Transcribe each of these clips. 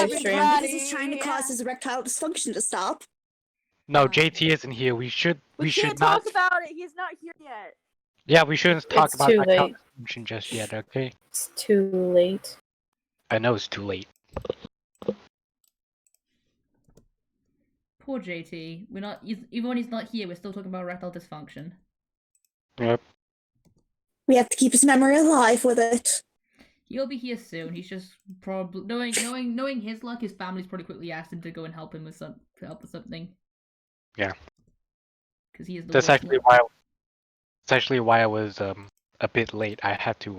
live stream. Because he's trying to cause his erectile dysfunction to stop. No, JT isn't here. We should can't not talk about it. He's not here yet. Yeah, we shouldn't talk It's about too erectile late. dysfunction just yet, okay? It's too late. I know it's too late. Poor JT. We're not even when he's not here, we're still talking about erectile dysfunction. Yep. We have to keep his memory alive with it. He'll be here soon. He's just probably knowing his luck. His family's probably quickly asked him to go and help him with something. Yeah. Because he is the. That's worst actually luck. why. That's actually why I was a bit late. I had to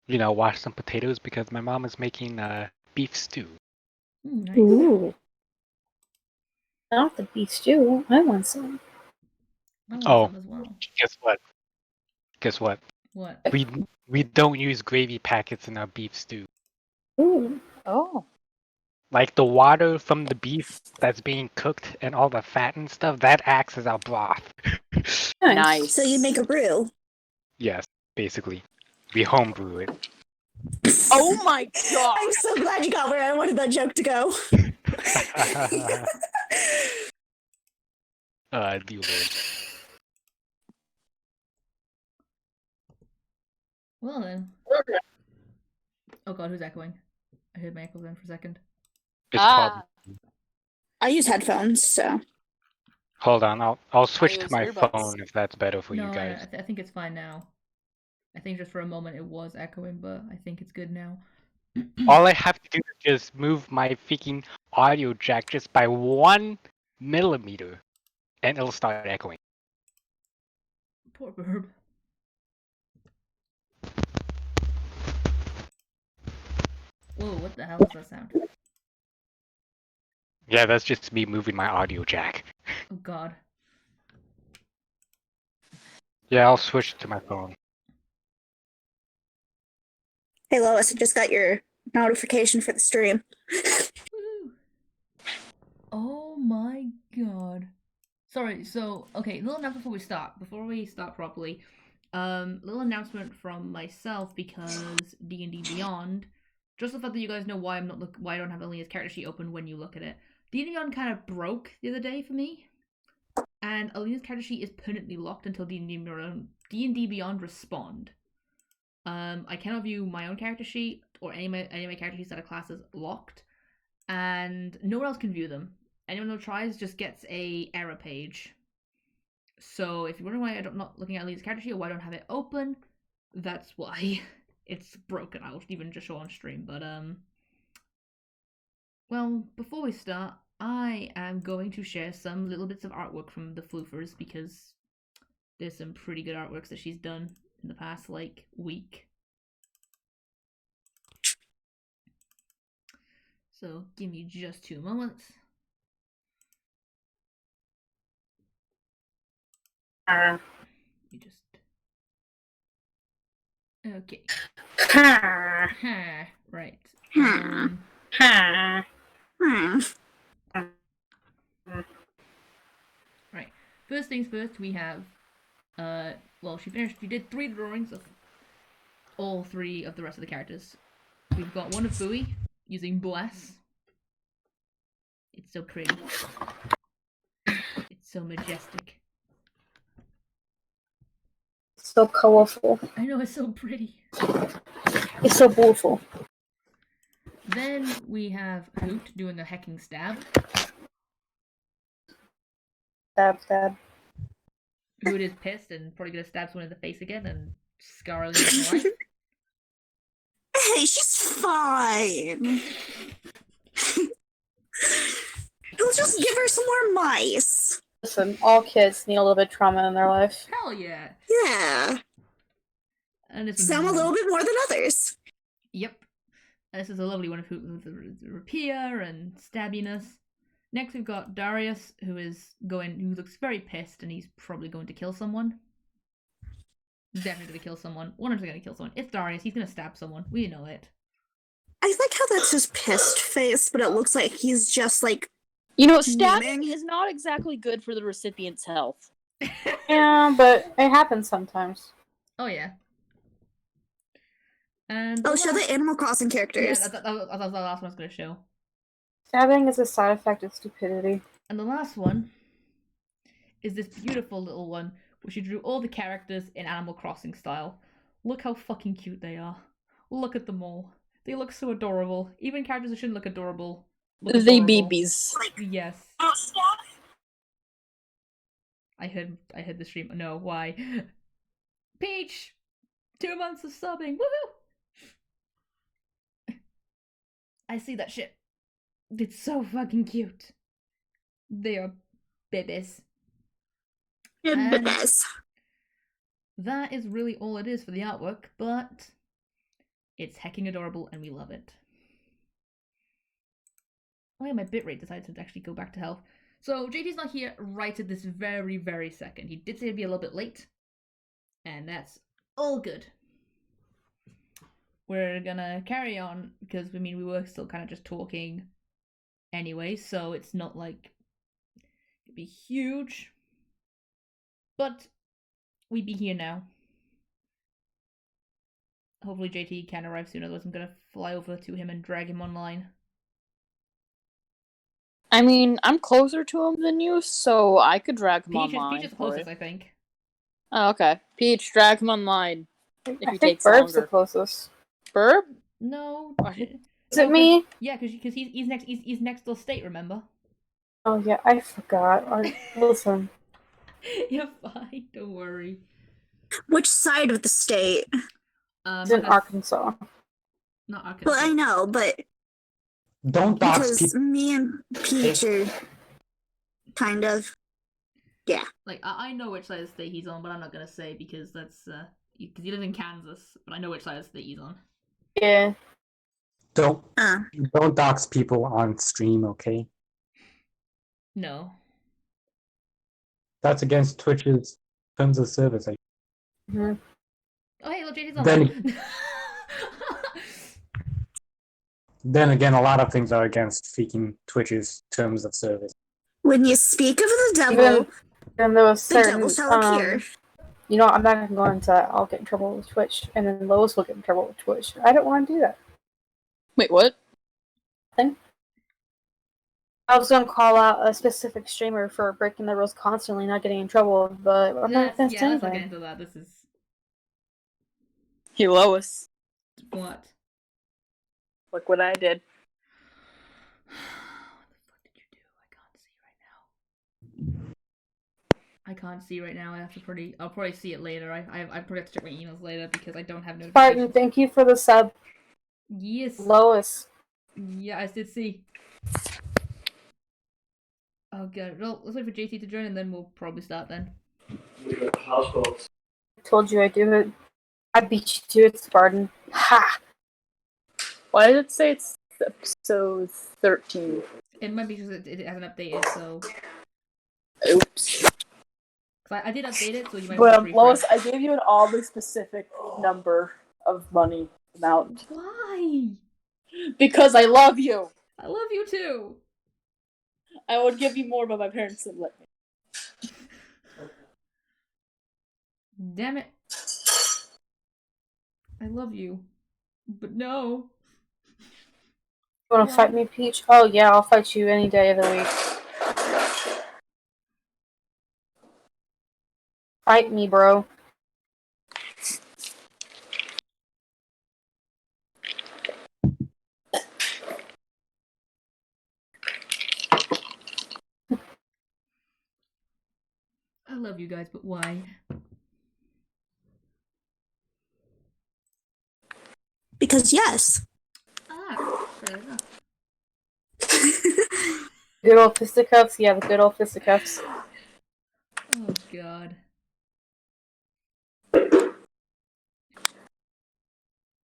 wash some potatoes because my mom is making beef stew. Nice. Ooh. Not the beef stew. I want some. I want Oh. some as well. Guess what? What? We don't use gravy packets in our beef stew. Ooh. Oh. Like the water from the beef that's being cooked and all the fat and stuff, that acts as our broth. Nice. So you make a brew. Yes, basically. We homebrew it. Oh my god. I'm so glad you got where I wanted that joke to go. Dear Lord. Well then. Oh god, who's echoing? I heard my echo then for a second. It's probably. I use headphones, so. Hold on, I'll switch to use my earbuds. phone if that's better for No, you guys. I think it's fine now. I think just for a moment it was echoing, but I think it's good now. All I have to do is just move my freaking audio jack just by 1 millimeter, and it'll start echoing. Poor Burb. Whoa, what the hell is that sound? Yeah, that's just me moving my audio jack. Oh god. Yeah, I'll switch to my phone. Hey Lois, I just got your notification for the stream. Woo. Oh my god. Sorry, so, okay, little announcement before we start properly. Little announcement from myself because D&D Beyond, just the fact that you guys know why I don't have Alina's character sheet open when you look at it. D&D Beyond kind of broke the other day for me, and Alina's character sheet is permanently locked until D&D Beyond respond. I cannot view my own character sheet or any of my character sheets that are classes locked, and no one else can view them. Anyone who tries just gets a error page. So if you're wondering why I'm not looking at Alina's character sheet or why I don't have it open, that's why. It's broken. I'll even just show on stream. But well, before we start, I am going to share some little bits of artwork from the Floofers because there's some pretty good artworks that she's done in the past week. So give me just 2 moments. You just okay. Right. Right. First things first, we have well, she did 3 drawings of all 3 of the rest of the characters. We've got one of Bowie using Bless. It's so pretty. It's so majestic. So colorful. I know, it's so pretty. It's so beautiful. Then we have Hoot doing a hecking stab. Stab. Hoot is pissed and probably gonna stab someone in the face again and scar Alina's life. Hey, she's fine. We'll just give her some more mice. Listen, all kids need a little bit of trauma in their life. Hell yeah! Yeah. And this is Some a little bit more than others. Yep. And this is a lovely one of Hoot with the rapier and stabbiness. Next we've got Darius, who looks very pissed and he's probably going to kill someone. He's definitely gonna kill someone. 100% gonna kill someone. It's Darius, he's gonna stab someone. We know it. I like how that's his pissed face, but it looks like he's just like. You know, stabbing Meaning? is not exactly good for the recipient's health. Yeah, but it happens sometimes. Oh yeah. And Oh, show the Animal Crossing characters. Yeah, that was the last one I was gonna show. Stabbing is a side effect of stupidity. And the last one is this beautiful little one, where she drew all the characters in Animal Crossing style. Look how fucking cute they are. Look at them all. They look so adorable. Even characters that shouldn't look adorable. Look They adorable. babies. Yes. I heard the stream. No, why? Peach! 2 months of subbing. Woohoo! I see that shit. It's so fucking cute. They are babies. And Yes. that is really all it is for the artwork, but it's hecking adorable and we love it. Oh yeah, my bitrate decided to actually go back to health. So JT's not here right at this very, very second. He did say he'd be a little bit late. And that's all good. We're gonna carry on, because, I mean, we were still kind of just talking anyway, so it's not like it'd be huge. But we'd be here now. Hopefully JT can arrive soon, otherwise I'm gonna fly over to him and drag him online. I mean, I'm closer to him than you, so I could drag him online. Peach is for closest, it. I think. Oh, okay. Peach, drag him online. If I he think takes Burb's the longer. closest. Burb? No. Is it me? Yeah, because he's next to the state, remember? Oh yeah, I forgot. Listen. You're fine, don't worry. Which side of the state? It's in Arkansas. Not Arkansas. Well, I know, but Don't dox because people. me and Peach are kind of, yeah. Like, I know which side of the state he's on, but I'm not gonna say because that's, because he lives in Kansas, but I know which side of the state he's on. Yeah. Don't dox people on stream, okay? No. That's against Twitch's terms of service. Mm-hmm. Oh, hey, look, JT's Then- online. Then again, a lot of things are against freaking Twitch's terms of service. When you speak of the devil, And there was the devil certain, shall appear. you know, I'm not gonna go into that. I'll get in trouble with Twitch, and then Lois will get in trouble with Twitch. I don't want to do that. Wait, what? I was gonna call out a specific streamer for breaking the rules constantly, not getting in trouble, but I'm not gonna say let's not get anything. into that. This is Hey, Lois. what? Look what I did. What the fuck did you do? I can't see right now. I have to I'll probably see it later. I probably have to check my emails later because I don't have Spartan, notifications. thank you for the sub. Yes. Lois. Yeah, I did see. Oh god. Well, let's wait for JT to join and then we'll probably start then. Told you I'd do it. I beat you to it, Spartan. Ha! Why did it say it's episode 13? It might be because it hasn't updated, so. Oops. 'Cause I did update it, so you might But want to refresh. Lois, I gave you an oddly specific number of money amount. Why? Because I love you. I love you too. I would give you more, but my parents didn't let me. Damn it. I love you. But no. You wanna fight me, Peach? Oh yeah, I'll fight you any day of the week. Fight me, bro. I love you guys, but why? Because yes. Ah, fair enough. Good old fisticuffs? Yeah, the good old fisticuffs. Oh god.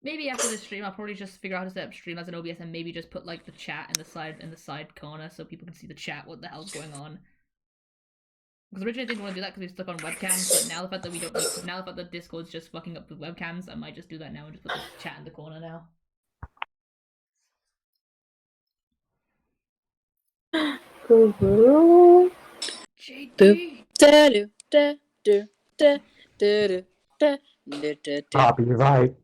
Maybe after this stream, I'll probably just figure out how to set up stream as an OBS and maybe just put like the chat in the side corner so people can see the chat. What the hell's going on? Because originally I didn't want to do that because we were stuck on webcams, but now the fact that we don't, now the fact that Discord's just fucking up with webcams, I might just do that now and just put the chat in the corner now. Boo-boo. JD. Copyright.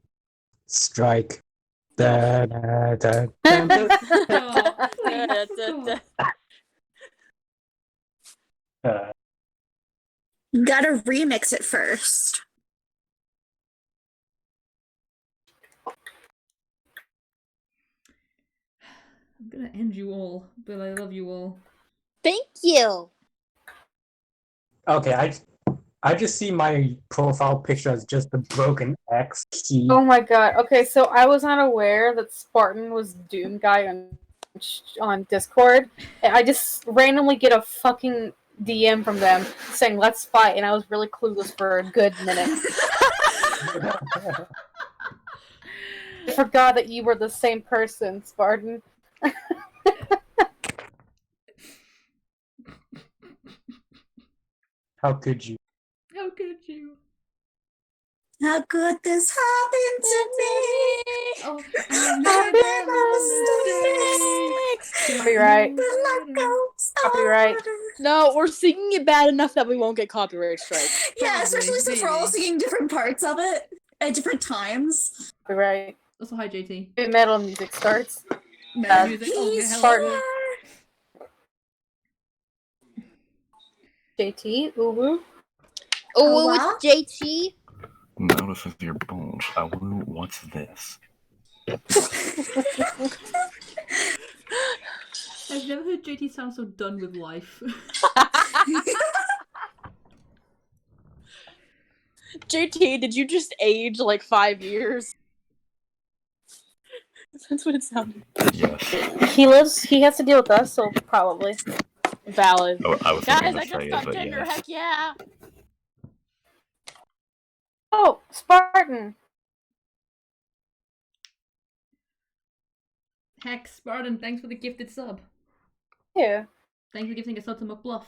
Strike. Da, da, da, da, da. Stop. Please stop. Gotta remix it first. I'm gonna end you all, but I love you all. Thank you. Okay, I just see my profile picture as just a broken X key. Oh my god. Okay, so I was not aware that Spartan was Doom guy on Discord, and I just randomly get a fucking DM from them saying "Let's fight," and I was really clueless for a good minute. I forgot that you were the same person, Spartan. How could you? How could you? How could this happen to me? Oh, I I made Copyright. the light goes Copyright. on. No, we're singing it bad enough that we won't get copyright strike. Yeah, especially since we're all maybe. singing different parts of it at different times. Copyright. Also, hi JT. Metal music starts. Metal music. Oh, yeah, He's hello. Spartan. JT. Uwu. Oh, wow. it's JT. Notices your bones. What's this? I've never heard JT sound so done with life. JT, did you just age like 5 years? That's what it sounded. Yes. He has to deal with us, so probably. Valid. Oh, I was Guys, thinking I to just say got but gender. yes. Heck yeah. Oh, Spartan. Heck, Spartan, thanks for the gifted sub. Yeah. Thanks for gifting a sub to McBluff.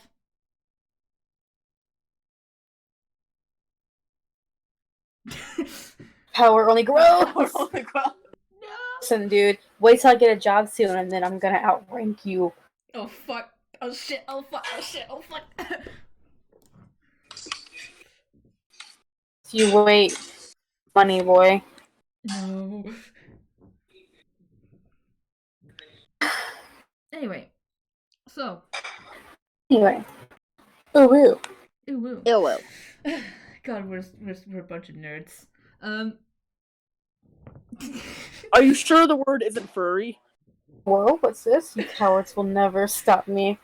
Power only grows. Oh my god. No! Listen, dude. Wait till I get a job soon, and then I'm gonna outrank you. Oh fuck. Oh shit. Oh fuck. Oh shit. Oh fuck. You wait, money boy. No. Anyway. So. Anyway. Ooh woo. Ooh woo. Ew, well. God, we're a bunch of nerds. Are you sure the word isn't furry? Whoa, what's this? You cowards will never stop me.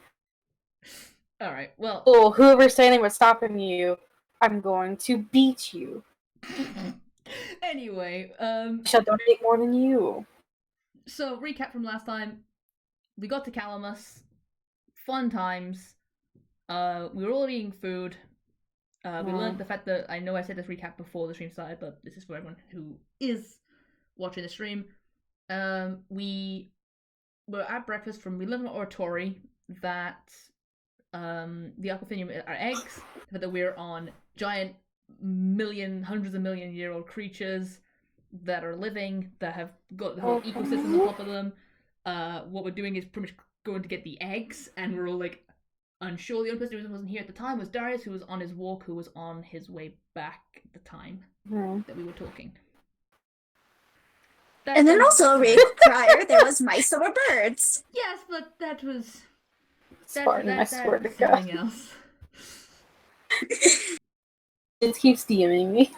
Alright, well. Oh, whoever's saying what's stopping you, I'm going to beat you. Anyway, I shall donate more than you. so recap from last time. We got to Calamus. Fun times. We were all eating food. We learned the fact that, I know I said this recap before the stream started, but this is for everyone who is watching the stream. We were at breakfast from, we learned from Oratory that the Aquafinium are eggs, that we're on giant hundreds of million year old creatures that are living, that have got the whole ecosystem on top of them. What we're doing is pretty much going to get the eggs, and we're all like unsure. The only person who wasn't here at the time was Darius, who was on his walk, who was on his way back at the time that we were talking. And then also a week prior, there was mice over birds. Yes, but that was Spartan, I swear to God. something else. It keeps DMing me.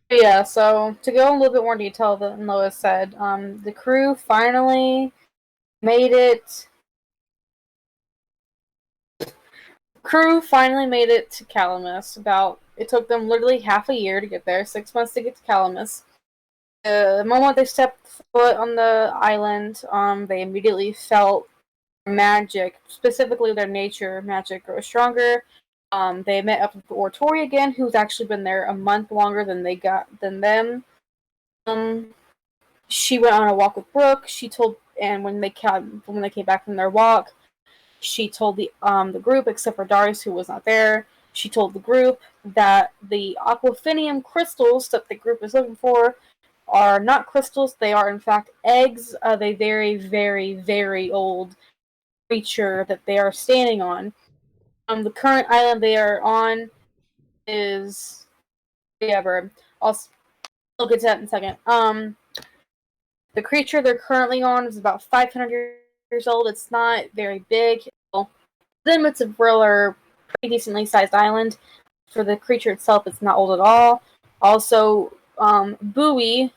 Yeah, so to go in a little bit more detail than Lois said, the crew finally made it. To Calamus. It took them literally half a year to get there, 6 months to get to Calamus. The moment they stepped foot on the island, they immediately felt magic, specifically their nature magic, grow stronger. They met up with Oratory again, who's actually been there a month longer than them. She went on a walk with Brooke. And when they came back from their walk, she told the group, except for Darius, who was not there, she told the group that the Aquafinium crystals that the group is looking for are not crystals. They are, in fact, eggs of a very, very, very old creature that they are standing on. The current island they are on is... Yeah, bird. Also, I'll get to that in a second. The creature they're currently on is about 500 years old. It's not very big. Well, the limits of Brill are pretty decently sized island. For the creature itself, it's not old at all. Also, Bowie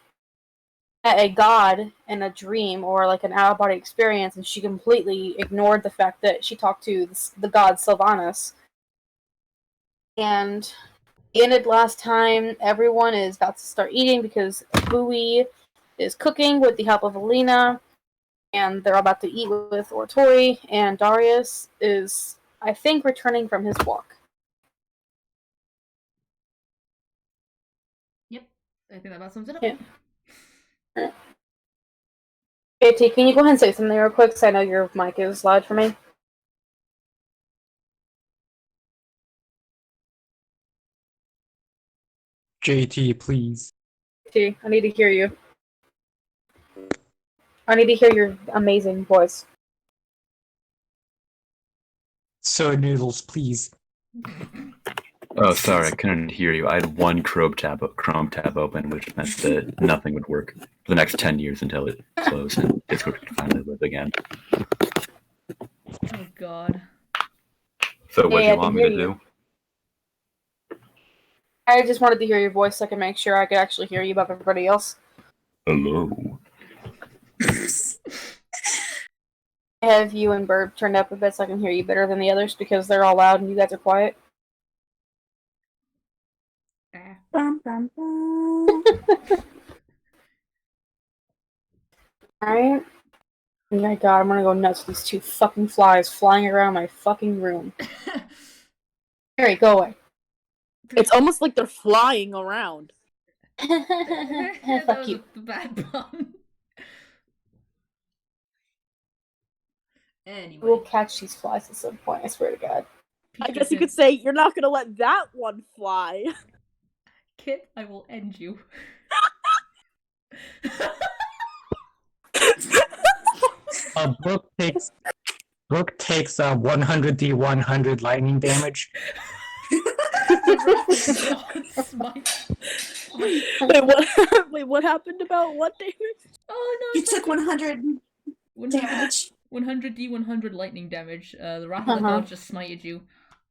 met a god in a dream or like an out-of-body experience, and she completely ignored the fact that she talked to the god Sylvanas. And it ended last time. Everyone is about to start eating because Bowie is cooking with the help of Alina, and they're about to eat with Ortori, and Darius is, I think, returning from his walk. Yep, I think that about sums it up. Yeah. JT, can you go ahead and say something real quick? Because I know your mic is loud for me. JT, please. JT, I need to hear you. I need to hear your amazing voice. Sir Noodles, please. Oh, sorry, I couldn't hear you. I had one Chrome tab open, which meant that nothing would work for the next 10 years until it closed and Discord could finally live again. Oh god. So what do Yeah, you want me to do? I just wanted to hear your voice so I could make sure I could actually hear you above everybody else. Hello. I have you and Bird turned up a bit so I can hear you better than the others because they're all loud and you guys are quiet. Ah. Bum, bum, bum. Alright. Oh my god, I'm gonna go nuts with these two fucking flies flying around my fucking room. Harry, go away. It's almost like they're flying around. That Fuck was you. a bad pun. Anyway. We'll catch these flies at some point, I swear to god. I guess you could say you're not gonna let that one fly. Kit, I will end you. Brooke takes 100 D100 lightning damage. Wait, what? Wait, what happened about what damage? Oh no! You took 100 damage. 100 D100 lightning damage. The Wrath of the Gods just smited you.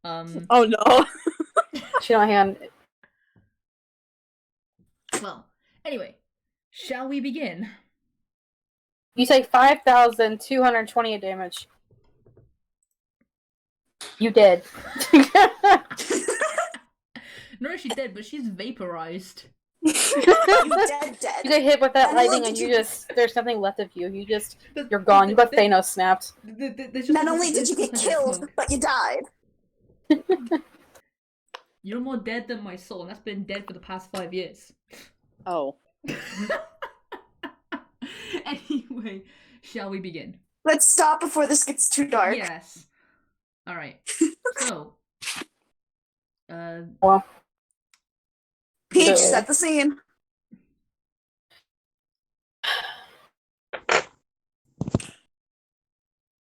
Oh no. She don't hand. Well, anyway, shall we begin? You take 5,220 damage. You did. No, she's dead, but she's vaporized. You dead. You get hit with that Not only lightning and did you there's nothing left of you. You're gone. You got Thanos snapped. Not only did you get killed, but you died. You're more dead than my soul, and that's been dead for the past 5 years. Oh. Anyway, shall we begin? Let's stop before this gets too dark. Yes. Alright. So. Well. Peach, set the scene.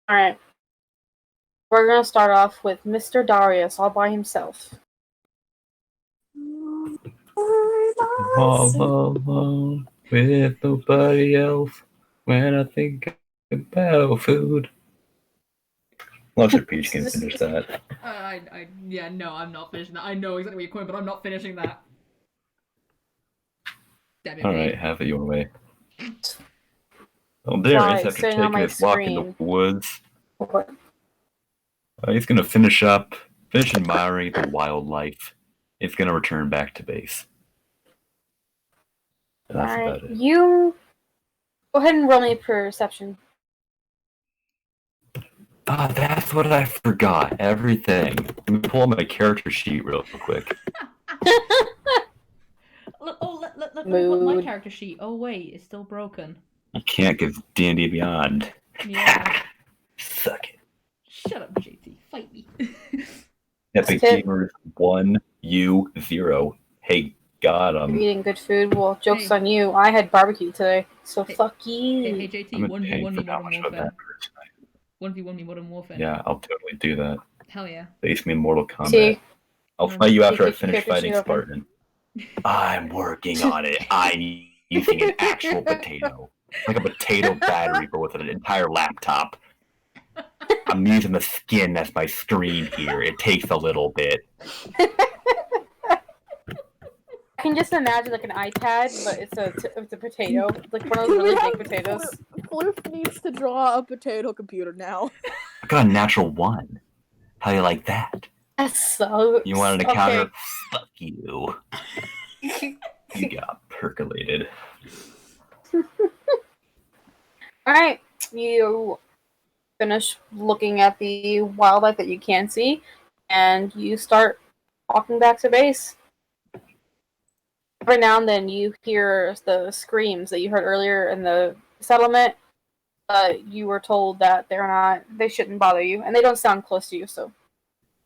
Alright. We're gonna start off with Mr. Darius all by himself. All alone with nobody else when I think about food. Unless your Peach can finish that. Yeah, no, I'm not finishing that. I know exactly where you're going, but I'm not finishing that. Damn it, Alright, Pete. have it your way. Well, Darius, Right, after staying on taking my his walk in the screen. woods, What? he's gonna finish admiring the wildlife. He's gonna return back to base. And that's Alright, about it. you go ahead and roll me a perception. Ah, that's what I forgot. Everything. Let me pull up my character sheet real quick. Let me put my Mood. character sheet. Oh wait, it's still broken. You can't give D&D Beyond. Yeah. Suck it. Shut up, JT. Fight me. Epic Hit. Gamers 1, you 0. Hey, got You're him. eating good food. Well, joke's Hey. on you. I had barbecue today, so Hey. fuck you. Hey JT, I'm 1v1 paying me for how Modern much of Warfare. that. 1v1 me Modern Warfare. Yeah, I'll totally do that. Hell yeah. Face me in Mortal Kombat. See, I'll fight you after I Keep your finish character fighting sheet open. Spartan. I'm working on it. I'm using an actual potato. Like a potato battery, but with an entire laptop. I'm using the skin as my screen here. It takes a little bit. I can just imagine like an iPad, but it's a potato, like one of those really big potatoes. Floof needs to draw a potato computer now. I got a natural one. How do you like that? That's so. You wanted a okay. counter? Fuck you. You got percolated. All right, you finish looking at the wildlife that you can see, and you start walking back to base. Every now and then, you hear the screams that you heard earlier in the settlement. You were told that they shouldn't bother you, and they don't sound close to you. So,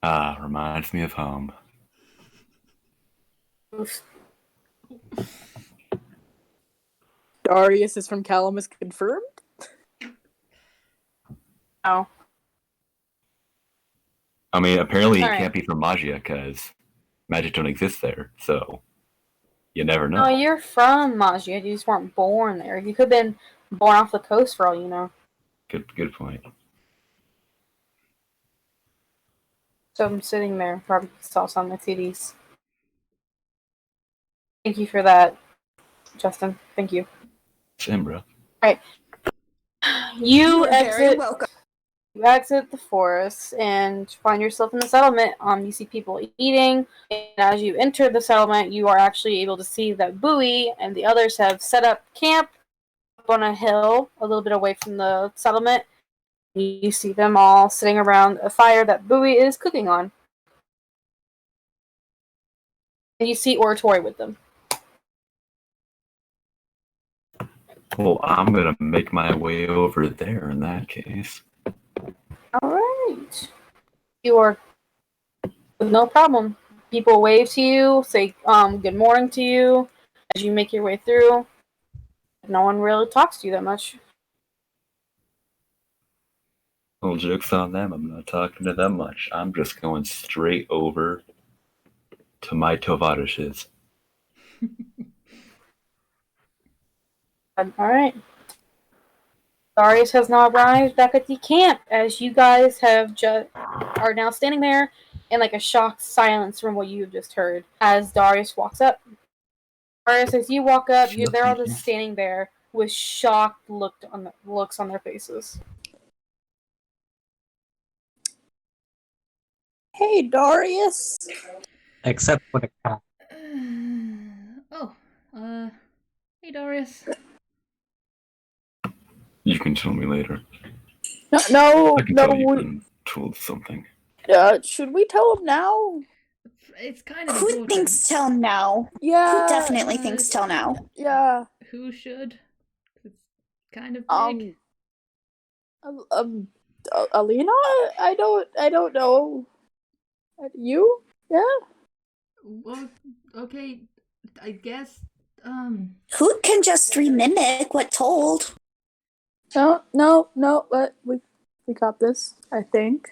Reminds me of home. oof. Darius is from Calamus confirmed? No. I mean, apparently he All right. can't be from Magia because magic don't exist there. So you never know. No, you're from Magia. You just weren't born there. You could have been born off the coast for all you know. Good point. So I'm sitting there, probably saw some of my CDs. Thank you for that, Justin. Thank you. Same, bro. You are very exit. welcome. You exit the forest and find yourself in the settlement. You see people eating, and as you enter the settlement, you are actually able to see that Bowie and the others have set up camp up on a hill a little bit away from the settlement. You see them all sitting around a fire that Bowie is cooking on. And you see Oratory with them. Well, I'm gonna make my way over there in that case. Alright. You are no problem. People wave to you, say good morning to you as you make your way through. No one really talks to you that much. Well, joke's on them. I'm not talking to them much. I'm just going straight over to my tovarishes. Alright. Darius has now arrived back at the camp as you guys have are now standing there in like a shocked silence from what you have just heard as Darius walks up. Darius, as you walk up, they're all just standing there with shocked looks on their faces. Hey, Darius. Except for the cat. Hey Darius. You can tell me later. No, I can tell you've been told something. should we tell him now? It's kind of Who important. thinks till now? Yeah. Who definitely thinks till now? Yeah. Who should? It's kind of big. Alina? I don't know. You? Yeah? Well, okay, I guess, Who can just remimic what told? No, but we got this, I think.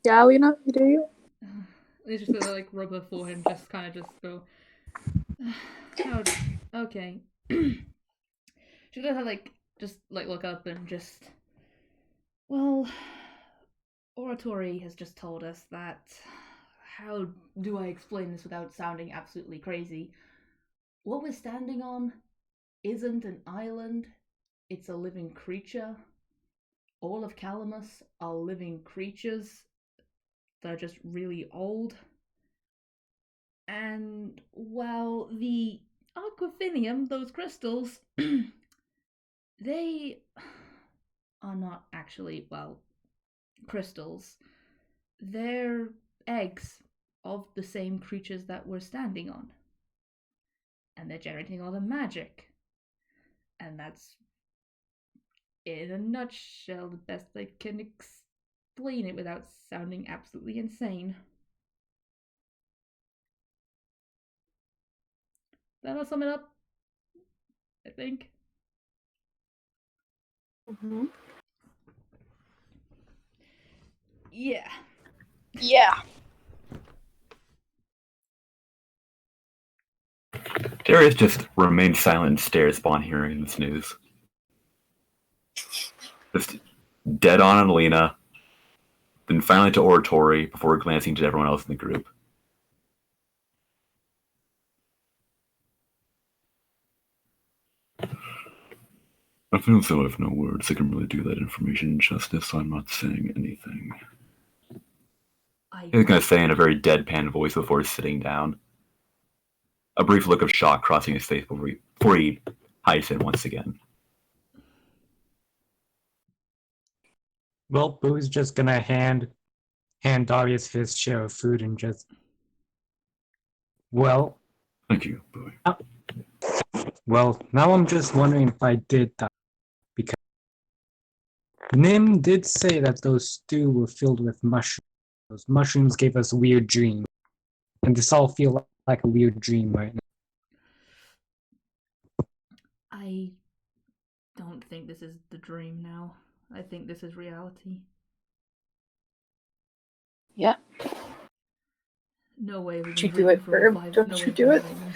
Yeah, Alina, you do you? they just like rub her forehead and just kind of just go, okay. She does like, just like look up and just, well, Oratory has just told us that, how do I explain this without sounding absolutely crazy? What we're standing on isn't an island, it's a living creature. All of Calamus are living creatures. They're just really old. And, well, the aquafinium, those crystals, they are not actually, well, crystals. They're eggs of the same creatures that we're standing on. And they're generating all the magic. And that's, in a nutshell, the best I can explain it without sounding absolutely insane. That'll sum it up, I think. Mm-hmm. Yeah. Yeah. Darius just remains silent and stares upon hearing this news. Just dead on Alina, then finally to Oratory before glancing to everyone else in the group. I feel as though I have no words that can really do that information justice, so I'm not saying anything. He's going to say in a very deadpan voice before sitting down. A brief look of shock crossing his face before he hides it once again. Well, Boo's just gonna hand Darius his share of food and just. Well, Thank you, Bowie. well, now I'm just wondering if I did that. Because Nim did say that those stew were filled with mushrooms. Those mushrooms gave us weird dreams. And this all feels like a weird dream right now. I don't think this is the dream now. I think this is reality. Yeah. No way we've Don't you been do dreaming it, for Verb. 5 Don't no you way do we've it. been dreaming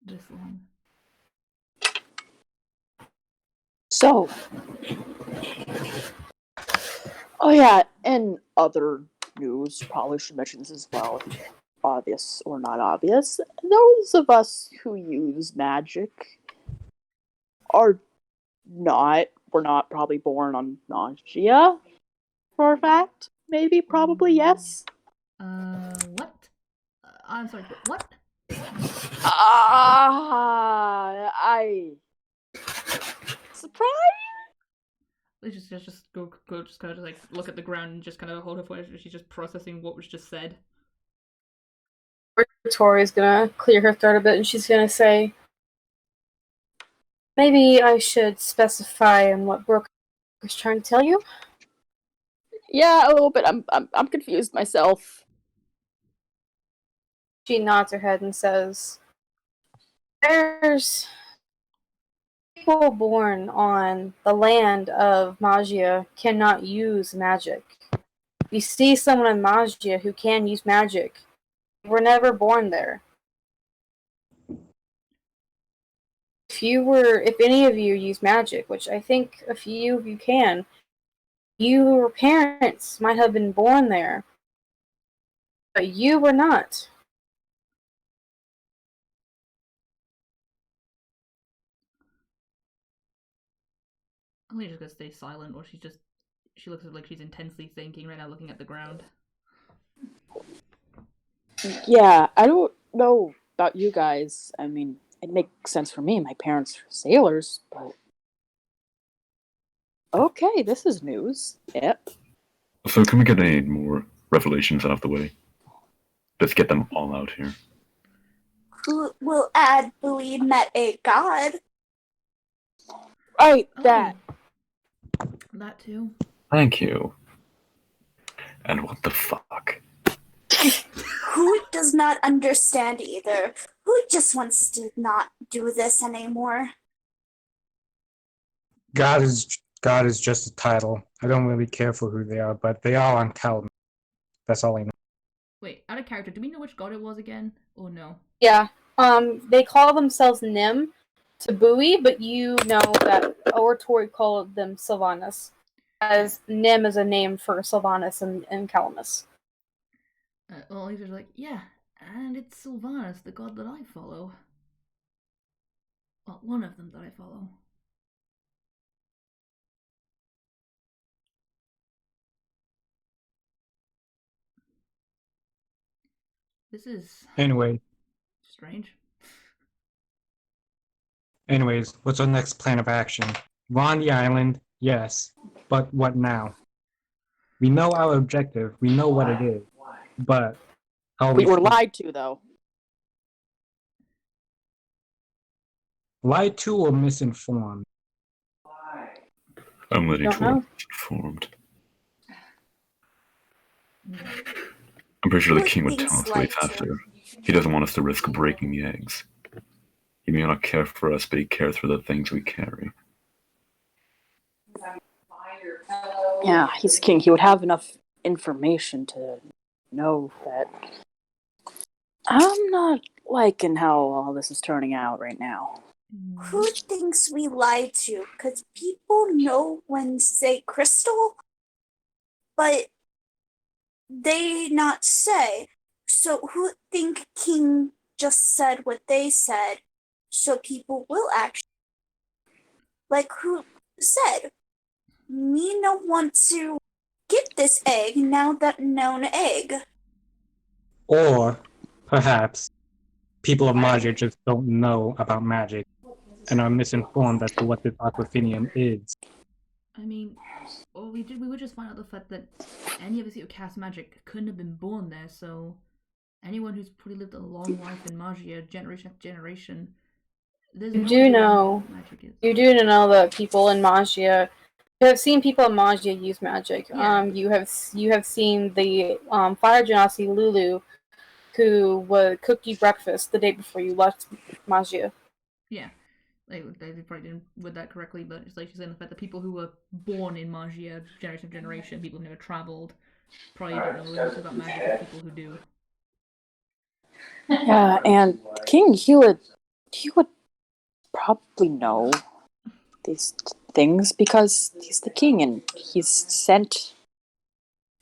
this long. So. Oh yeah, and other news, probably should mention this as well, obvious or not obvious. Those of us who use magic we're not probably born on nausea, for a fact. Maybe, probably, yes. What? I'm sorry, what? I... Surprise? They just go just kind of like look at the ground and just kind of hold her voice. She's just processing what was just said. Tori's gonna clear her throat a bit, and she's gonna say, "Maybe I should specify on what Brooke was trying to tell you." Yeah, a little bit. I'm confused myself. She nods her head and says, "There's people born on the land of Magia cannot use magic. If you see someone in Magia who can use magic, they were never born there. If any of you use magic, which I think a few of you can, your parents might have been born there, but you were not." Alina's just gonna stay silent, or she looks like she's intensely thinking right now, looking at the ground. Yeah, I don't know about you guys. I mean, it makes sense for me. My parents are sailors, but okay, this is news. Yep. So can we get any more revelations out of the way? Let's get them all out here. Who will add Bowie met a god? Right, that. That too. Thank you. And what the fuck? Who does not understand either? Who just wants to not do this anymore? God is just a title. I don't really care for who they are, but they are on Calamus. That's all I know. Wait, out of character, do we know which god it was again? Or no? Yeah. They call themselves Nim to Bowie, but you know that Oratory called them Sylvanas, as Nim is a name for Sylvanas in Calamus. Well, he's just like, yeah, and it's Sylvanas, the god that I follow. Well, one of them that I follow. This is Anyway, strange. anyways, what's our next plan of action? We're on the island, yes, but what now? We know our objective. We know what it is, but how We were lied to, though. lied to or misinformed? I'm leading Don't toward know. misinformed. I'm pretty sure the Who king would thinks tell us what he's lied to? after. He doesn't want us to risk breaking the eggs. He may not care for us, but he cares for the things we carry. Yeah, he's king. He would have enough information to know that I'm not liking how all this is turning out right now. Who thinks we lie to? Because people know when say crystal, but they not say. So who think King just said what they said, so people will actually like who said me no want to get this egg now that known egg. Or perhaps people of Magia just don't know about magic and are misinformed as to what this aquafinium is. I mean, all we did, we would just find out the fact that any of us who cast magic couldn't have been born there, so anyone who's probably lived a long life in Magia, generation after generation, there's You no do idea know. what magic is. You do know that people in Magia. You have seen people in Magia use magic. Yeah. You have seen the Fire Genasi Lulu, who would cook you breakfast the day before you left Magia. Yeah. They probably didn't word that correctly, but it's like she's saying the fact that people who were born in Magia, generation after generation, people who've never travelled, probably don't know as much about magic as people who do. Yeah, and King, he would probably know these things because he's the king and he's sent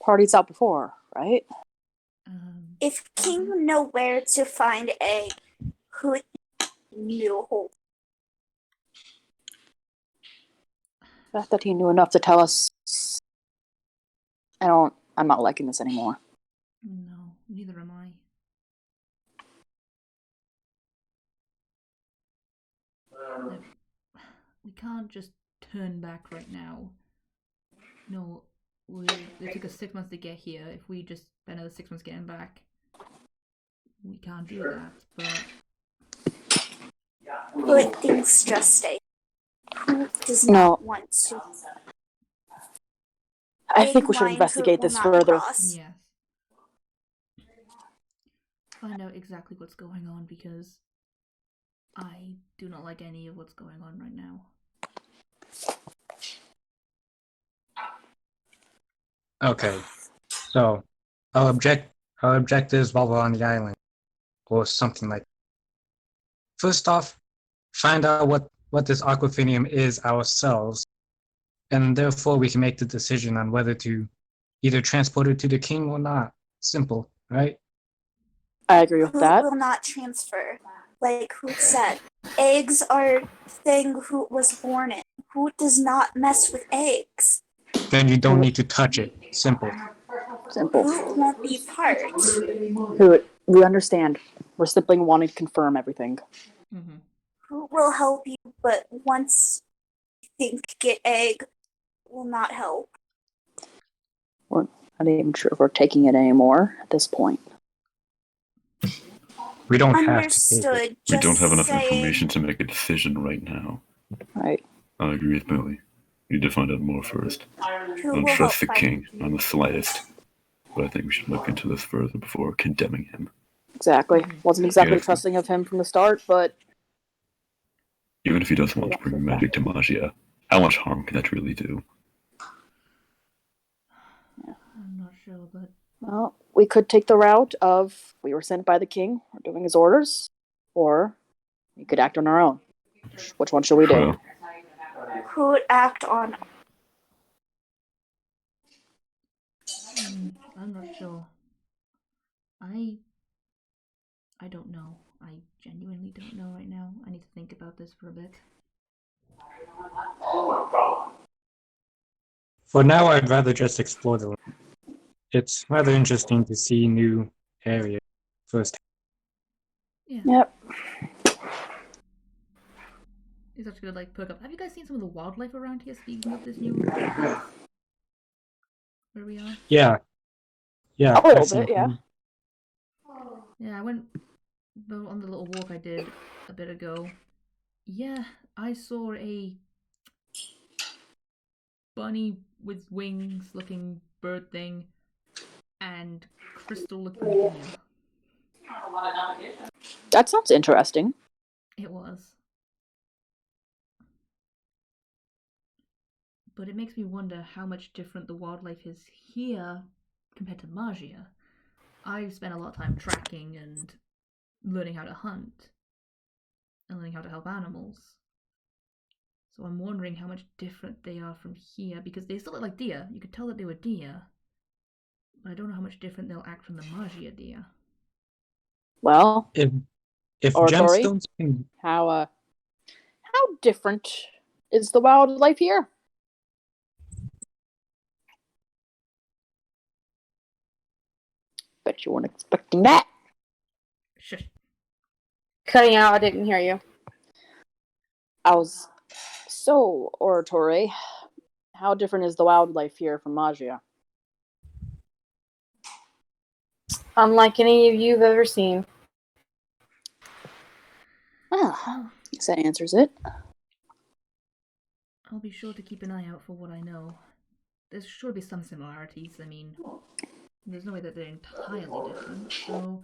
parties out before, right? If King know where to find egg, who knew who? The fact that he knew enough to tell us, I'm not liking this anymore. No, neither am I. Like, we can't just turn back right now. No, it took us 6 months to get here. If we just spend another 6 months getting back, we can't do that. But Who thinks just stay? Who does No. not want to? I think Egg we should line investigate who will this not further. cross. yes, find out exactly what's going on because I do not like any of what's going on right now. Okay, so our objectives while we're on the island, or something like. First off, find out what this aquafinium is ourselves, and therefore we can make the decision on whether to either transport it to the king or not. Simple, right? I agree with Who that. will not transfer? Like who said, eggs are thing who was born in. Who does not mess with eggs? Then you don't need to touch it. Simple. Simple. Who won't be part? We understand. We're simply wanting to confirm everything. Mm-hmm. Who will help you? But once you think get egg, will not help. We're not even sure if we're taking it anymore at this point. We don't have to. Understood. We don't Just have enough saying. information to make a decision right now. Right. I agree with Billy. We need to find out more first. I Who don't will trust the help king, not the slightest. But I think we should look into this further before condemning him. Exactly. Wasn't exactly Yeah. trusting of him from the start, but Even if he doesn't want to bring magic to Magia, how much harm can that really do? I'm not sure, but well, we could take the route of we were sent by the king, we're doing his orders, or we could act on our own. Which one should we do? Well, who would act on? I'm not sure. I don't know. I genuinely don't know right now. I need to think about this for a bit. For now, I'd rather just explore the land. It's rather interesting to see new areas first. Yeah. Yep. It's actually gonna like perk up. Have you guys seen some of the wildlife around here? Speaking of this new where we are? Yeah. Yeah. A little I've seen bit, yeah. them. Yeah, I went on the little walk I did a bit ago. Yeah, I saw a bunny with wings looking bird thing and crystal looking deer. That sounds interesting. It was. But it makes me wonder how much different the wildlife is here compared to Magia. I've spent a lot of time tracking and learning how to hunt and learning how to help animals. So I'm wondering how much different they are from here, because they still look like deer. You could tell that they were deer. But I don't know how much different they'll act from the Magia deer. Well, If Oratory? gemstones can how different is the wildlife here? Bet you weren't expecting that. Shush. Cutting out, I didn't hear you. So, Oratory, how different is the wildlife here from Magia? Unlike any of you've ever seen. Ah, I guess that answers it. I'll be sure to keep an eye out for what I know. There's sure to be some similarities. I mean, there's no way that they're entirely different, so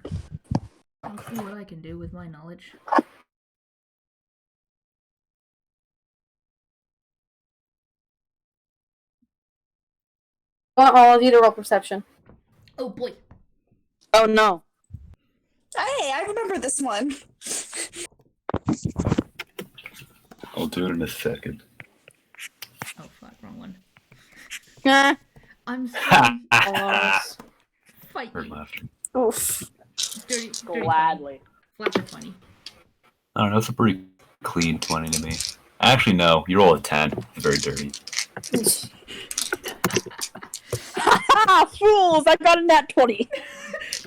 I'll see what I can do with my knowledge. I want all of you to roll perception. Oh boy! Oh no. Hey, I remember this one. I'll do it in a second. Oh fuck, wrong one. Nah. I'm sorry. Almost. Fight Heard me. laughter. Oof. Dirty, Gladly. Flat with 20. I don't know, it's a pretty clean 20 to me. Actually, no, you roll a 10. It's very dirty. Ha! Fools! I got a nat 20.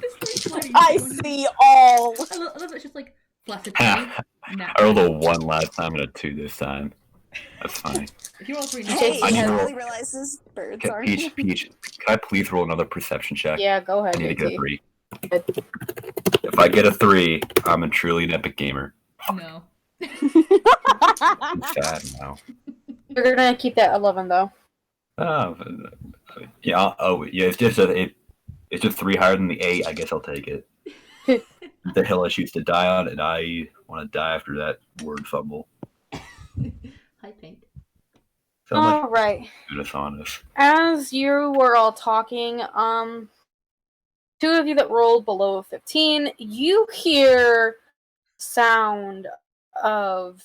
This 320. I see all. I love it's just like flaccid 20. Nah. I rolled a 1 last time and a 2 this time. That's funny. If you roll 3 Hey, I he need to roll- probably realizes birds Okay, aren't. Peach, can I please roll another perception check? Yeah, go ahead, I need to get a JT. 3. If I get a 3, I'm a truly an epic gamer. No. I'm sad now. You're gonna keep that 11 though. Oh, yeah. Oh, yeah. It's just 3 higher than the 8. I guess I'll take it. The hill I choose to die on, and I want to die after that word fumble. Hi, Pink. Sounds like All right. Judas on us. As you were all talking, two of you that rolled below 15, you hear sound of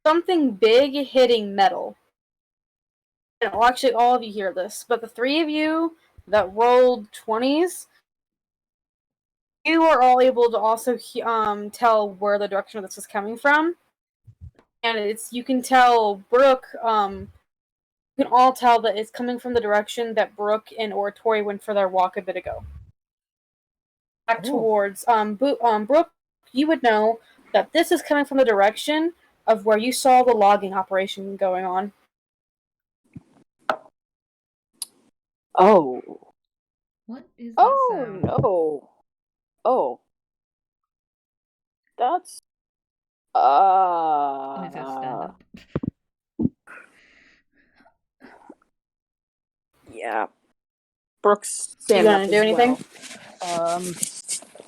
something big hitting metal. And, well, actually, all of you hear this, but the 3 of you that rolled 20s, you are all able to also tell where the direction of this is coming from. And you can tell Brooke, you can all tell that it's coming from the direction that Brooke and Oratory went for their walk a bit ago. Back towards Brooke, you would know that this is coming from the direction of where you saw the logging operation going on. Oh. What is that Oh sound? no. Oh. That's He's gonna stand up. yeah. Brooks You standing gonna up do as anything? well.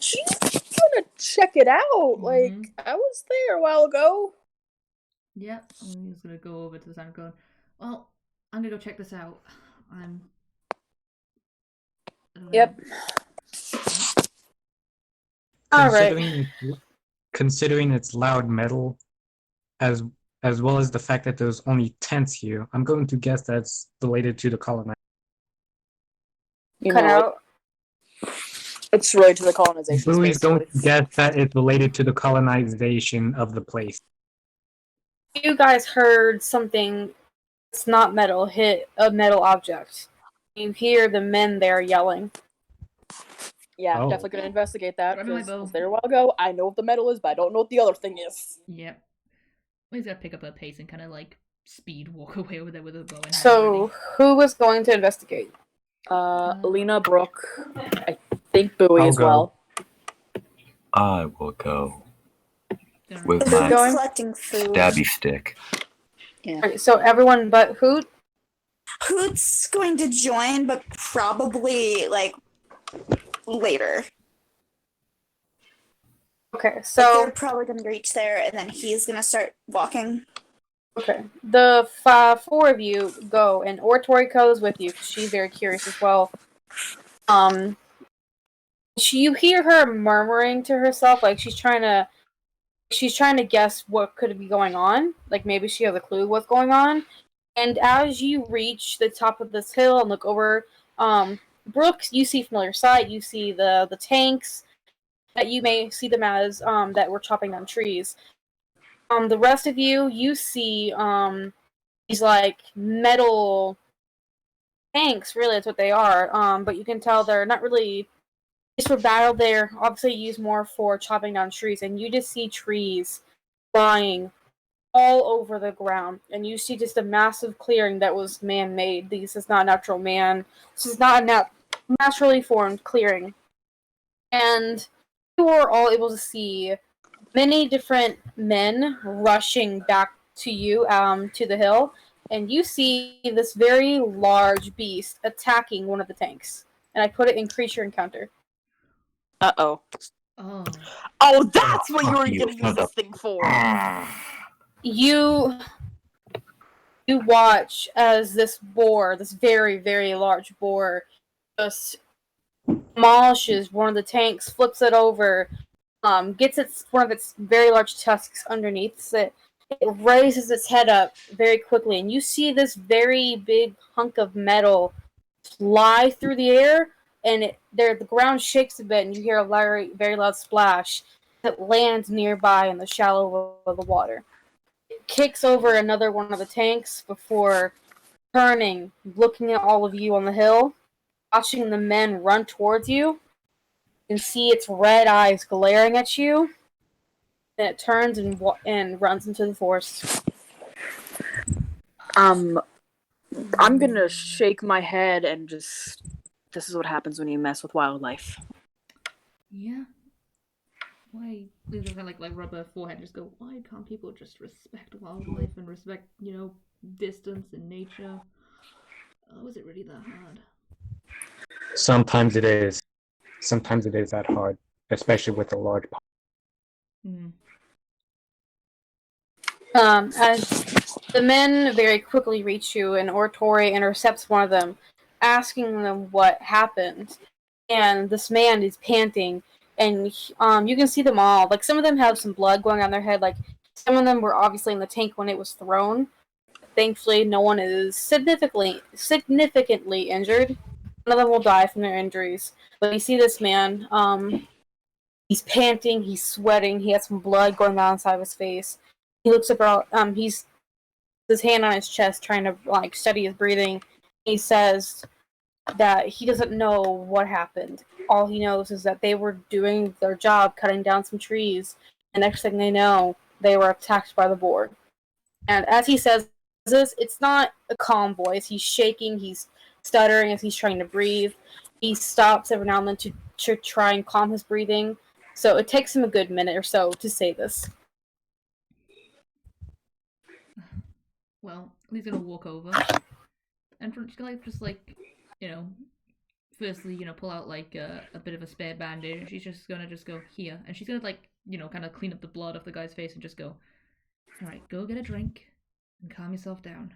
She's gonna check it out. Like, I was there a while ago. Yep, I'm just gonna go over to the sound going, well, I'm gonna go check this out. I don't Yep. know. All right. Considering it's loud metal, as well as the fact that there's only tents here, I'm going to guess that's related to the colonization. You Cut know, out. it's related to the colonization. Buoys don't basically. guess that it's related to the colonization of the place. You guys heard something. It's not metal. Hit a metal object. You hear the men there yelling. Yeah, Oh. definitely gonna investigate that Grab my because I bow. was there a while ago. I know what the metal is, but I don't know what the other thing is. Yep. He's gonna pick up her pace and kind of like speed walk away with it with a bow in hand. So, who was going to investigate? Alina, Brooke, I think Bowie I'll as go. well. I will go ready. with Who's my going? Collecting food. stabby stick. Right, so everyone but Hoot? Hoot's going to join, but probably like later. Okay, Like, so they're probably going to reach there, and then he's going to start walking. okay, the 4 of you go, and Oratory goes with you because she's very curious as well. You hear her murmuring to herself, like she's trying to guess what could be going on. Like maybe she has a clue what's going on. And as you reach the top of this hill and look over, Brooks, you see familiar sight. You see the tanks that you may see them as that were chopping down trees. The rest of you see these like metal tanks. Really, that's what they are. But you can tell they're not really used for battle. They're obviously used more for chopping down trees, and you just see trees flying all over the ground, and you see just a massive clearing that was man-made. This is not natural man. This is not a naturally formed clearing. And you are all able to see many different men rushing back to you, to the hill, and you see this very large beast attacking one of the tanks. And I put it in creature encounter. Uh-oh. Oh. Oh, that's what you Fuck were you, gonna use son this of- thing for. You watch as this boar, this very, very large boar, just demolishes one of the tanks, flips it over, gets one of its very large tusks underneath it. It raises its head up very quickly, and you see this very big hunk of metal fly through the air, and the ground shakes a bit, and you hear a very, very loud splash that lands nearby in the shallow of the water. It kicks over another one of the tanks before turning, looking at all of you on the hill, watching the men run towards you. You can see its red eyes glaring at you. Then it turns and runs into the forest. I'm gonna shake my head and just. This is what happens when you mess with wildlife. Yeah. Why? They just kind of like rub her forehead and just go, why can't people just respect wildlife and respect, distance and nature? Was it really that hard? Sometimes it is. Sometimes it is that hard, especially with a large Hmm. As the men very quickly reach you, and Oratory intercepts one of them, asking them what happened. And this man is panting, and you can see them all. Like, some of them have some blood going down their head. Like, some of them were obviously in the tank when it was thrown. Thankfully, no one is significantly injured. None of them will die from their injuries. But you see this man, he's panting, he's sweating, he has some blood going down inside of his face. He looks about, he's his hand on his chest trying to like study his breathing. He says that he doesn't know what happened. All he knows is that they were doing their job, cutting down some trees. And next thing they know, they were attacked by the boar. And as he says this, it's not a calm voice. He's shaking, he's stuttering as he's trying to breathe. He stops every now and then to try and calm his breathing. So it takes him a good minute or so to say this. Well, he's gonna walk over, and she's gonna firstly, pull out like a bit of a spare band-aid, and she's just gonna go here, and she's gonna kind of clean up the blood off the guy's face and just go, all right, go get a drink and calm yourself down.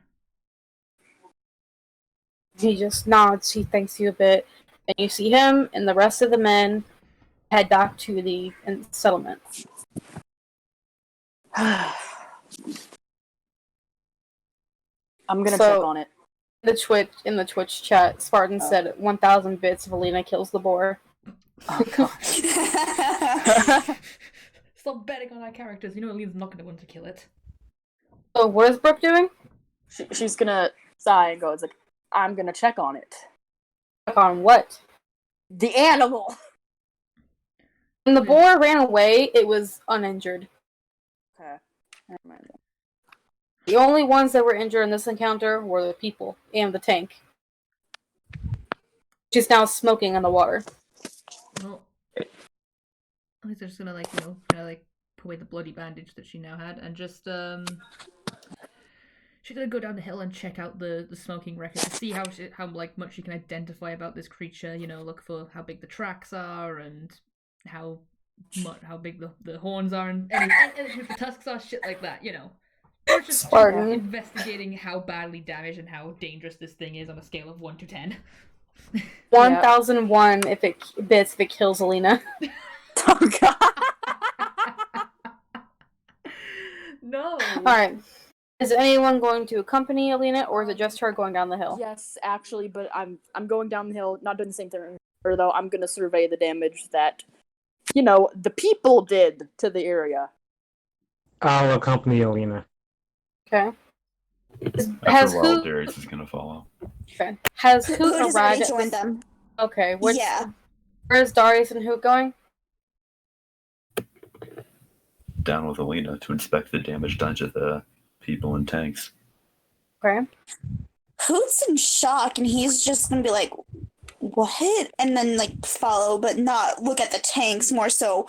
He just nods, he thanks you a bit, and you see him and the rest of the men head back to the settlement. I'm gonna check on it. In the Twitch chat, Spartan said 1,000 bits if Alina kills the boar. Oh god. Stop betting on our characters. Alina's not gonna want to kill it. So what is Brooke doing? She's gonna sigh and go, it's like, I'm gonna check on it. Check on what? The animal! When the boar ran away, it was uninjured. Okay. Never mind. The only ones that were injured in this encounter were the people and the tank. She's now smoking in the water. Well, I think they're just gonna put away the bloody bandage that she now had, and just she's gonna go down the hill and check out the smoking record to see how much she can identify about this creature. Look for how big the tracks are and how big the horns are and if the tusks are, shit like that. It's just Spartan. investigating how badly damaged and how dangerous this thing is on a scale of 1 to 10. 1001 if it kills Alina. Oh god. No. Alright. Is anyone going to accompany Alina, or is it just her going down the hill? Yes, actually, but I'm going down the hill, not doing the same thing. Or though I'm gonna survey the damage that the people did to the area. I'll accompany Alina. Okay. After a while, Darius is gonna follow. Okay. Has Hoot Hoot has arrived? already joined them. Okay. Yeah. Where's Darius and Hoot going? Down with Alina to inspect the damage done to the people and tanks. Okay. Hoot's in shock, and he's just gonna be like, "What?" And then like follow, but not look at the tanks. More so,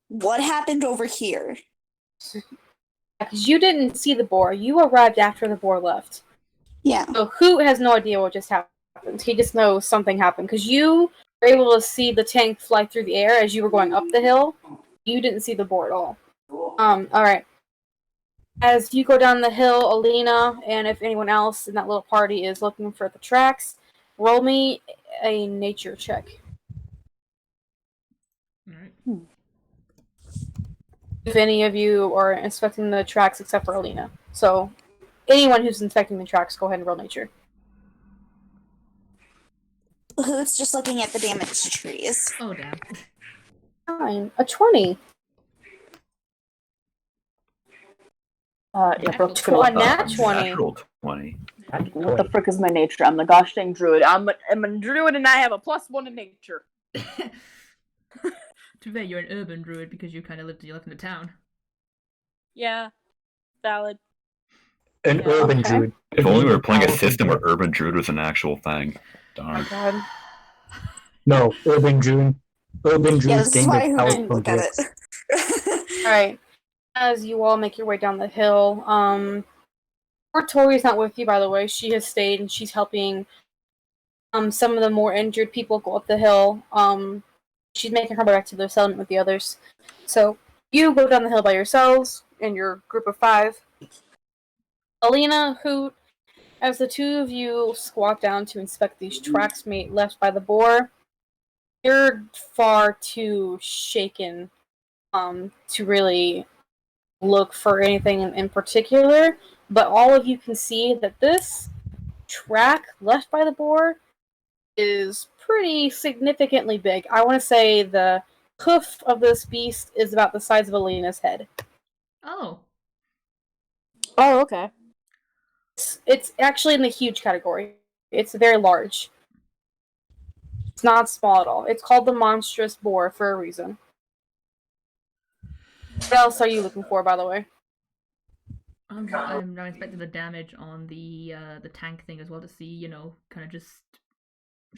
what happened over here? Because you didn't see the boar. You arrived after the boar left. Yeah. So Hoot has no idea what just happened. He just knows something happened. Because you were able to see the tank fly through the air as you were going up the hill. You didn't see the boar at all. Alright. As you go down the hill, Alina, and if anyone else in that little party is looking for the tracks, roll me a nature check. Alright. If any of you are inspecting the tracks except for Alina. So, anyone who's inspecting the tracks, go ahead and roll nature. Hoot's just looking at the damaged trees. Oh damn. Fine. A 20. Yeah, Brooke's Well, gonna. a nat 20. Natural 20. What the frick is my nature? I'm the gosh dang druid. I'm a druid and I have a +1 in nature. To be fair, you're an urban druid because you kind of live in the town. Yeah, valid. An Yeah, urban okay. druid. If only we were playing a Powerful system where druid. Urban Druid was an actual thing. Darn. God. No, urban druid. Urban Yeah, druids this is gain why their Hoot powers didn't from look at books. it. Alright. As you all make your way down the hill, poor Tori's not with you, by the way. She has stayed and she's helping some of the more injured people go up the hill. She's making her way back to the settlement with the others. So you go down the hill by yourselves in your group of 5. Alina, Hoot, as the 2 of you squat down to inspect these tracks left by the boar, you're far too shaken to really look for anything in particular, but all of you can see that this track left by the boar is pretty significantly big. I want to say the hoof of this beast is about the size of Alina's head. Oh. Oh, okay. It's actually in the huge category. It's very large. It's not small at all. It's called the monstrous boar for a reason. What else are you looking for, by the way? I'm now inspecting the damage on the tank thing as well to see, kind of just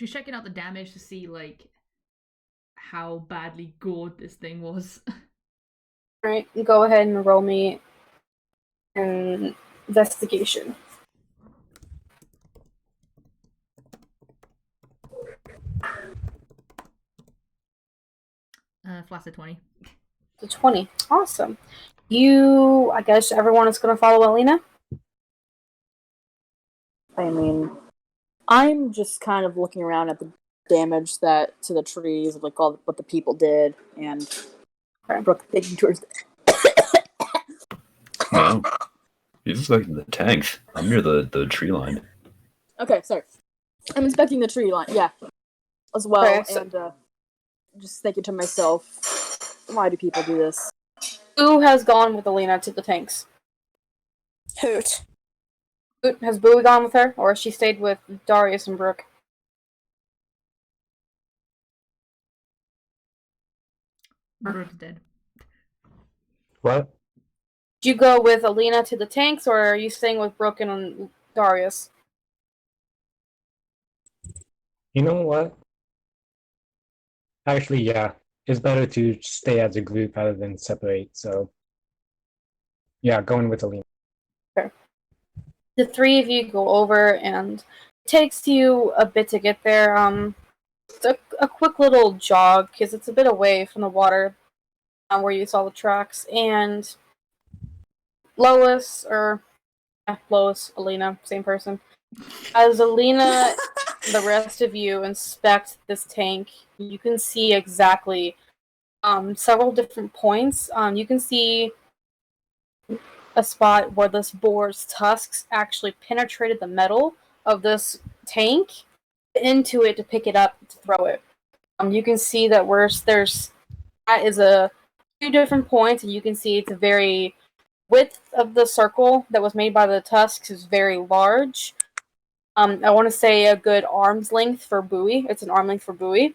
checking out the damage to see like how badly gored this thing was. Alright, go ahead and roll me an investigation. Flaccid 20. The 20. Awesome. I guess everyone is going to follow Alina? I mean, I'm just kind of looking around at the damage to the trees, like all what the people did, and Brooke taking towards. Wow. He's inspecting the tanks. I'm near the tree line. Okay, sorry. I'm inspecting the tree line, yeah, as well, Okay, so- and just thinking to myself, why do people do this? Who has gone with Alina to the tanks? Hoot. Has Bowie gone with her, or has she stayed with Darius and Brooke? Brooke's dead. What? Did you go with Alina to the tanks, or are you staying with Brooke and Darius? You know what? Actually, yeah. It's better to stay as a group rather than separate, so... Yeah, going with Alina. The 3 of you go over, and it takes you a bit to get there. It's a quick little jog, because it's a bit away from the water where you saw the tracks. And Lois, Alina, same person. As Alina the rest of you inspect this tank, you can see exactly several different points. You can see a spot where this boar's tusks actually penetrated the metal of this tank into it to pick it up to throw it. You can see that that is a few different points, and you can see it's a very width of the circle that was made by the tusks is very large. I want to say a good arm's length for buoy. It's an arm length for buoy.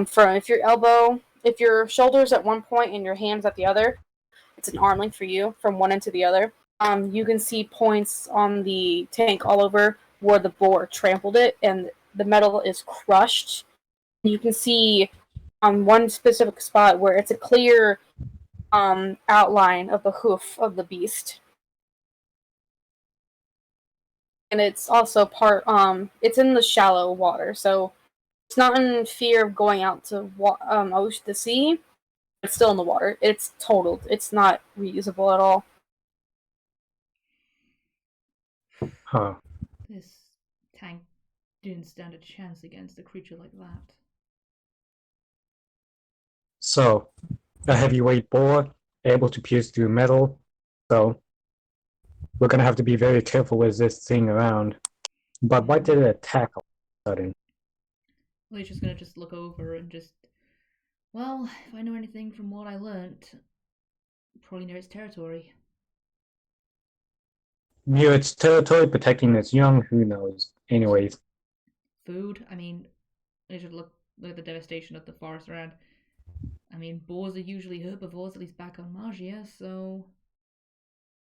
From if your shoulder's at one point and your hands at the other, it's an arm length for you from one end to the other. You can see points on the tank all over where the boar trampled it, and the metal is crushed. You can see on one specific spot where it's a clear outline of the hoof of the beast. And it's also it's in the shallow water, so it's not in fear of going out to the sea. It's still in the water. It's totaled. It's not reusable at all. Huh. This tank didn't stand a chance against a creature like that. So, a heavyweight boar, able to pierce through metal. So, we're gonna have to be very careful with this thing around. But why did it attack all of a sudden? Alicia's gonna just look over and just, well, if I know anything from what I learnt, probably near its territory. Near its territory, protecting its young, who knows? Anyways. Food, I mean, Alicia look at the devastation of the forest around. I mean, boars are usually herbivores, at least back on Magia, so...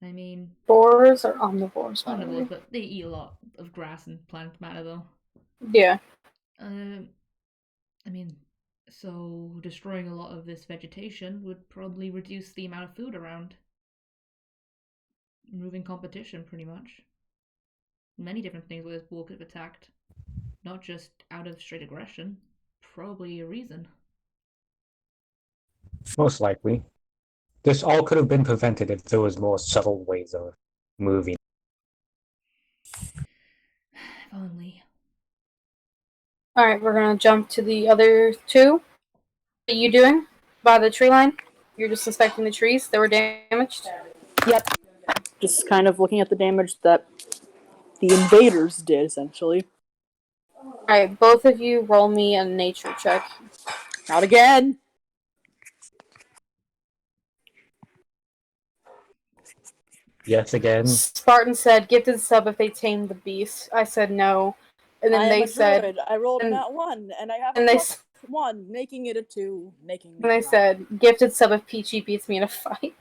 I mean... Boars are omnivores, by the way. Omnivores, but they eat a lot of grass and plant matter, though. Yeah. I mean, so destroying a lot of this vegetation would probably reduce the amount of food around. Removing competition, pretty much. Many different things where this boar could have attacked. Not just out of straight aggression. Probably a reason. Most likely. This all could have been prevented if there was more subtle ways of moving. If only. Alright, we're gonna jump to the other two. What are you doing by the tree line? You're just inspecting the trees that were damaged? Yep. Just kind of looking at the damage that the invaders did, essentially. Alright, both of you roll me a nature check. Not again! Yes, again. Spartan said, gifted sub if they tame the beast. I said no. And then they said... I rolled and- that one, and I have and a they plus one, making it a 2. Making And they said, gifted sub if Peachy beats me in a fight.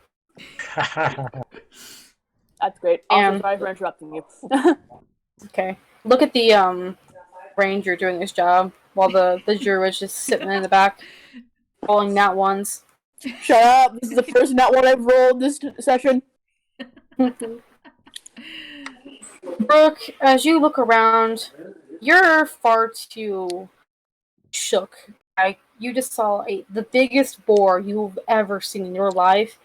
That's great. Also, sorry for interrupting you. Okay. Look at the ranger doing his job while the druid's just sitting in the back rolling nat ones. Shut up! This is the first nat one I've rolled this session. Brooke, as you look around, you're far too shook. You just saw the biggest boar you've ever seen in your life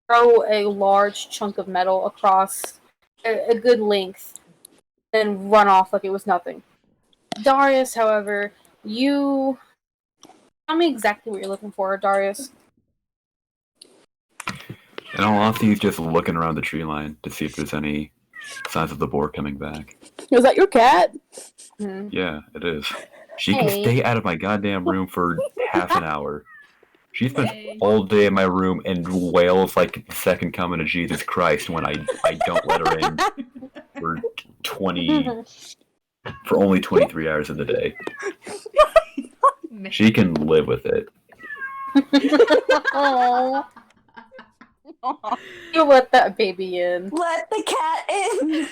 throw a large chunk of metal across a good length and run off like it was nothing. Darius, however, tell me exactly what you're looking for, Darius. In all honesty, he's just looking around the tree line to see if there's any signs of the boar coming back. Is that your cat? Hmm. Yeah, it is. She can stay out of my goddamn room for half an hour. She spends all day in my room and wails like the second coming of Jesus Christ when I don't let her in for only 23 hours of the day. She can live with it. You let that baby in. Let the cat in.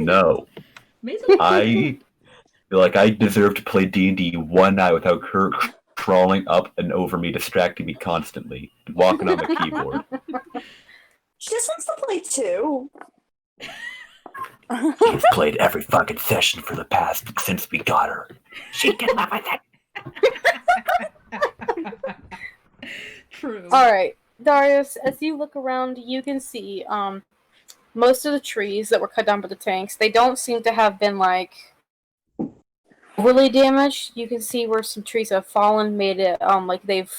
No. I feel like I deserve to play D&D one night without her crawling up and over me, distracting me constantly, and walking on the keyboard. She just wants to play too. She's played every fucking session for the past since we got her. She can live with it. True. Alright, Darius, as you look around, you can see most of the trees that were cut down by the tanks, they don't seem to have been like really damaged. You can see where some trees have fallen, made it like they've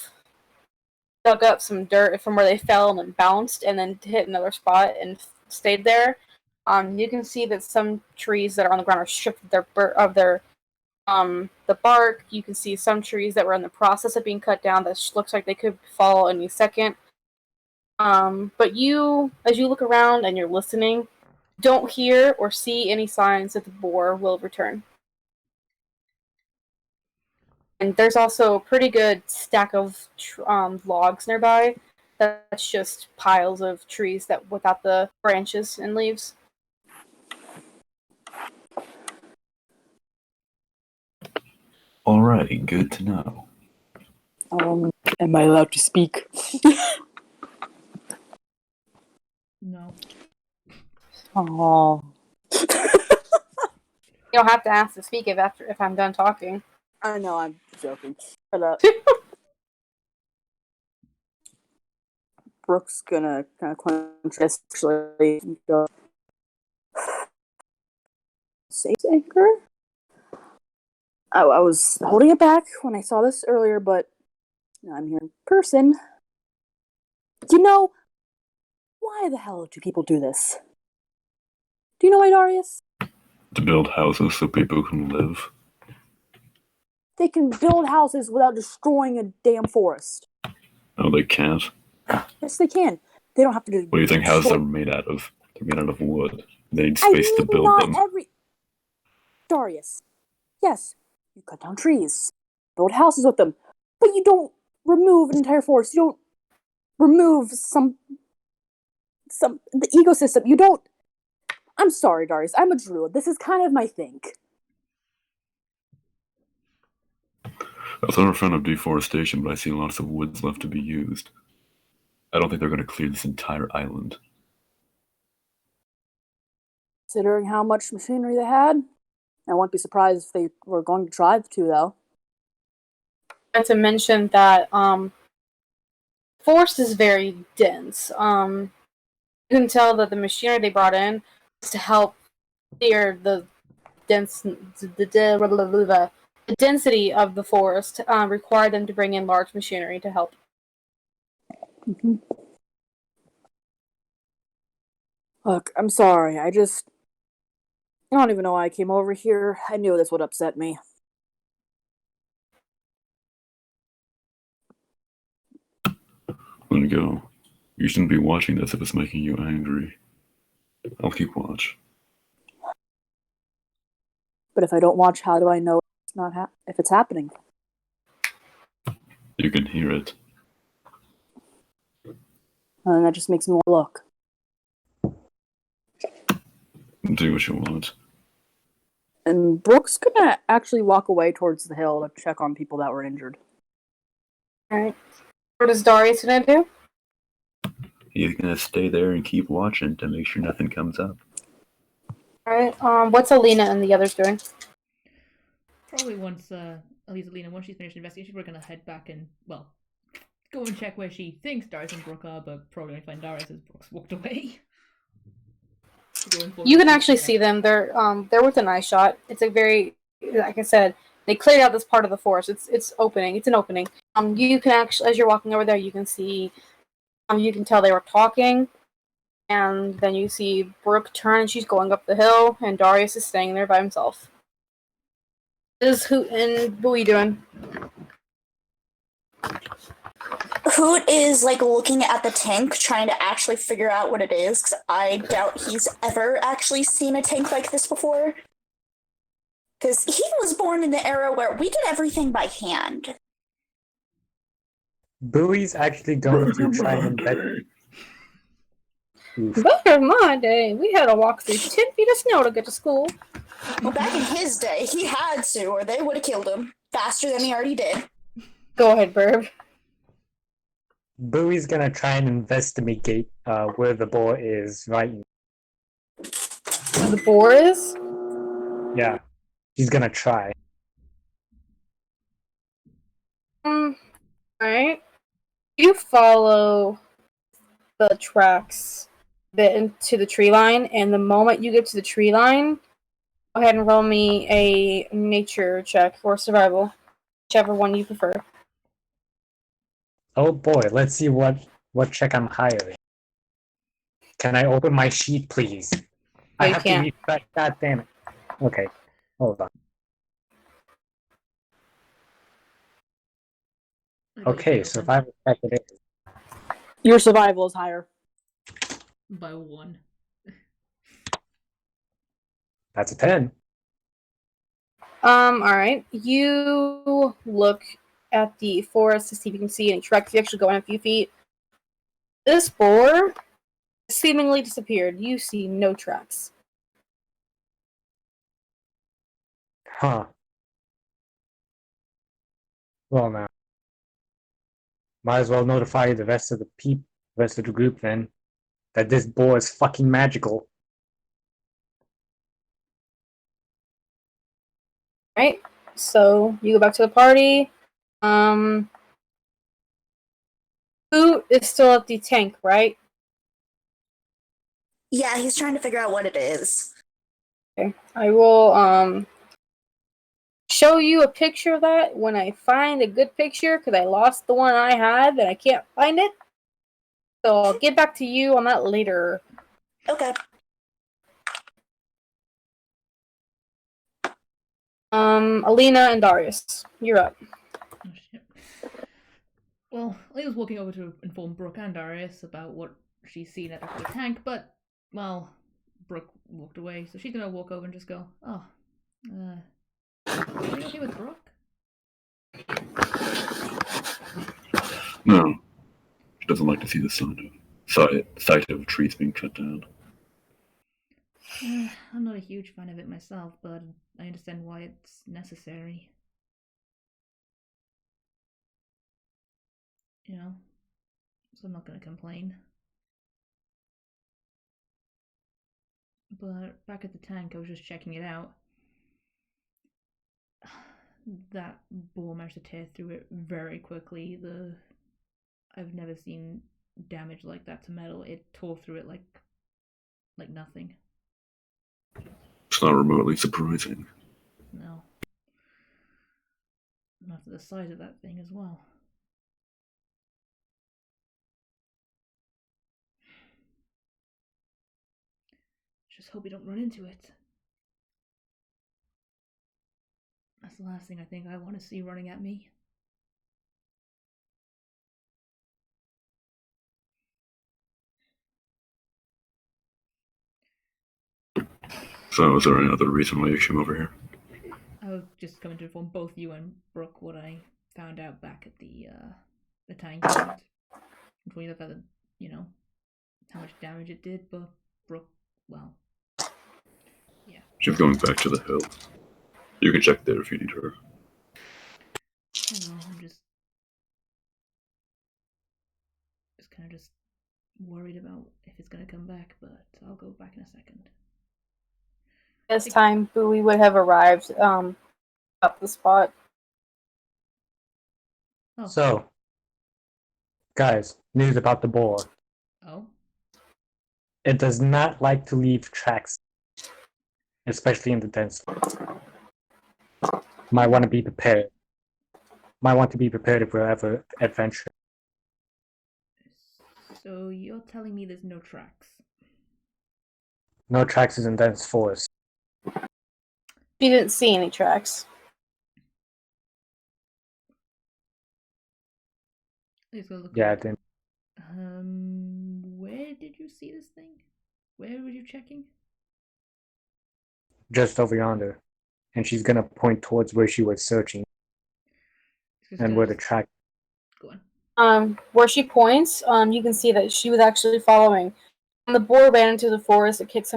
dug up some dirt from where they fell and then bounced and then hit another spot and stayed there. You can see that some trees that are on the ground are stripped of their the bark. You can see some trees that were in the process of being cut down that looks like they could fall any second. But as you look around and you're listening, don't hear or see any signs that the boar will return. And there's also a pretty good stack of logs nearby. That's just piles of trees that without the branches and leaves. Alrighty, good to know. Am I allowed to speak? No. Oh. You don't have to ask to speak if I'm done talking. I know, I'm joking. But, Brooke's gonna kind of clench this, actually, and go, safe anchor? I was holding it back when I saw this earlier, but now I'm here in person. You know, why the hell do people do this? Do you know why, Darius? To build houses so people can live. They can build houses without destroying a damn forest. No, they can't. Yes, they can. They don't have to do. What do you think houses are made out of? They're made out of wood. They need space to build them. Darius, yes, you cut down trees, build houses with them, but you don't remove an entire forest. You don't remove the ecosystem. You don't. I'm sorry, Darius. I'm a druid. This is kind of my thing. I'm not a fan of deforestation, but I see lots of woods left to be used. I don't think they're going to clear this entire island. Considering how much machinery they had, I won't be surprised if they were going to try to, though. And to mention that forest is very dense. You can tell that the machinery they brought in is to help clear the density of the forest. Required them to bring in large machinery to help. Mm-hmm. Look, I'm sorry. I don't even know why I came over here. I knew this would upset me. Let it go. You shouldn't be watching this if it's making you angry. I'll keep watch. But if I don't watch, how do I know if it's happening? You can hear it. And that just makes me want to look. Do what you want. And Brooke's gonna actually walk away towards the hill to check on people that were injured. Alright. What is Darius gonna do? He's gonna stay there and keep watching to make sure nothing comes up. Alright. What's Alina and the others doing? Probably once, at least Alina, once she's finished investigation, we're gonna head back and, well, go and check where she thinks Darius and Brooke are, but probably gonna find Darius as Brooke's walked away. You can actually see them. They're within eye shot. It's a very, like I said, they cleared out this part of the forest. It's opening. It's an opening. You can actually, as you're walking over there, you can see, you can tell they were talking, and then you see Brooke turn and she's going up the hill, and Darius is staying there by himself. What are you doing? Hoot is like looking at the tank, trying to actually figure out what it is, because I doubt he's ever actually seen a tank like this before. Because he was born in the era where we did everything by hand. Bowie's actually going to try and bet. Back in my day, we had to walk through 10 feet of snow to get to school. Well, back in his day, he had to, or they would have killed him faster than he already did. Go ahead, Burb. Bowie's gonna try and investigate where the boar is right now. Where the boar is? Yeah, he's gonna try. Alright. You follow the tracks bit into the tree line, and the moment you get to the tree line, go ahead and roll me a nature check or survival, whichever one you prefer. Oh boy, let's see what check I'm hiring. Can I open my sheet, please? I you have can't. to refresh. God damn it. Okay, hold on. I got you Okay, open survival check it is. Your survival is higher. by 1. That's a 10. Alright. You look at the forest to see if you can see any tracks. You actually go in a few feet. This boar seemingly disappeared. You see no tracks. Huh. Well now. Might as well notify the rest of the rest of the group then, that this boar is fucking magical. Right? So you go back to the party. Who is still at the tank, right? Yeah, he's trying to figure out what it is. Okay. I will show you a picture of that when I find a good picture, because I lost the one I had and I can't find it. So I'll get back to you on that later. Okay. Alina and Darius, you're up. Oh shit. Well, Lena's walking over to inform Brooke and Darius about what she's seen at the back of the tank, but, well, Brooke walked away, so she's gonna walk over and just go, oh, are you okay with Brooke? No. She doesn't like to see the sight of trees being cut down. I'm not a huge fan of it myself, but I understand why it's necessary. You know? So I'm not gonna complain. But back at the tank, I was just checking it out. That boar managed to tear through it very quickly. I've never seen damage like that to metal. It tore through it like nothing. It's not remotely surprising. No. Not for the size of that thing as well. Just hope we don't run into it. That's the last thing I think I want to see running at me. So, is there any other reason why you came over here? I was just coming to inform both you and Brooke what I found out back at the tank unit. Between the fact that, you know, how much damage it did, but Brooke, well, yeah. She's going back to the hill. You can check there if you need her. I know, I'm just kind of just worried about if it's gonna come back, but I'll go back in a second. This time, Bowie would have arrived at the spot. Oh. So, guys, news about the boar. Oh? It does not like to leave tracks, especially in the dense. Might want to be prepared. Might want to be prepared if we're ever adventure. So you're telling me there's no tracks? No tracks is in dense forest. She didn't see any tracks. Let's go look. Yeah, I didn't. Where did you see this thing? Where were you checking? Just over yonder. And she's gonna point towards where she was searching. And where the track. Go on. Where she points, you can see that she was actually following. When the boar ran into the forest, it kicked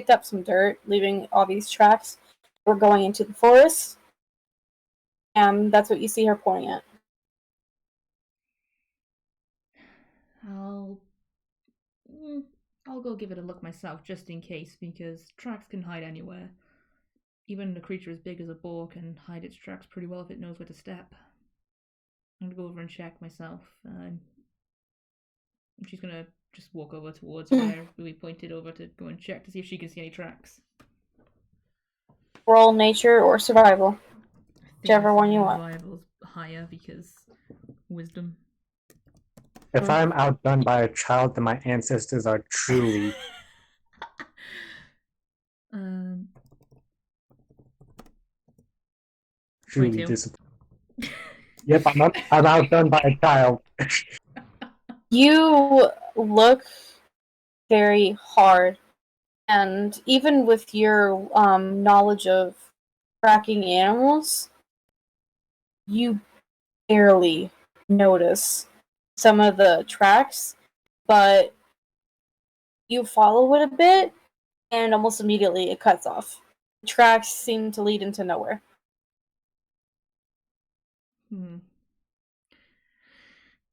up some dirt, leaving all these tracks. We're going into the forest. And that's what you see her pointing at. I'll go give it a look myself, just in case, because tracks can hide anywhere. Even a creature as big as a boar can hide its tracks pretty well if it knows where to step. I'm gonna go over and check myself. She's gonna just walk over towards where we pointed over to go and check to see if she can see any tracks. Roll nature or survival. Whichever one you want. Survival's higher because wisdom. If I'm outdone by a child, then my ancestors are truly Um, truly 22. disappointed. Yep, I'm outdone by a child. You look very hard, and even with your knowledge of tracking animals, you barely notice some of the tracks, but you follow it a bit, and almost immediately it cuts off. The tracks seem to lead into nowhere.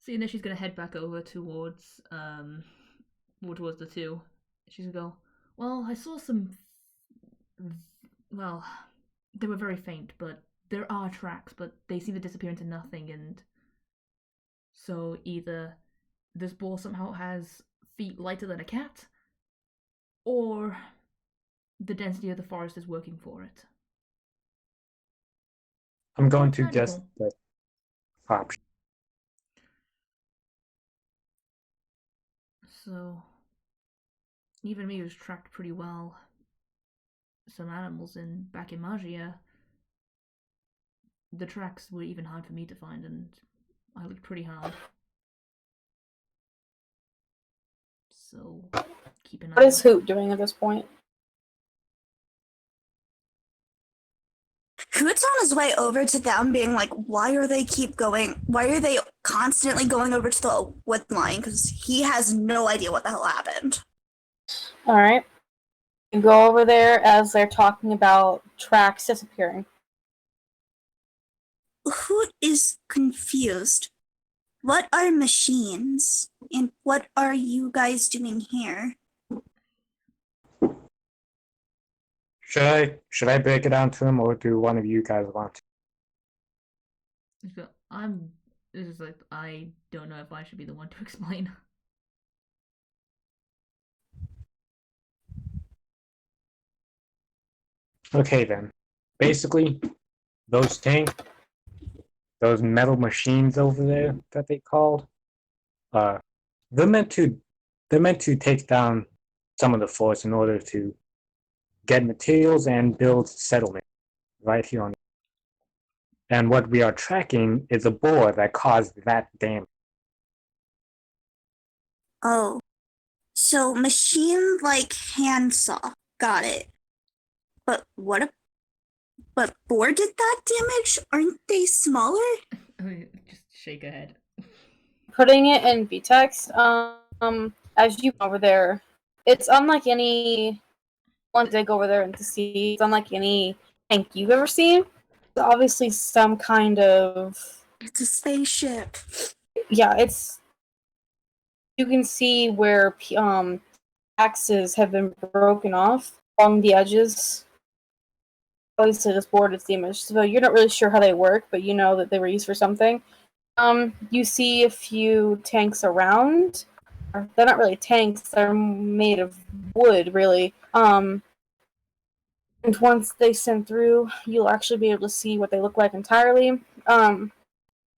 Seeing that she's gonna head back over towards the two, she's gonna go, well, I saw some. Well, they were very faint, but there are tracks, but they seem to disappear into nothing, and so either this boar somehow has feet lighter than a cat, or the density of the forest is working for it. I'm going to Magical. guess that option. So, even me who's tracked pretty well some animals back in Magia, the tracks were even hard for me to find, and I looked pretty hard. So, keep an eye What is out. Hoot doing at this point? Hoot's on his way over to them, being like, why are they constantly going over to the wood line? Because he has no idea what the hell happened. Alright. You go over there as they're talking about tracks disappearing. Hoot is confused. What are machines? And what are you guys doing here? Should I break it down to him, or do one of you guys want to? So this is like, I don't know if I should be the one to explain. Okay then. Basically, those metal machines over there that they called, they're meant to take down some of the forest in order to get materials and build settlement right here on. And what we are tracking is a boar that caused that damage. Oh. So machine like handsaw. Got it. But but boar did that damage? Aren't they smaller? Just shake her head. Putting it in VTEX, as you over there, it's unlike any one to go over there and to see. It's unlike any tank you've ever seen. It's obviously some kind of It's a spaceship. yeah. It's you can see where axes have been broken off along the edges. Obviously, this board is damaged, so you're not really sure how they work, but you know that they were used for something. You see a few tanks around. They're not really tanks, they're made of wood, really. And once they send through, you'll actually be able to see what they look like entirely.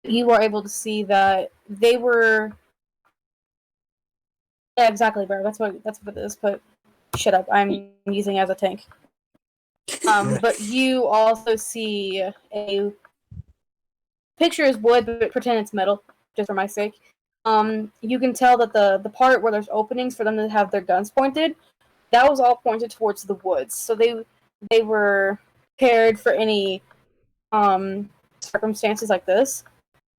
You are able to see that they were. Yeah, exactly, bro. That's what it is. But shut up, I'm using it as a tank. But you also see a picture is wood, but pretend it's metal, just for my sake. You can tell that the part where there's openings for them to have their guns pointed, that was all pointed towards the woods. So they were prepared for any circumstances like this.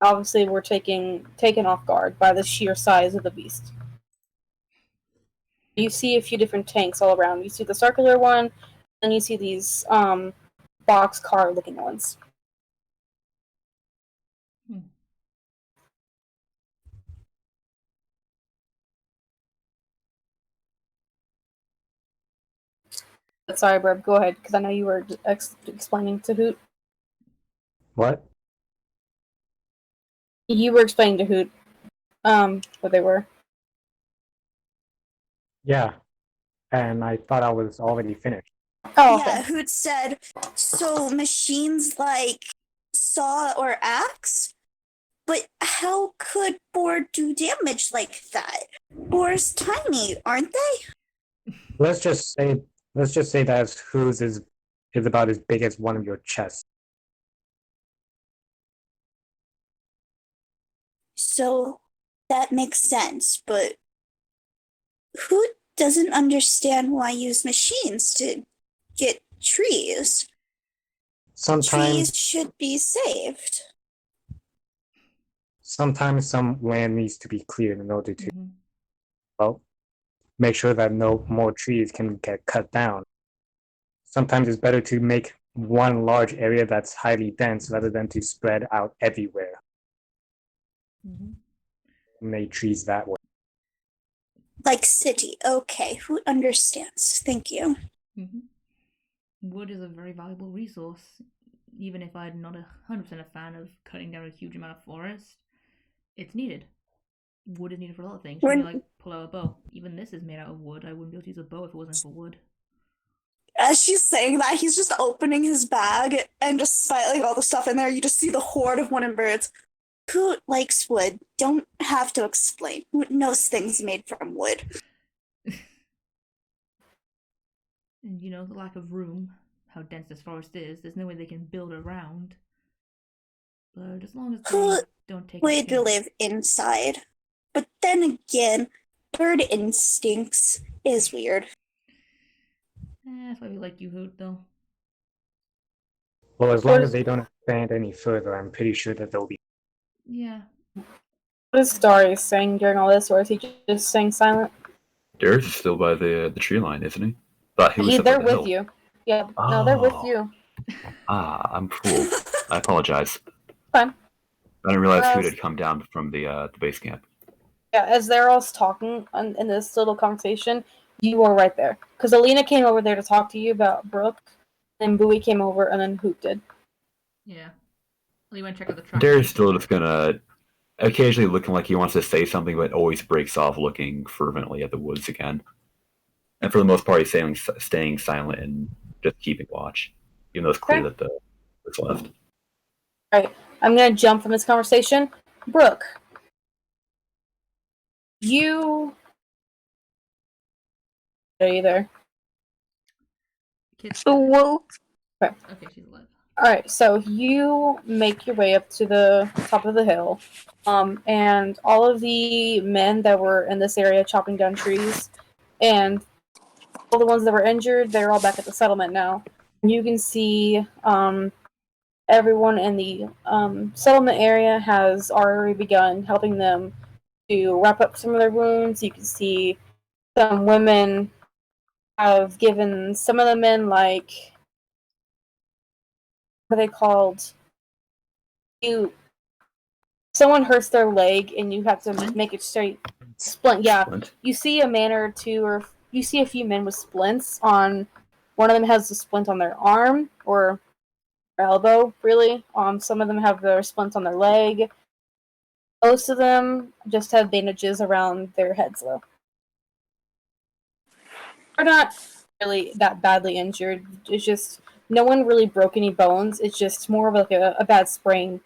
Obviously, we're taken off guard by the sheer size of the beast. You see a few different tanks all around. You see the circular one, and you see these boxcar looking ones. Sorry, Breb, go ahead, because I know you were explaining to Hoot. What? You were explaining to Hoot what they were. Yeah, and I thought I was already finished. Oh, Yeah, okay. Hoot said, so machines like saw or axe? But how could boar do damage like that? Boar's tiny, aren't they? Let's just say that whose is about as big as one of your chests. So that makes sense, but who doesn't understand why use machines to get trees? Sometimes Trees should be saved. sometimes some land needs to be cleared in order to, Mhm. well, make sure that no more trees can get cut down. Sometimes it's better to make one large area that's highly dense rather than to spread out everywhere. Mhm. Make trees that way. Like city. Okay, who understands? Thank you. Mhm. Wood is a very valuable resource. Even if I'm not 100% a fan of cutting down a huge amount of forest, it's needed. Wood is needed for a lot of things. You We're, can like pull out a bow. Even this is made out of wood. I wouldn't be able to use a bow if it wasn't for wood. as she's saying that, he's just opening his bag, and despite like all the stuff in there, you just see the horde of wooden birds. Who likes wood? Don't have to explain. Who knows things made from wood? And the lack of room, how dense this forest is, there's no way they can build around. But as long as Who they don't take would it. live inside? But then again, bird instincts is weird. That's why we like you, Hoot, though. Well, as long as they don't expand any further, I'm pretty sure that they'll be. Yeah. What is Darius saying during all this, or is he just staying silent? Darius is still by the tree line, isn't he? Thought he was up They're on the with hill. you. Yeah, no, they're with Oh. you. I'm fooled. I apologize. Fine. I didn't realize who Else- had come down from the base camp. Yeah, as they're all talking in this little conversation, you are right there. Because Alina came over there to talk to you about Brooke, and Bowie came over, and then Hoop did. Yeah. Well, you want to check out the track. Darius still just gonna occasionally looking like he wants to say something, but always breaks off looking fervently at the woods again. And for the most part, he's staying silent and just keeping watch, even though it's clear that it's left. Alright, I'm gonna jump from this conversation. Brooke, you... Are you there? Kids. Well, Okay, she's alive. Alright, so you make your way up to the top of the hill, and all of the men that were in this area chopping down trees, and all the ones that were injured, they're all back at the settlement now. You can see everyone in the settlement area has already begun helping them to wrap up some of their wounds. You can see some women have given some of the men, like, what are they called? Someone hurts their leg and you have to make it straight. Splint, yeah. Splint. You see a man or two, or you see a few men with splints on. One of them has a splint on their arm or elbow, really. Some of them have their splints on their leg. Most of them just have bandages around their heads, though. They're not really that badly injured. It's just no one really broke any bones. It's just more of like a bad sprain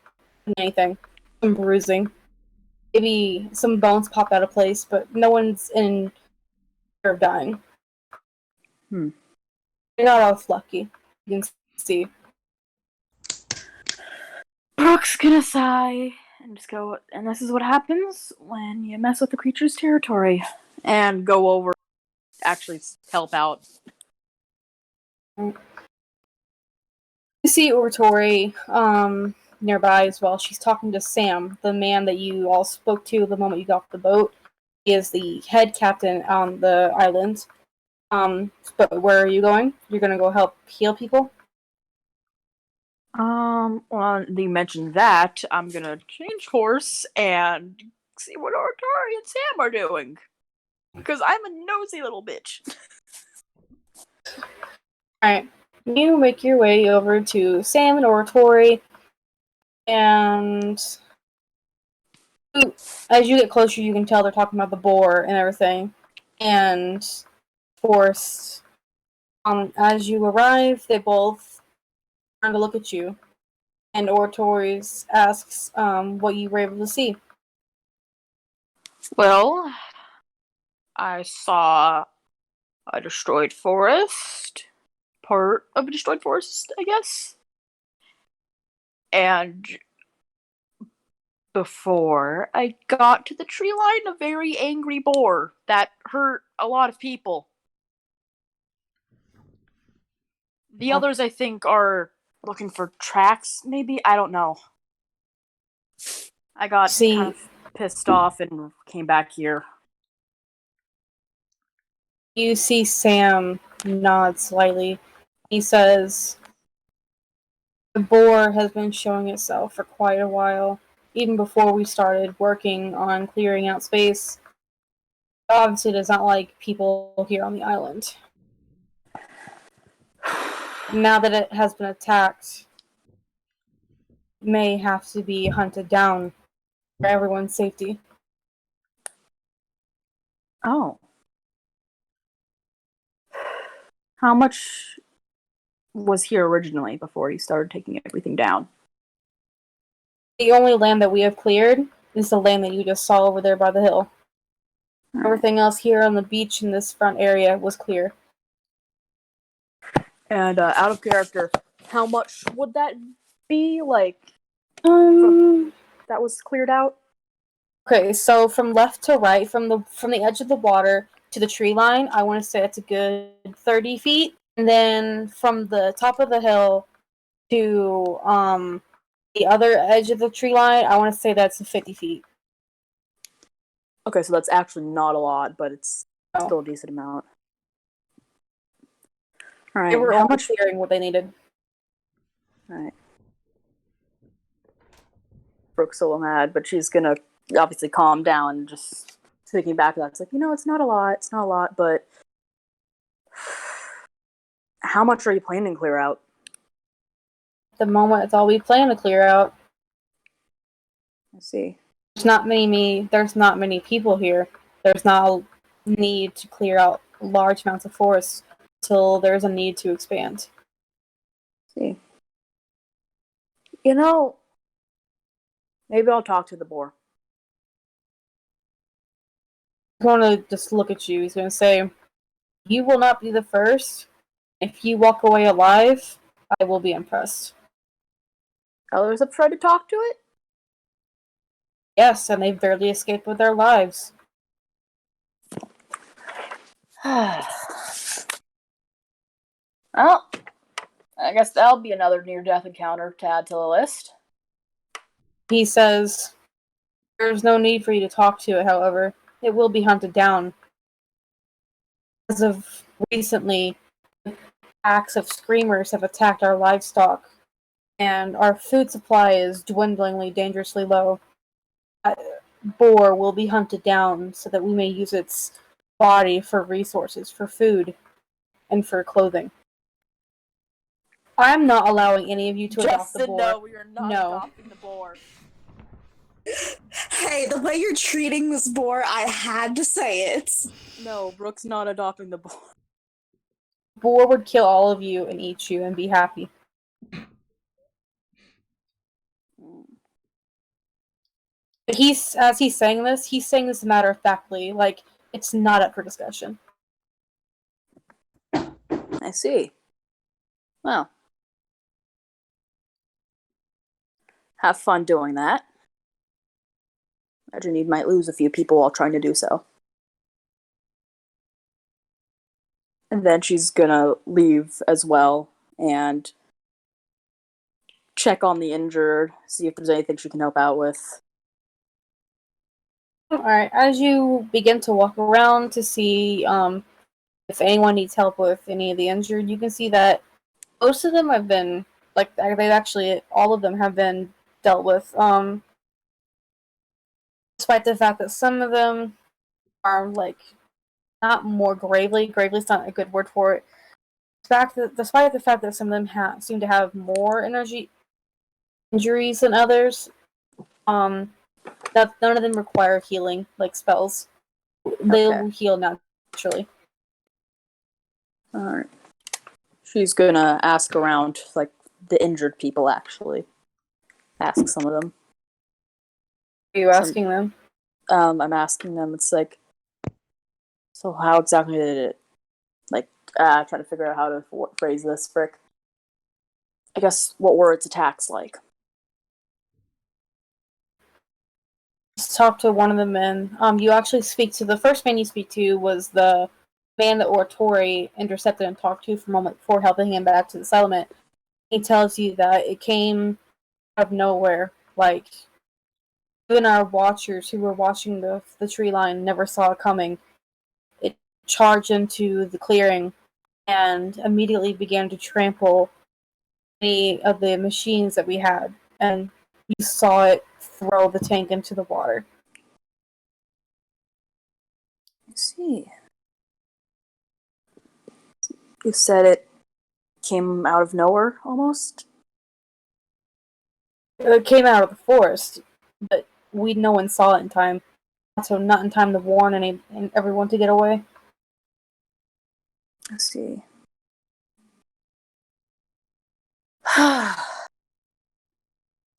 than anything. Some bruising. Maybe some bones popped out of place, but no one's in fear of dying. Hmm. They're not all lucky. You can see. Brooke's gonna sigh and just go, and this is what happens when you mess with the creature's territory. And go over, actually help out. You see Oratory nearby as well. She's talking to Sam, the man that you all spoke to the moment you got off the boat. He is the head captain on the island. But where are you going? You're gonna go help heal people? Well, you mentioned that. I'm gonna change course and see what Ortari and Sam are doing. Because I'm a nosy little bitch. Alright. You make your way over to Sam and Oratory, and as you get closer, you can tell they're talking about the boar and everything. and Forrest, as you arrive, they both turn to look at you, and Oratories asks what you were able to see. Well, I saw a destroyed forest. Part of a destroyed forest, I guess. And before I got to the tree line, a very angry boar that hurt a lot of people. The others, I think, are looking for tracks, maybe? I don't know. I got kind of pissed off and came back here. You see Sam nod slightly. He says, the boar has been showing itself for quite a while, even before we started working on clearing out space. Obviously does not like people here on the island. Now that it has been attacked, it may have to be hunted down for everyone's safety. Oh. How much was here originally before you started taking everything down? The only land that we have cleared is the land that you just saw over there by the hill. Everything else here on the beach in this front area was clear. And out of character, how much would that be? Like, that was cleared out? Okay, so from left to right, from the edge of the water to the tree line, I want to say it's a good 30 feet. And then from the top of the hill to the other edge of the tree line, I want to say that's 50 feet. Okay, so that's actually not a lot, but it's still a decent amount. All right. They were how only much clearing what they needed. All right. Brooke's a little mad, but she's gonna obviously calm down and just thinking back to that. It's like, it's not a lot, but how much are you planning to clear out? At the moment, it's all we plan to clear out. I see. There's not many people here. There's not a need to clear out large amounts of forest until there's a need to expand. See. Maybe I'll talk to the boar. He's going to just look at you. He's going to say, you will not be the first. If you walk away alive, I will be impressed. Others have tried to talk to it? Yes, and they've barely escaped with their lives. Well, I guess that'll be another near-death encounter to add to the list. He says, there's no need for you to talk to it, however. It will be hunted down. As of recently, packs of screamers have attacked our livestock, and our food supply is dwindlingly dangerously low. Boar will be hunted down so that we may use its body for resources, for food, and for clothing. I'm not allowing any of you to adopt the boar. No, we are not adopting the boar. Hey, the way you're treating this boar, I had to say it. No, Brooke's not adopting the boar. Boar would kill all of you and eat you and be happy. But as he's saying this matter-of-factly, like, it's not up for discussion. I see. Well. Have fun doing that. Imagine you might lose a few people while trying to do so. And then she's gonna leave as well and check on the injured, see if there's anything she can help out with. Alright, as you begin to walk around to see if anyone needs help with any of the injured, you can see that most of them have been, all of them have been dealt with. Despite the fact that some of them are, not more gravely is not a good word for it. Despite the fact that some of them seem to have more injuries than others, that none of them require healing, like spells. They'll heal now. Actually, Alright. She's gonna ask around, like, the injured people, actually. Ask some of them. are you asking them? I'm asking them, it's like, so how exactly did it, like, trying to figure out how to phrase this, frick. I guess, what were its attacks like? Just talk to one of the men. You actually speak to the first man you speak to was the man that Oratori intercepted and talked to for a moment before helping him back to the settlement. He tells you that it came out of nowhere. Like, even our watchers who were watching the tree line never saw it coming. It charged into the clearing and immediately began to trample any of the machines that we had. And you saw it throw the tank into the water. I see. You said it came out of nowhere, almost? It came out of the forest, but no one saw it in time. So not in time to warn and everyone to get away. I see.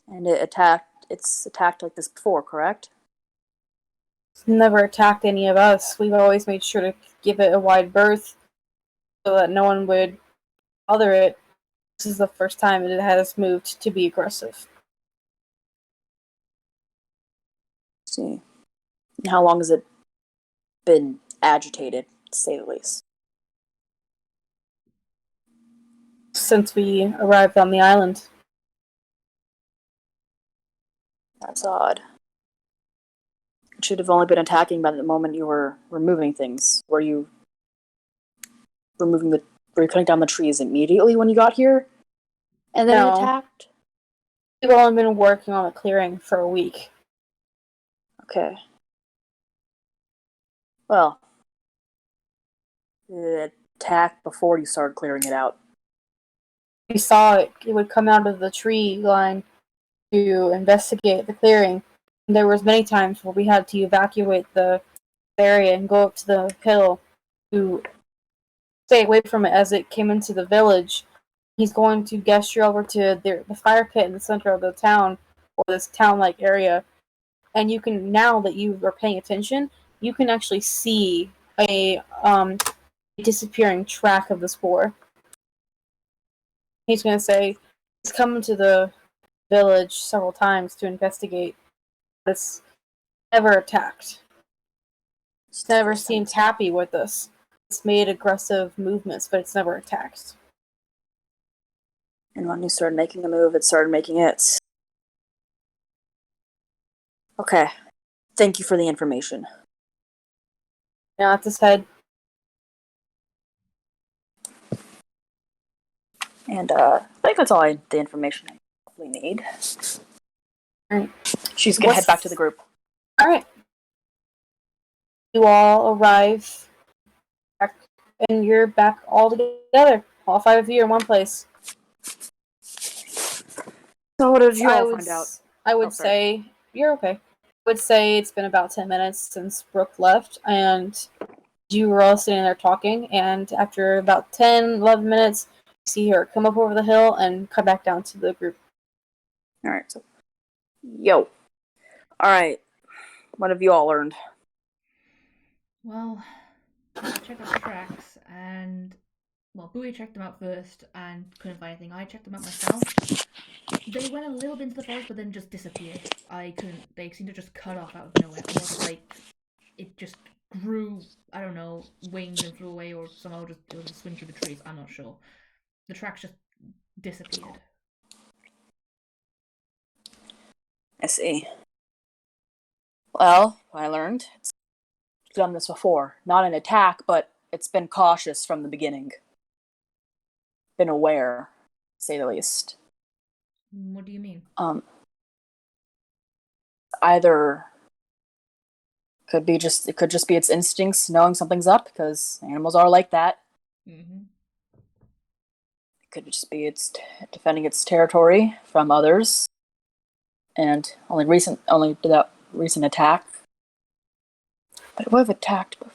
And it's attacked like this before, correct? It's never attacked any of us. We've always made sure to give it a wide berth so that no one would bother it. This is the first time it has moved to be aggressive. See. And how long has it been agitated, to say the least? Since we arrived on the island. That's odd. It should have only been attacking by the moment you were removing things. Were you cutting down the trees immediately when you got here? And then No. it attacked? We've only been working on the clearing for a week. Okay. Well, did it attack before you started clearing it out? We saw it. It would come out of the tree line to investigate the clearing. And there was many times where we had to evacuate the area and go up to the hill to stay away from it as it came into the village. He's going to gesture over to the fire pit in the center of the town, or this town-like area. And you can, now that you are paying attention, you can actually see a disappearing track of the spore. He's going to say, he's come to the village several times to investigate, but it's never attacked. It's never seemed happy with us. It's made aggressive movements, but it's never attacked. And when you started making a move, it started making its. Okay. Thank you for the information. Now at his head. And I think that's all the information I probably need. Alright. She's gonna head back to the group. Alright. You all arrive back, and you're back all together. All 5 of you in one place. So what did you all find out? I would say, you're okay. I would say it's been about 10 minutes since Brooke left, and you were all sitting there talking, and after about 10, 11 minutes, you see her come up over the hill and come back down to the group. Alright, so. Yo. Alright. What have you all learned? Well, I checked out the tracks, and well, Bowie checked them out first and couldn't find anything. I checked them out myself. They went a little bit into the forest, but then just disappeared. They seemed to just cut off out of nowhere, almost like it just grew, I don't know, wings and flew away, or somehow it was a swing through the trees. I'm not sure. The tracks just disappeared. I see. Well, I learned it's done this before. Not an attack, but it's been cautious from the beginning. Been aware, to say the least. What do you mean? Either it could just be its instincts knowing something's up, because animals are like that. Mm-hmm. It could just be it's defending its territory from others. And only did that recent attack. But it would have attacked before.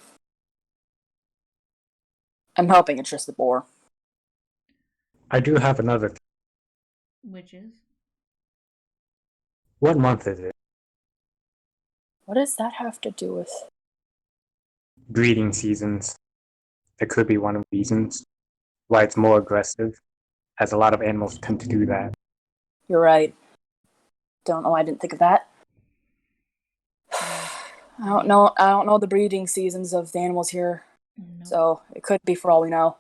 I'm hoping it's just the boar. I do have another. Which is? What month is it? What does that have to do with? Breeding seasons. That could be one of the reasons why it's more aggressive, as a lot of animals tend to do that. You're right. Don't know why I didn't think of that. I don't know the breeding seasons of the animals here. No. So it could be for all we know.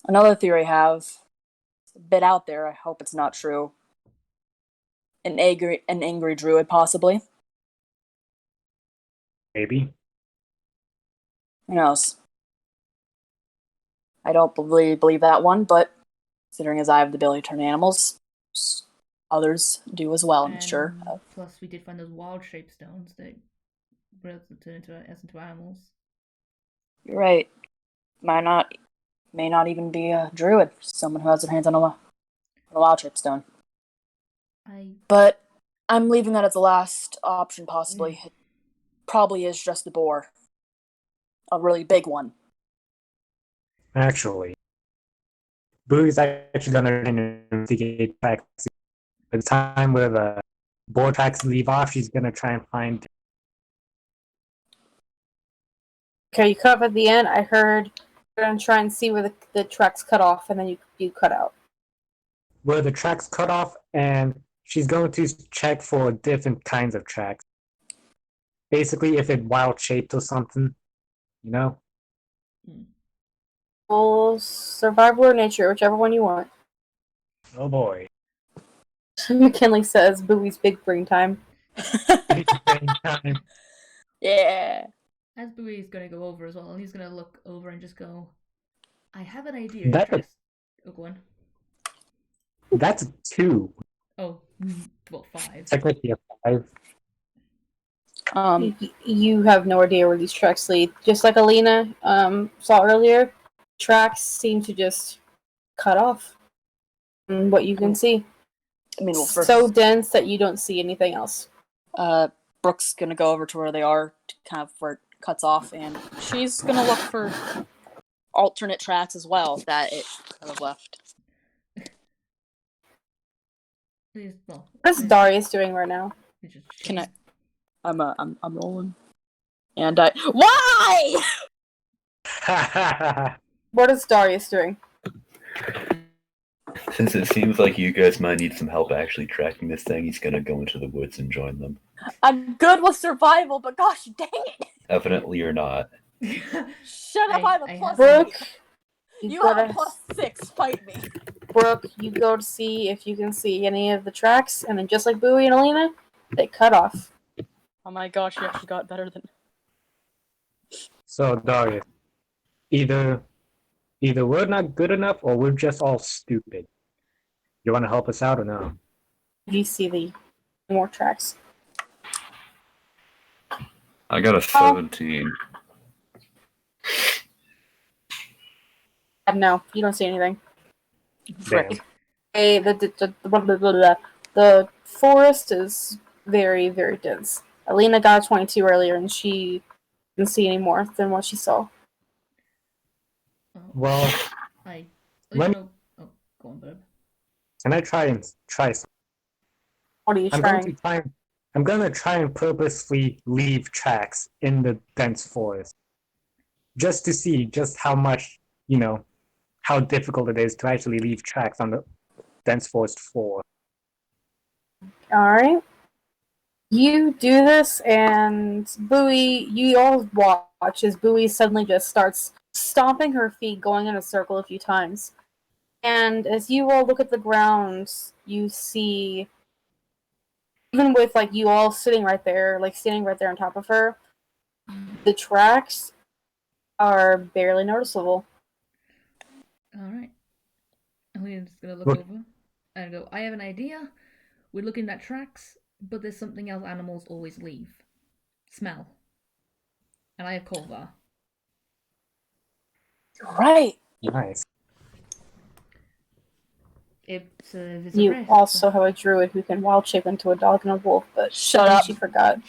Another theory I have, it's a bit out there, I hope it's not true. An angry druid, possibly. Maybe. Who knows? I don't believe that one, but considering as I have the ability to turn animals, others do as well, I'm sure. Plus, we did find those wild shape stones that were able to turn into animals. You're right. May not even be a druid. Someone who has their hands on a wild shape stone. But I'm leaving that as the last option, possibly. It probably is just the boar. A really big one. Actually, Boo's actually gonna investigate tracks. By the time where the boar tracks leave off, she's gonna try and find. Okay, you cut off at the end. I heard you're gonna try and see where the tracks cut off, and then you cut out. Where the tracks cut off, and she's going to check for different kinds of tracks. Basically, if it wild shaped or something, you know? Well, survival or nature, whichever one you want. Oh boy. McKinley says, Bowie's big brain time. Yeah. As Bowie is going to go over as well, and he's going to look over and just go, I have an idea. Oh, go on. That's a 2. Oh, well, 5. Technically a 5. You have no idea where these tracks lead. Just like Alina saw earlier, tracks seem to just cut off from what you can see. I mean, well, first, so dense that you don't see anything else. Brooke's gonna go over to where they are, kind of where it cuts off, and she's gonna look for alternate tracks as well that it could have left. What's Darius doing right now? Can I? I'm rolling, and why? What is Darius doing? Since it seems like you guys might need some help actually tracking this thing, he's gonna go into the woods and join them. I'm good with survival, but gosh dang it! Evidently, you're not. Shut up! I have a plus. Brooke, you have a +6. Fight me. Brooke, you go to see if you can see any of the tracks, and then just like Bowie and Alina, they cut off. Oh my gosh, you actually got better than. So Darius, either we're not good enough, or we're just all stupid. You want to help us out or no? You see the more tracks. I got a 17. No, you don't see anything. Damn. Hey, the forest is very, very dense. Alina got 22 earlier, and she didn't see any more than what she saw. Well, Oh, go on, Bob. Can I try something? What are you trying? I'm gonna try and purposely leave tracks in the dense forest, just to see just how much, how difficult it is to actually leave tracks on the dense forest floor. Alright. You do this, and Bowie, you all watch as Bowie suddenly just starts stomping her feet, going in a circle a few times. And as you all look at the ground, you see, even with you all sitting right there, standing right there on top of her, the tracks are barely noticeable. Alright. I'm just gonna look over and go, I have an idea. We're looking at tracks, but there's something else animals always leave. Smell. And I have Kolvar. Right. Nice. You also have a druid who can wild shape into a dog and a wolf, but Shut up. She forgot.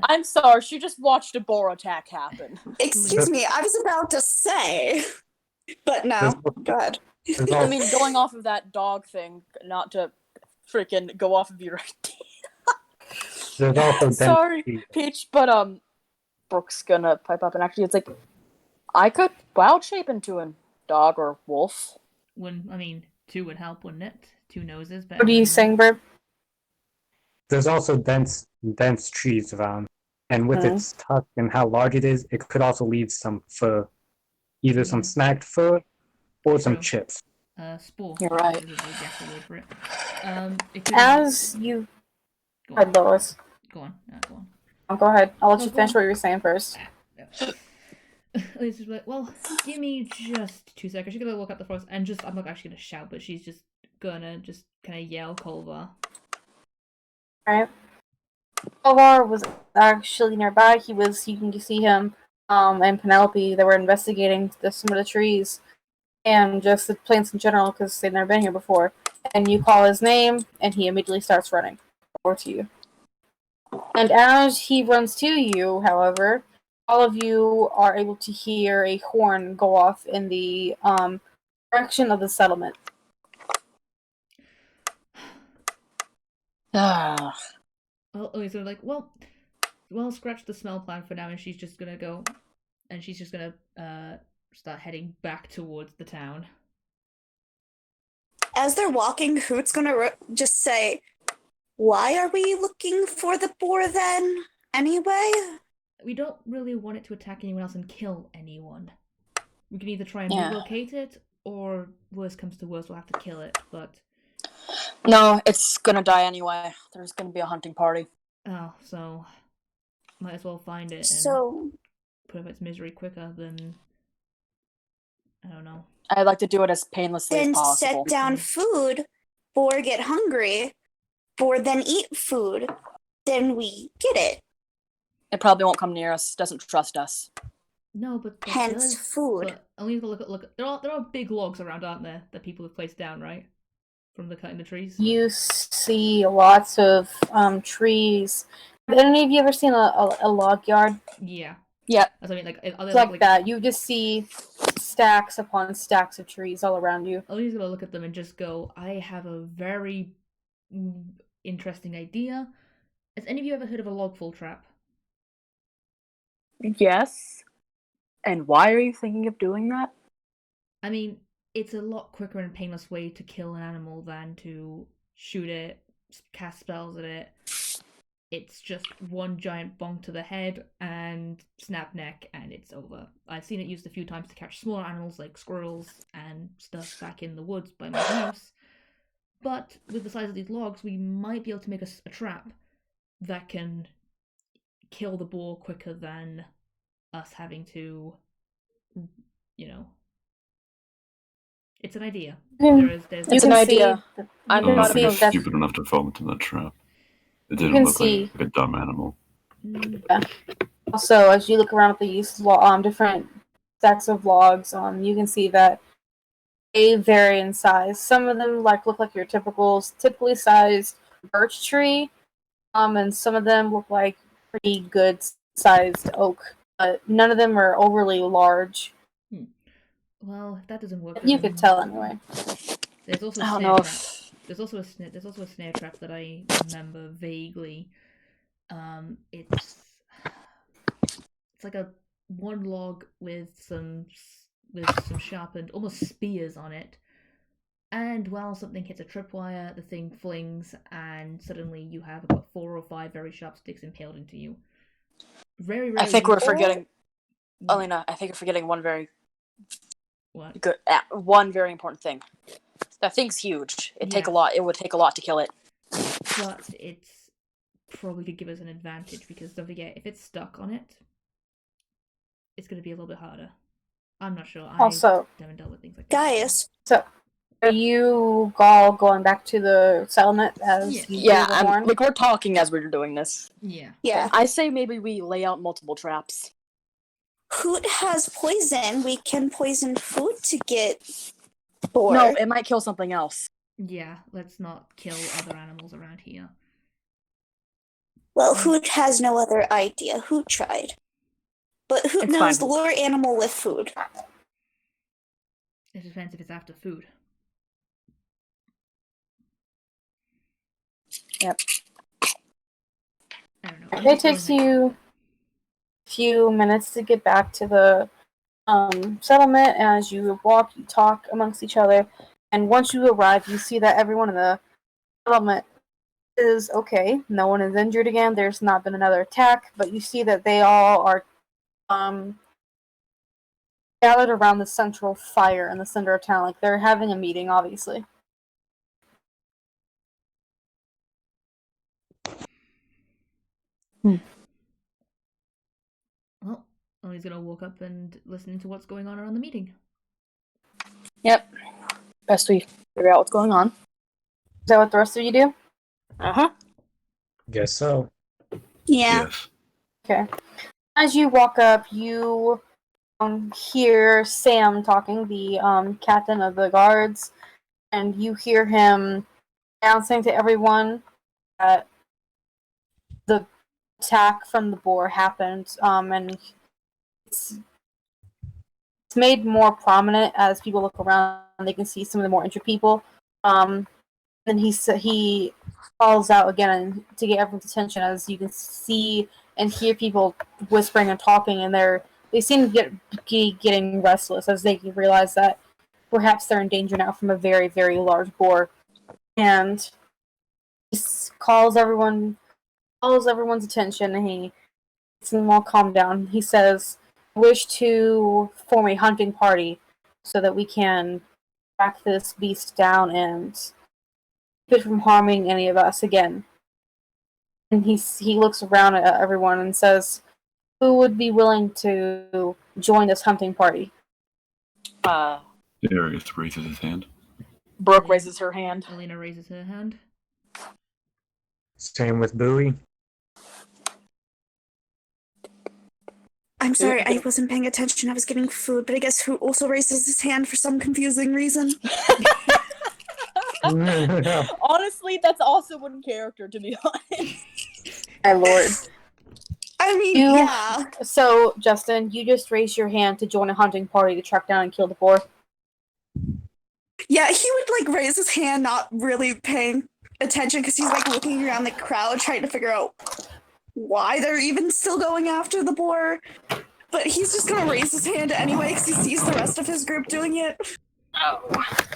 I'm sorry, she just watched a boar attack happen. Excuse me, I was about to say. But no, go ahead. I mean, going off of that dog thing, not to freaking go off of your There's also Sorry, density. Peach, but Brooke's gonna pipe up and actually it's like I could wild shape into a dog or wolf. Two would help, wouldn't it? 2 noses. What are you saying, Burp? There's also dense trees around, and with its tusk and how large it is, it could also leave some fur, either some snagged fur or some chips. Spore. You're right. Is the actual word for it. As you... Go ahead, Lois. Go on. Oh, go ahead. I'll let you finish what you were saying first. It's just like, well, give me just 2 seconds. She's gonna walk up the forest and I'm not actually gonna shout, but she's just gonna kind of yell Kolvar. Alright. Kolvar was actually nearby. You can see him and Penelope. They were investigating some of the trees and just the plants in general because they've never been here before. And you call his name, and he immediately starts running over to you. And as he runs to you, however, all of you are able to hear a horn go off in the direction of the settlement. Well, so like, well, scratch the smell plan for now, and she's just gonna go, and she's just gonna start heading back towards the town. As they're walking, Hoot's gonna just say, "Why are we looking for the boar then, anyway?" We don't really want it to attack anyone else and kill anyone. We can either try and relocate it, or worst comes to worst, we'll have to kill it, but... No, it's gonna die anyway. There's gonna be a hunting party. Oh, so... might as well find it and put up its misery quicker than... I don't know. I'd like to do it as painlessly as possible. Then set down food, boar get hungry, boar then eat food, then we get it. It probably won't come near us, doesn't trust us. No, but hence food. But only look. There are big logs around, aren't there? That people have placed down, right? From the cutting the trees. You see lots of trees. Have any of you ever seen a log yard? Yeah. Yeah. That's what I mean. Like that. You just see stacks upon stacks of trees all around you. Ollie's gonna look at them and just go, "I have a very interesting idea. Has any of you ever heard of a log fall trap?" Yes. And why are you thinking of doing that? I mean, it's a lot quicker and painless way to kill an animal than to shoot it, cast spells at it. It's just one giant bonk to the head and snap neck, and it's over. I've seen it used a few times to catch smaller animals like squirrels and stuff back in the woods by my house. But with the size of these logs, we might be able to make a trap that can kill the boar quicker than us having to, it's an idea. It's an idea. I'm not stupid enough to fall into that trap. It didn't look like a dumb animal. Yeah. Also, as you look around at these different stacks of logs, you can see that they vary in size. Some of them look like your typically sized birch tree, and some of them look like pretty good sized oak. But none of them are overly large. Well, if that doesn't work, you could tell anyway. There's also a snare trap. There's also a snare trap that I remember vaguely. It's like a one log with some sharpened, almost spears on it. And while something hits a tripwire, the thing flings, and suddenly you have about 4 or 5 very sharp sticks impaled into you. Very rarely. I think we're forgetting, Alina. I think you're forgetting one very good, one very important thing. That thing's huge. It would take a lot to kill it. But it's probably could give us an advantage because don't forget, if it's stuck on it, it's going to be a little bit harder. I'm not sure. I haven't dealt with things like that. Guys, so are you all going back to the settlement as we're talking as we're doing this. Yeah. I say maybe we lay out multiple traps. Hoot has poison. We can poison food to get boar. No, it might kill something else. Yeah, let's not kill other animals around here. Well, Hoot has no other idea. Hoot tried. But Hoot It's knows fine. lure animal with food. It depends if it's after food. Yep. I don't know. It takes you a few minutes to get back to the settlement. As you walk, you talk amongst each other, and once you arrive, you see that everyone in the settlement is okay. No one is injured again. There's not been another attack, but you see that they all are gathered around the central fire in the center of town. Like they're having a meeting, obviously. Well, Ollie's gonna walk up and listen to what's going on around the meeting. Yep. Best we figure out what's going on. Is that what the rest of you do? Uh-huh. Guess so. Yeah. Yes. Okay. As you walk up, you hear Sam talking, the captain of the guards, and you hear him announcing to everyone that the attack from the boar happened, and it's made more prominent as people look around. They can see some of the more injured people. Then he calls out again to get everyone's attention, as you can see and hear people whispering and talking, and they seem to getting restless as they realize that perhaps they're in danger now from a very, very large boar. And he calls everyone's attention, and he makes them all calm down. He says, "I wish to form a hunting party so that we can track this beast down and keep it from harming any of us again." And he looks around at everyone and says, "Who would be willing to join this hunting party?" Darius raises his hand. Brooke raises her hand. Elena raises her hand. Same with Bowie. I'm sorry, I wasn't paying attention. I was getting food, but I guess Hoot also raises his hand for some confusing reason. Honestly, that's also one character, to be honest. My lord. I mean, You- yeah. So, Justin, you just raised your hand to join a hunting party to track down and kill the boar. Yeah, he would like raise his hand, not really paying attention because he's like looking around the crowd trying to figure out why they're even still going after the boar. But he's just gonna raise his hand anyway because he sees the rest of his group doing it. Oh.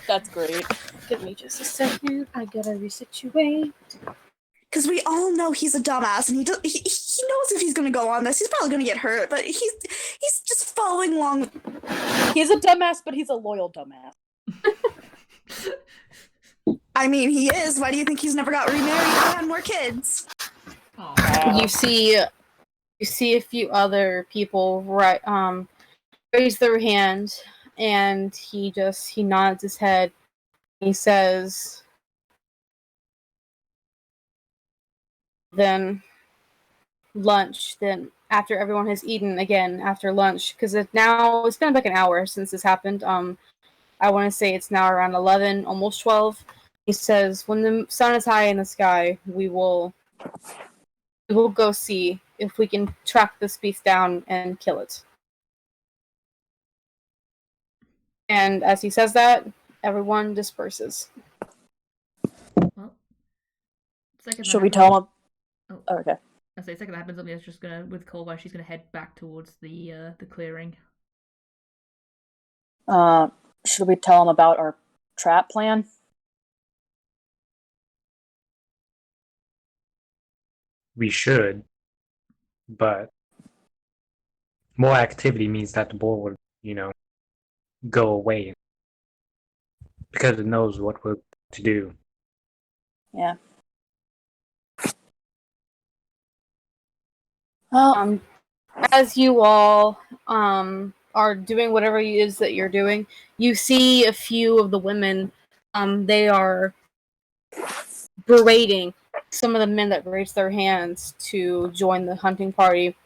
That's great. Give me just a second. I gotta resituate. Because we all know he's a dumbass, and he knows if he's gonna go on this, he's probably gonna get hurt. But he's just following along. He's a dumbass, but he's a loyal dumbass. I mean, he is. Why do you think he's never got remarried and had more kids? Aw. You see a few other people raise their hand, and he nods his head. He says, "Then lunch. Then after everyone has eaten again, after lunch, because it's been like an hour since this happened. I want to say it's now around 11, almost 12. He says, when the sun is high in the sky, we will go see if we can track this beast down and kill it." And as he says that, everyone disperses. Well, second Should that we happens- tell him? Oh. Okay. I say second that happens. Olivia's just gonna with Colby. She's gonna head back towards the clearing. Should we tell him about our trap plan? We should, but more activity means that the boar would, go away because it knows what we're to do. Yeah. Well, As you all are doing whatever it is that you're doing, you see a few of the women. They are berating some of the men that raised their hands to join the hunting party.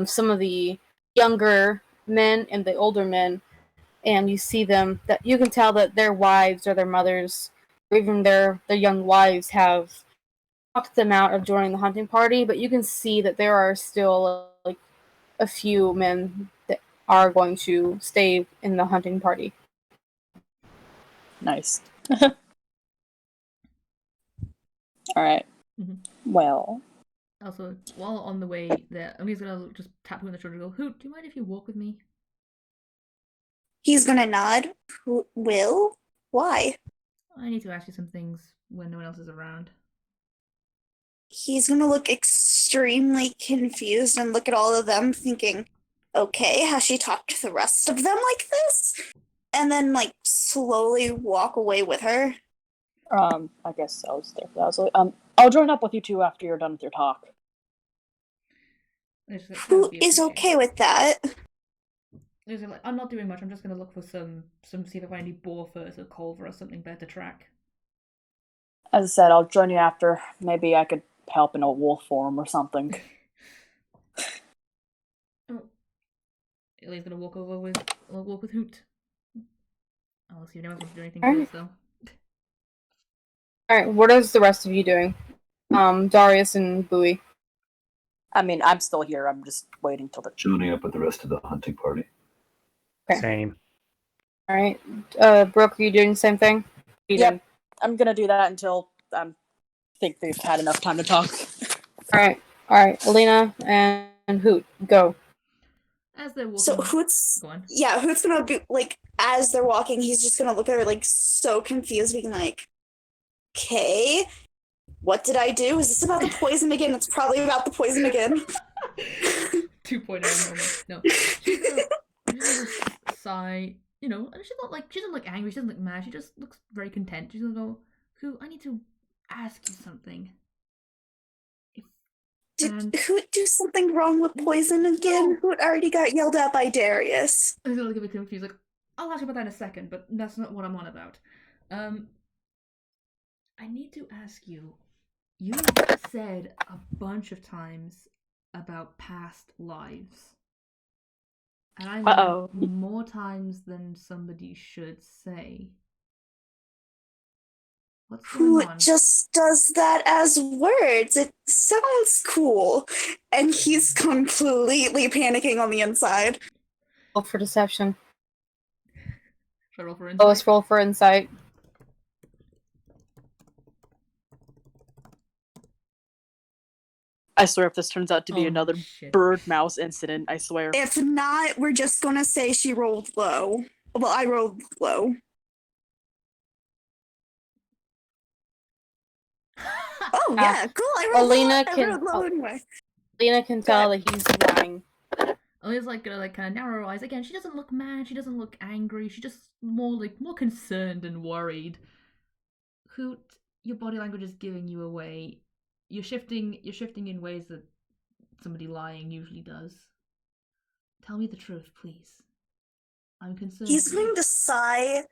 Some of the younger men and the older men, and you see them that you can tell that their wives or their mothers, or even their young wives, have them out of joining the hunting party, but you can see that there are still like a few men that are going to stay in the hunting party. Nice. All right. Mhm. Well, Also, while on the way there, Emily's gonna just tap Hoot on the shoulder and go, Hoot, do you mind if you walk with me? He's gonna nod. Will? Why? I need to ask you some things when no one else is around. He's gonna look extremely confused and look at all of them thinking, okay, has she talked to the rest of them like this? And then like slowly walk away with her. I guess I was there for that. I was like, I'll join up with you two after you're done with your talk. Who is okay with that? Like, I'm not doing much. I'm just gonna look for some see if I find any boar furs or culver or something better to track. As I said, I'll join you after. Maybe I could help in a wolf form or something. Ellie's gonna walk with Hoot. I'll see if anyone wants to do anything Alright. else though. Alright, what is the rest of you doing? Darius and Bowie. I mean, I'm still here. I'm just waiting till the. Joining up with the rest of the hunting party. Okay. Same. Alright. Brooke, are you doing the same thing? Yep. I'm gonna do that until I think they've had enough time to talk. Alright. Alina and Hoot, go. As they're walking. So Hoot's Go on. yeah, Hoot's gonna be like as they're walking, he's just gonna look at her like so confused, being like, okay, what did I do? Is this about the poison again? It's probably about the poison again. 2.0 moment. No. She's gonna sigh, you know, and she doesn't look angry, she doesn't look mad, she just looks very content. She's gonna go, Who, I need to ask you something. Did Hoot do something wrong with poison again? Hoot already got yelled at by Darius. I was a little bit confused, like, I'll ask you about that in a second, but that's not what I'm on about. I need to ask you, you said a bunch of times about past lives. And I know more times than somebody should say. What's going on? Hoot just does that as words. It sounds cool. And he's completely panicking on the inside. Roll for deception. Should I roll for insight? Lowest roll for insight. I swear, if this turns out to be another bird mouse incident, I swear. If not, we're just gonna say she rolled low. Well, I rolled low. Oh yeah, cool. I rolled Alina low. I rolled low anyway. Alina can tell that he's lying. Alina's like gonna like kind of narrow her eyes again. She doesn't look mad. She doesn't look angry. She just more concerned and worried. Hoot, your body language is giving you away. You're shifting in ways that somebody lying usually does. Tell me the truth, please. I'm concerned. He's going to sigh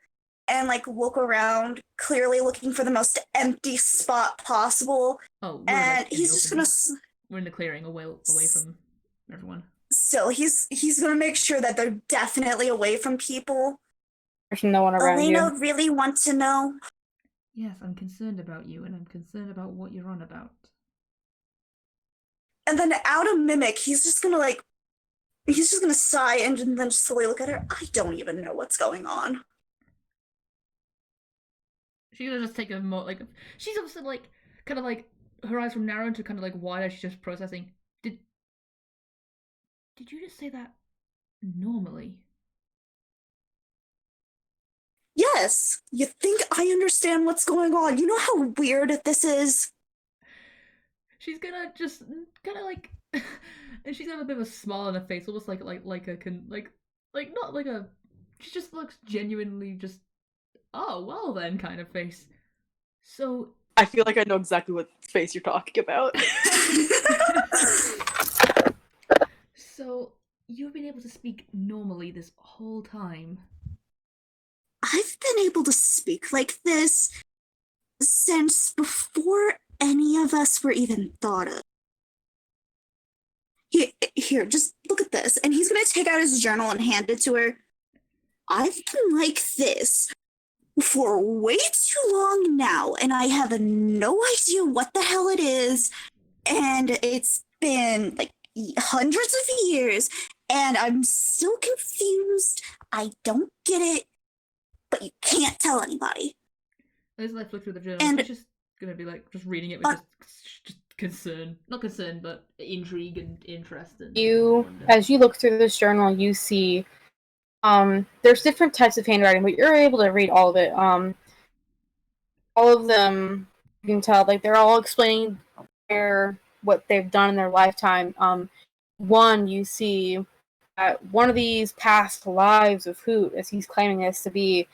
and like look around, clearly looking for the most empty spot possible. Oh, and he's just gonna. We're in the clearing, away from everyone. Still, he's gonna make sure that they're definitely away from people. There's no one around Elena you. really wants to know. Yes, I'm concerned about you, and I'm concerned about what you're on about. And then out of mimic, he's just gonna sigh and then slowly look at her. I don't even know what's going on. She's gonna just take a she's also like kind of like her eyes from narrow to kind of like wide as she's just processing. Did you just say that normally? Yes. You think I understand what's going on? You know how weird this is? She's gonna just kind of like, and she's gonna have a bit of a smile on her face, almost like not like a. She just looks genuinely just, oh well then kind of face. So I feel like I know exactly what face you're talking about. So you've been able to speak normally this whole time. I've been able to speak like this since before any of us were even thought of. Here, just look at this. And he's going to take out his journal and hand it to her. I've been like this for way too long now, and I have no idea what the hell it is. And it's been like hundreds of years, and I'm still confused. I don't get it, but you can't tell anybody. As I flick through the journal, And it's just gonna be like just reading it with just concern, not concern, but intrigue and interest. And wonder. As you look through this journal, you see there's different types of handwriting, but you're able to read all of it. All of them, you can tell, like they're all explaining what they've done in their lifetime. One, you see one of these past lives of Hoot, as he's claiming this to be,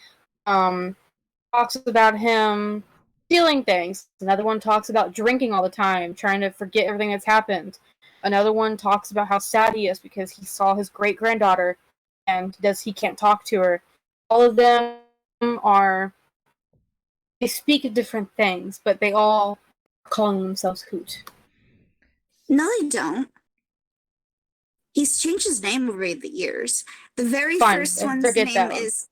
talks about him stealing things. Another one talks about drinking all the time, trying to forget everything that's happened. Another one talks about how sad he is because he saw his great-granddaughter and he can't talk to her. All of them they speak of different things, but they all calling themselves Hoot. No, they don't. He's changed his name over the years. The very first one's name is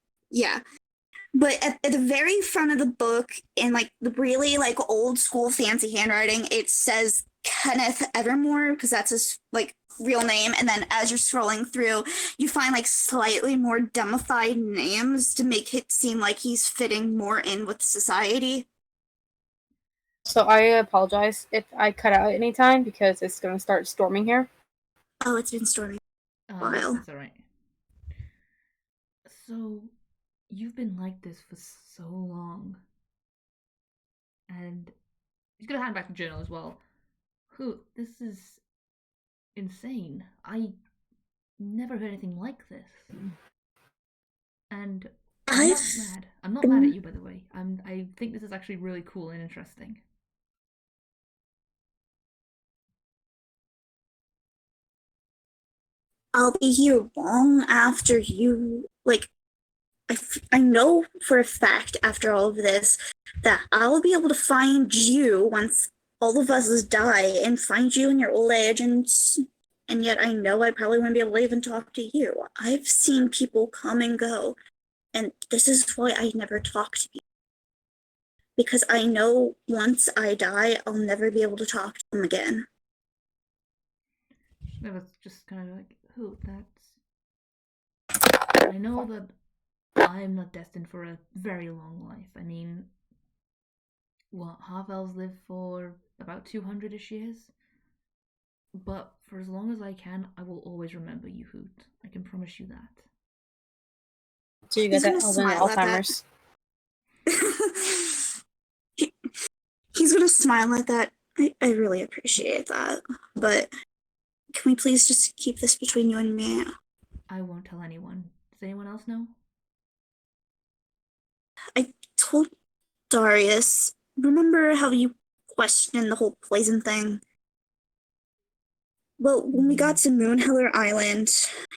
but at the very front of the book, in like the really like old school fancy handwriting, it says Kenneth Evermore because that's his like real name. And then as you're scrolling through, you find like slightly more dumbified names to make it seem like he's fitting more in with society. So I apologize if I cut out any time because it's going to start storming here. Oh, it's been storming a while. That's alright. So, you've been like this for so long. And he's gonna hand back the journal as well. This is insane. I never heard anything like this. And I'm not mad. I'm not mad at you, by the way. I think this is actually really cool and interesting. I'll be here long after you, like, I know for a fact after all of this that I'll be able to find you once all of us die and find you in your old age, and yet I know I probably won't be able to even talk to you. I've seen people come and go, and this is why I never talk to you. Because I know once I die, I'll never be able to talk to them again. That was just kind of like, I know that I'm not destined for a very long life. I mean, half-elves live for about 200-ish years? But for as long as I can, I will always remember you, Hoot. I can promise you that. So you got that elven Alzheimer's. He's gonna smile at that. I really appreciate that. But can we please just keep this between you and me? I won't tell anyone. Does anyone else know? I told Darius. Remember how you questioned the whole poison thing? Well, when we got to Moonheller Island,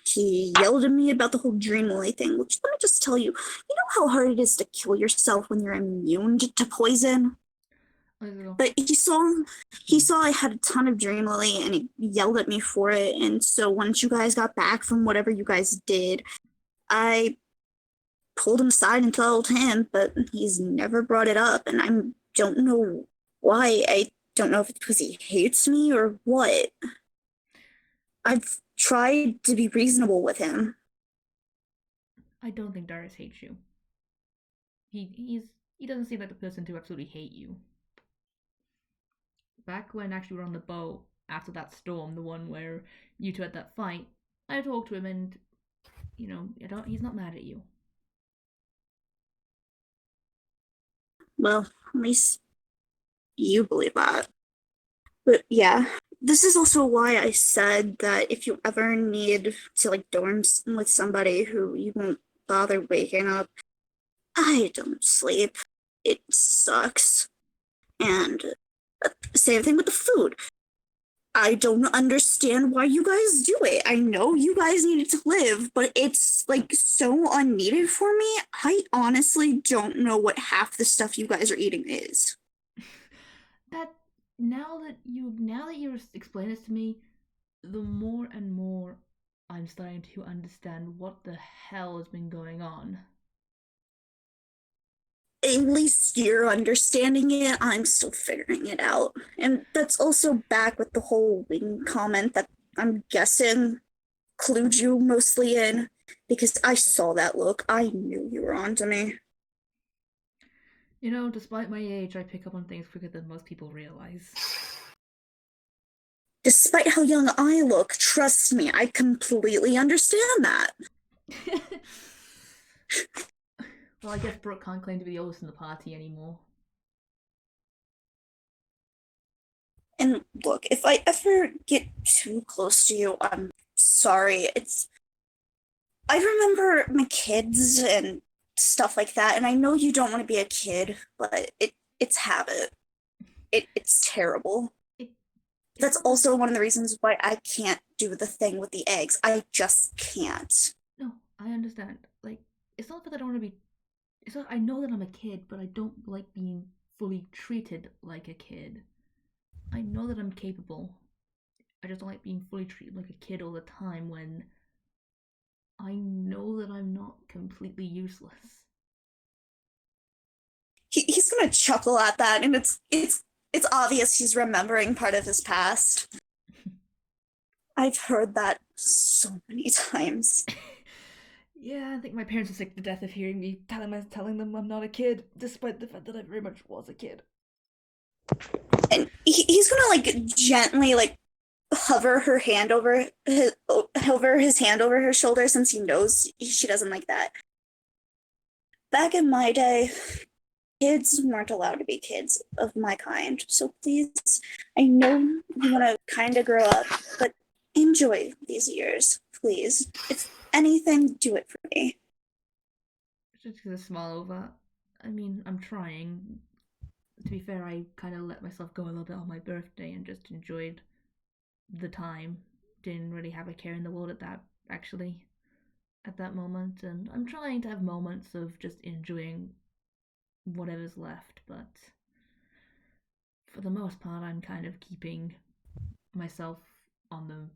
he yelled at me about the whole Dreamly thing, which, let me just tell you, you know how hard it is to kill yourself when you're immune to poison? But he saw I had a ton of Dreamly, and he yelled at me for it, and so once you guys got back from whatever you guys did, I pulled him aside and told him, but he's never brought it up, and I don't know why. I don't know if it's because he hates me or what. I've tried to be reasonable with him. I don't think Darius hates you. He doesn't seem like the person to absolutely hate you. Back when actually we were on the boat after that storm, the one where you two had that fight, I talked to him and, he's not mad at you. Well, at least you believe that. But yeah, this is also why I said that if you ever need to dorm with somebody who you won't bother waking up, I don't sleep. It sucks. And same thing with the food. I don't understand why you guys do it. I know you guys need it to live, but it's so unneeded for me. I honestly don't know what half the stuff you guys are eating is. Now that you explain this to me, the more and more I'm starting to understand what the hell has been going on. at least you're understanding it. I'm still figuring it out. And that's also back with the whole wing comment that I'm guessing clued you mostly in. Because I saw that look. I knew you were onto me. You know, despite my age, I pick up on things quicker than most people realize. Despite how young I look, trust me, I completely understand that. Well, I guess Brooke can't claim to be the oldest in the party anymore. And look, if I ever get too close to you, I'm sorry. I remember my kids and stuff like that, and I know you don't want to be a kid, but it's habit. It's terrible. That's also one of the reasons why I can't do the thing with the eggs. I just can't. No, I understand. Like, it's not that I don't want to be. It's not. I know that I'm a kid, but I don't like being fully treated like a kid. I know that I'm capable. I just don't like being fully treated like a kid all the time when I know that I'm not completely useless. He's gonna chuckle at that, and it's obvious he's remembering part of his past. I've heard that so many times. Yeah, I think my parents are sick to death of hearing me telling them I'm not a kid, despite the fact that I very much was a kid. And he's gonna like gently like hover her hand over his hand over her shoulder, since he knows she doesn't like that. Back in my day, kids weren't allowed to be kids of my kind. So please, I know you want to kind of grow up, but enjoy these years, please. If anything, do it for me. Just gonna smile over. I mean, I'm trying. To be fair, I kind of let myself go a little bit on my birthday and just enjoyed the time. Didn't really have a care in the world at that moment, and I'm trying to have moments of just enjoying whatever's left, but for the most part, I'm kind of keeping myself on the,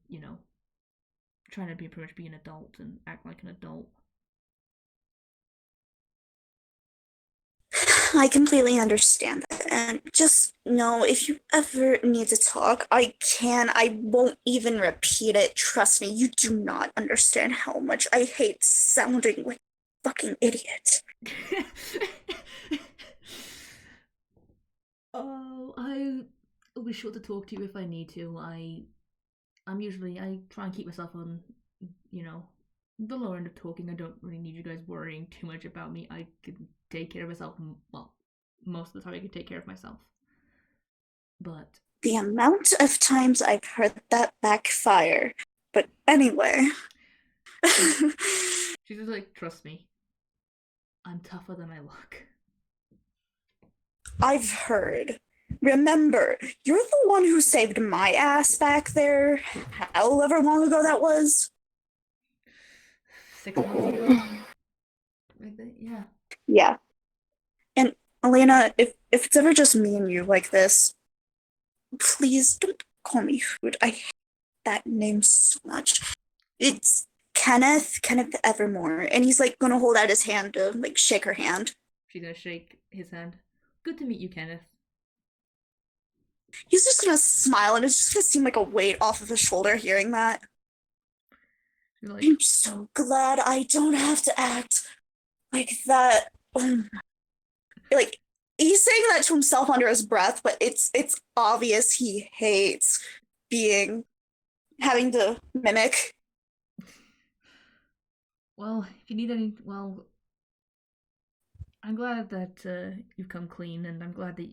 trying to pretty much be an adult and act like an adult. I completely understand that. And just know, if you ever need to talk, I can. I won't even repeat it. Trust me, you do not understand how much I hate sounding like a fucking idiot. Oh, I'll be sure to talk to you if I need to. I try and keep myself on, the lower end of talking. I don't really need you guys worrying too much about me. I can take care of myself. Well, most of the time I can take care of myself. But the amount of times I've heard that backfire. But anyway. She's just like, trust me. I'm tougher than I look. I've heard. Remember, you're the one who saved my ass back there, however long ago that was. 6 months ago? Like that, yeah. Yeah. And Elena, if it's ever just me and you like this, please don't call me Hoot. I hate that name so much. It's Kenneth Evermore, and he's like gonna hold out his hand to like shake her hand. She's gonna shake his hand. Good to meet you, Kenneth. He's just gonna smile, and it's just gonna seem like a weight off of his shoulder hearing that. Like, I'm so glad I don't have to act like that. Like, he's saying that to himself under his breath, but it's obvious he hates having to mimic. Well, if you need any, I'm glad that you've come clean, and I'm glad that,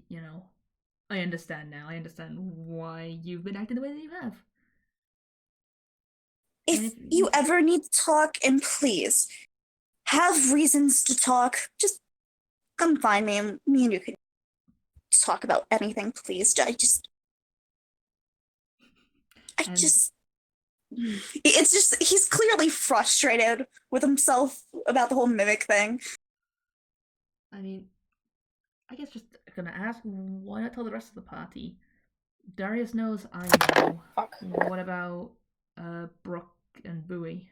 I understand now. I understand why you've been acting the way that you have. If you ever need to talk, and please have reasons to talk, just come find me, and me and you can talk about anything, please. It's just, he's clearly frustrated with himself about the whole mimic thing. I mean, I guess just gonna ask, why not tell the rest of the party? Darius knows I know. Fuck. What about Brooke and Bowie?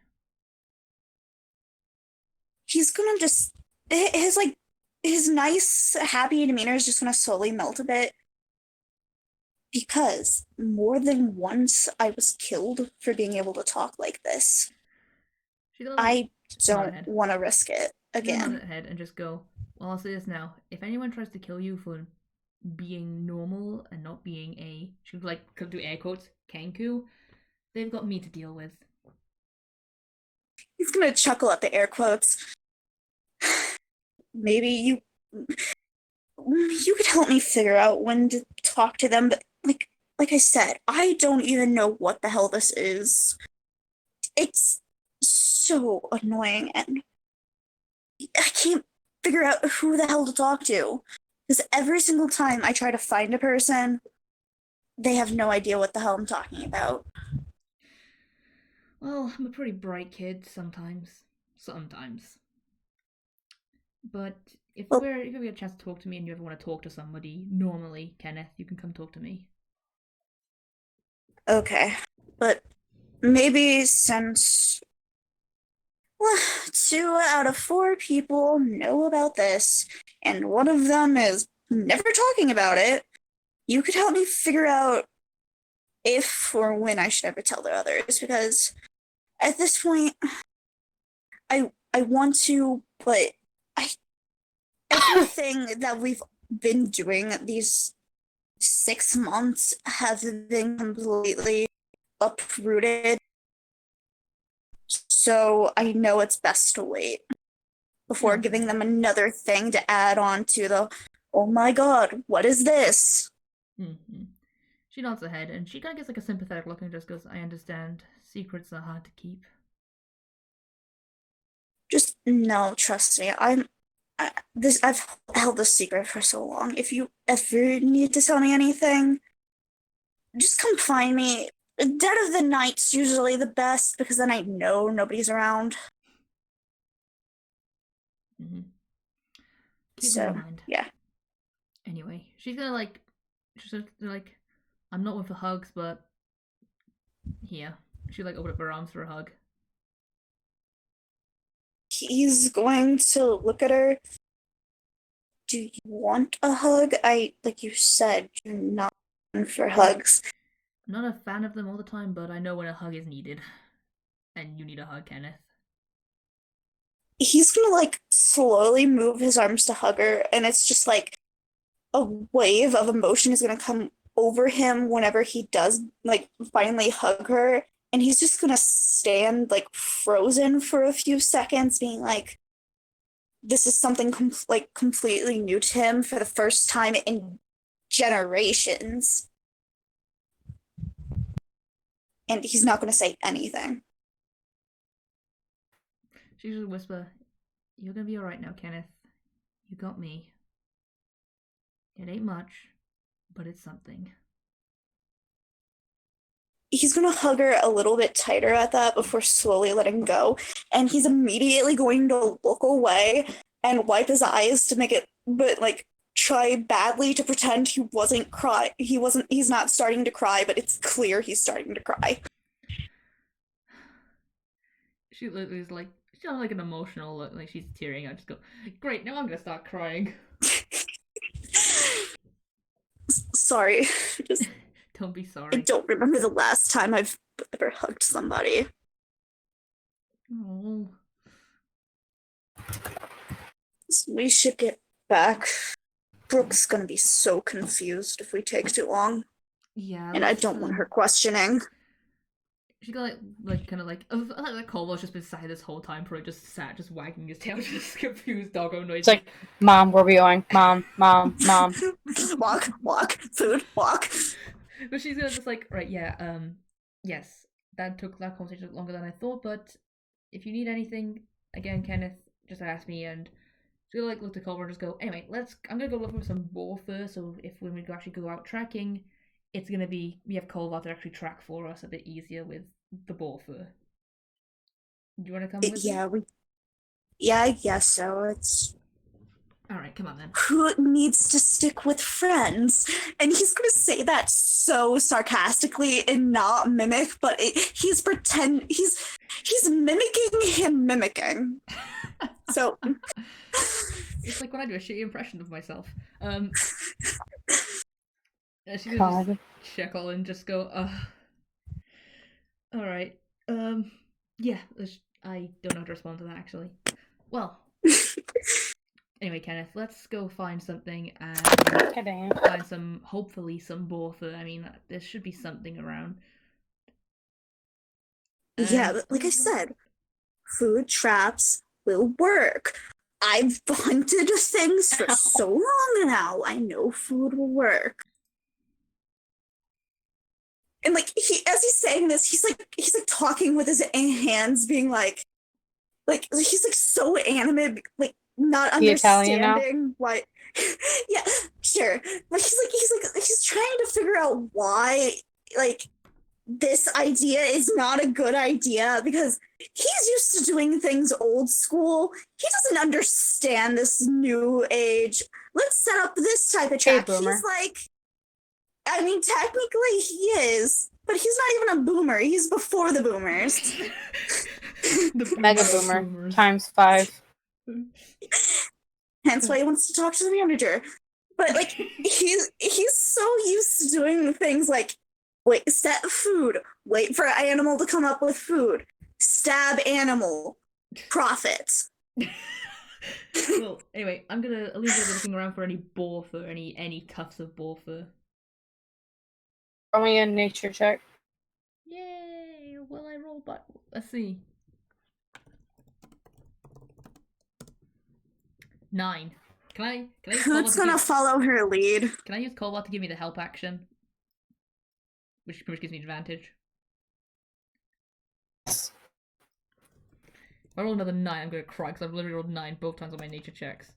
He's gonna just, his like his nice, happy demeanor is just gonna slowly melt a bit. Because more than once I was killed for being able to talk like this. She's gonna I nod don't ahead. want to risk it She's gonna nod again. her head and just go, well, I'll say this now. If anyone tries to kill you for being normal and not being a, she would like do air quotes, Kenku, they've got me to deal with. He's gonna chuckle at the air quotes. Maybe you could help me figure out when to talk to them, but like I said, I don't even know what the hell this is. It's so annoying, and I can't figure out who the hell to talk to. Because every single time I try to find a person, they have no idea what the hell I'm talking about. Well, I'm a pretty bright kid sometimes. Sometimes. But if you ever get a chance to talk to me and you ever want to talk to somebody normally, Kenneth, you can come talk to me. Okay, but maybe since 2 out of 4 people know about this, and one of them is never talking about it, you could help me figure out if or when I should ever tell the others, because at this point, I want to, but everything that we've been doing these 6 months has been completely uprooted. So I know it's best to wait before giving them another thing to add on to the, oh my god, what is this? Mm-hmm. She nods her head and she kind of gets like a sympathetic look and just goes, I understand. Secrets are hard to keep. Just no, trust me. I've held this secret for so long. If you ever need to tell me anything, just come find me. Dead of the night's usually the best because then I know nobody's around. Mm-hmm. Keep So, that in mind. yeah. Anyway, she's gonna I'm not one for hugs, but here. She open up her arms for a hug. He's going to look at her. Do you want a hug? Like you said, you're not one for hugs. I'm not a fan of them all the time, but I know when a hug is needed. And you need a hug, Kenneth. He's gonna slowly move his arms to hug her, and it's just a wave of emotion is gonna come over him whenever he does finally hug her, and he's just gonna stand frozen for a few seconds, being like, this is something completely new to him for the first time in generations. And he's not gonna say anything. She just whisper, you're gonna be alright now, Kenneth. You got me. It ain't much, but it's something. He's going to hug her a little bit tighter at that before slowly letting go. And he's immediately going to look away and wipe his eyes to make it, but try badly to pretend he wasn't crying. He's not starting to cry, but it's clear he's starting to cry. She literally is she has an emotional look, she's tearing. I just go, great, now I'm gonna start crying. Sorry. Just don't be sorry. I don't remember the last time I've ever hugged somebody. Oh. We should get back. Brooke's gonna be so confused if we take too long. Yeah. And I don't want her questioning. She got that Colmo's just been sat this whole time, probably just sat, just wagging his tail, just confused doggo noise. It's like, Mom, where are we going? Mom. Walk, food, walk. But she's gonna just right, yeah, yes, that conversation longer than I thought, but if you need anything, again, Kenneth, just ask me, and she'll look to Culver and just go, anyway, I'm gonna go look for some boar fur, so when we actually go out tracking, it's gonna be, we have Culver to actually track for us a bit easier with the boar fur. Do you wanna come with me? Yeah, I guess so. It's alright, come on then. Who needs to stick with friends? And he's gonna say that so sarcastically and not mimic, but he's mimicking him mimicking. So It's like when I do a shitty impression of myself. She God. just chuckle and just go, all right. Yeah, I don't know how to respond to that actually. Well, anyway, Kenneth, let's go find something and God damn. find hopefully some Bortha. I mean, there should be something around. Yeah, but like I said, food traps will work. I've hunted things for so long now. I know food will work. And like as he's saying this, he's like talking with his hands, being like he's like so animate, like not He Italian now? understanding why. Yeah, sure. But he's trying to figure out why like this idea is not a good idea because he's used to doing things old school. He doesn't understand this new age. Let's set up this type of trap. Boomer. He's like, I mean, technically he is, but he's not even a boomer. He's before the boomers. The Mega boomer boomer boomers. times 5. Hence why he wants to talk to the manager. But like he's so used to doing things like wait, set food, wait for an animal to come up with food, stab animal, profit. Well, anyway, Alina's gonna be looking around for any boar fur, any tufts of boar fur. Roll me a nature check. Yay! Will I roll? But let's see. 9. Can I use Cobalt Who's to gonna give- follow her lead? Can I use Cobalt to give me the help action? Which pretty much gives me advantage. If I roll another 9, I'm gonna cry because I've literally rolled 9 both times on my nature checks.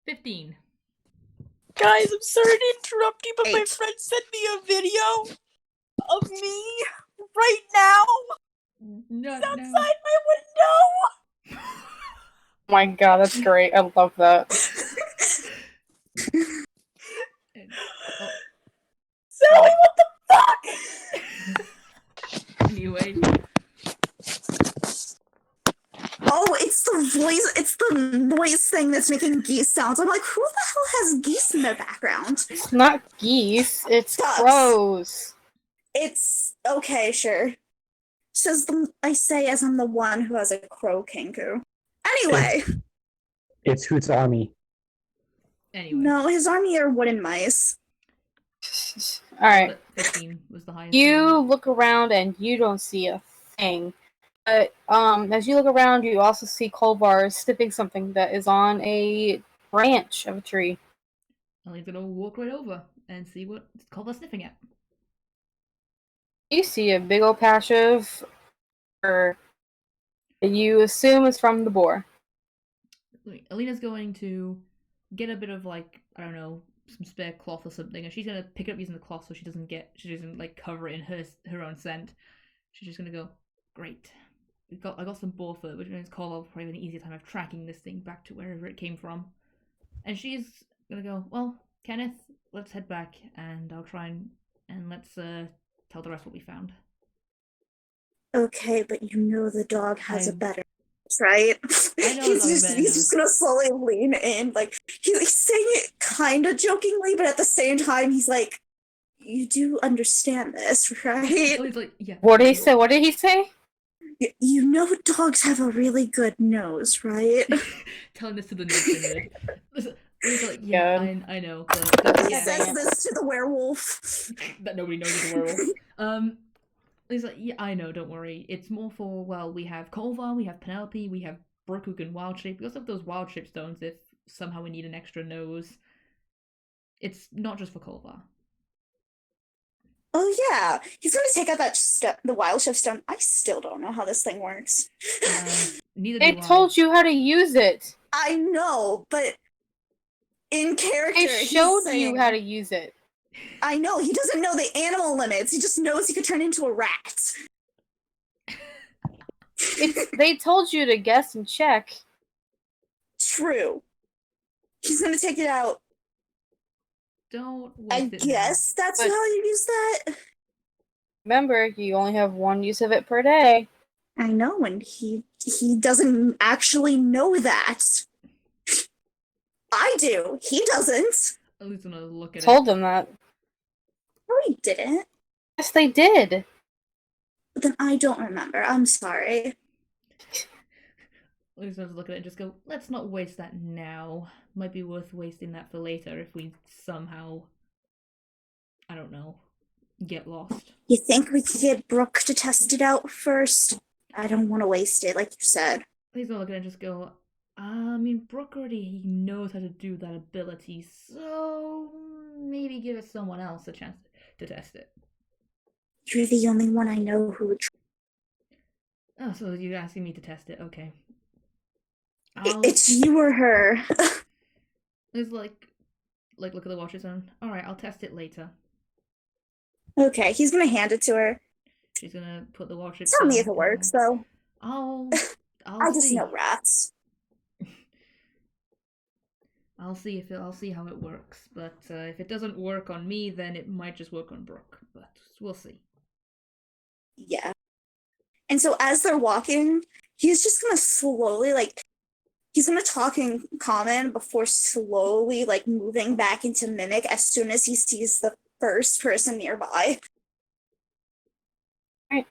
15. Guys, I'm sorry to interrupt you, but my 8. friend sent me a video of me right now No, outside no. my window. Oh my god, that's great. I love that. Oh, Sally, what the fuck? anyway. Oh, it's the voice thing that's making geese sounds. I'm like, who the hell has geese in their background? It's not geese, it's Ducks. crows. It's okay, sure. I say as I'm the one who has a crow kinku. Anyway, It's Hoot's army. Anyway. no, his army are wooden mice. Alright. But 15 was the highest. You one. look around and you don't see a thing. But as you look around, you also see Kolvar sniffing something that is on a branch of a tree. Ellie's gonna walk right over and see what Culver's sniffing at. You see a big old patch of fur that you assume is from the boar. Alina's going to get a bit of like, I don't know, some spare cloth or something, and she's gonna pick it up using the cloth so she doesn't like cover it in her own scent. She's just gonna go, great. I got some boar fur, which means Colin will probably have an easier time of tracking this thing back to wherever it came from. And she's gonna go, well, Kenneth, let's head back and I'll try and let's tell the rest what we found. Okay, but you know the dog has a better right? I know he's just gonna slowly lean in, like he's saying it kind of jokingly, but at the same time he's like, "You do understand this, right?" He's like, yeah. What did he say? What did he say? You know dogs have a really good nose, right? Telling this to the nature nerd. He's like, yeah, I know. He yeah. says this to the werewolf. That nobody knows is a werewolf. He's like, yeah, I know, don't worry. It's more for, well, we have Kolvar, we have Penelope, we have Brookhook and Wild Shape. We also have those Wild Shape stones if somehow we need an extra nose. It's not just for Kolvar. Oh yeah, he's gonna take out the Wild Shape stone. I still don't know how this thing works. Neither They do I. told you how to use it. I know, but in character, They showed you how to use it. I know, he doesn't know the animal limits. He just knows he could turn into a rat. They told you to guess and check. True. He's gonna take it out. Don't I waste it guess now. that's how you use that. Remember, you only have one use of it per day. I know, and he doesn't actually know that. I do. He doesn't. At least gonna look at Told it. them that. No, he didn't. Yes, they did. But then I don't remember. I'm sorry. At least gonna look at it and just go, let's not waste that now. Might be worth wasting that for later if we somehow, I don't know, get lost. You think we could get Brooke to test it out first? I don't want to waste it, like you said. He's gonna look at it and just go, I mean, Brooke already knows how to do that ability, so maybe give it someone else a chance to test it. You're the only one I know who would try. Oh, so you're asking me to test it? Okay. It's you or her. It's like look at the watches and alright, I'll test it later. Okay, he's gonna hand it to her. She's gonna put the watch. Tell me if it works, though. I'll I just see. know rats. I'll see how it works. But if it doesn't work on me, then it might just work on Brooke. But we'll see. Yeah. And so as they're walking, he's just gonna slowly he's gonna talk in common before slowly moving back into mimic as soon as he sees the first person nearby. Right.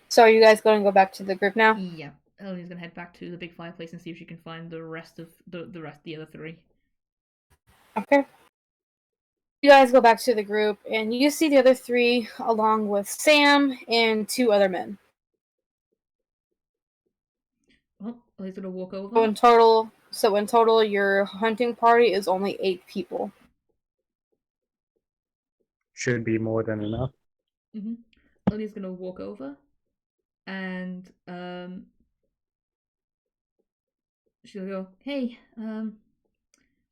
So are you guys going to go back to the group now? Yeah. Ellie's gonna head back to the big fireplace and see if she can find the rest of the other three. Okay. You guys go back to the group, and you see the other three along with Sam and 2 other men. Well, Ellie's gonna walk over. So in total, your hunting party is only 8 people. Should be more than enough. Mm-hmm. Ellie's gonna walk over, and she'll go, "Hey,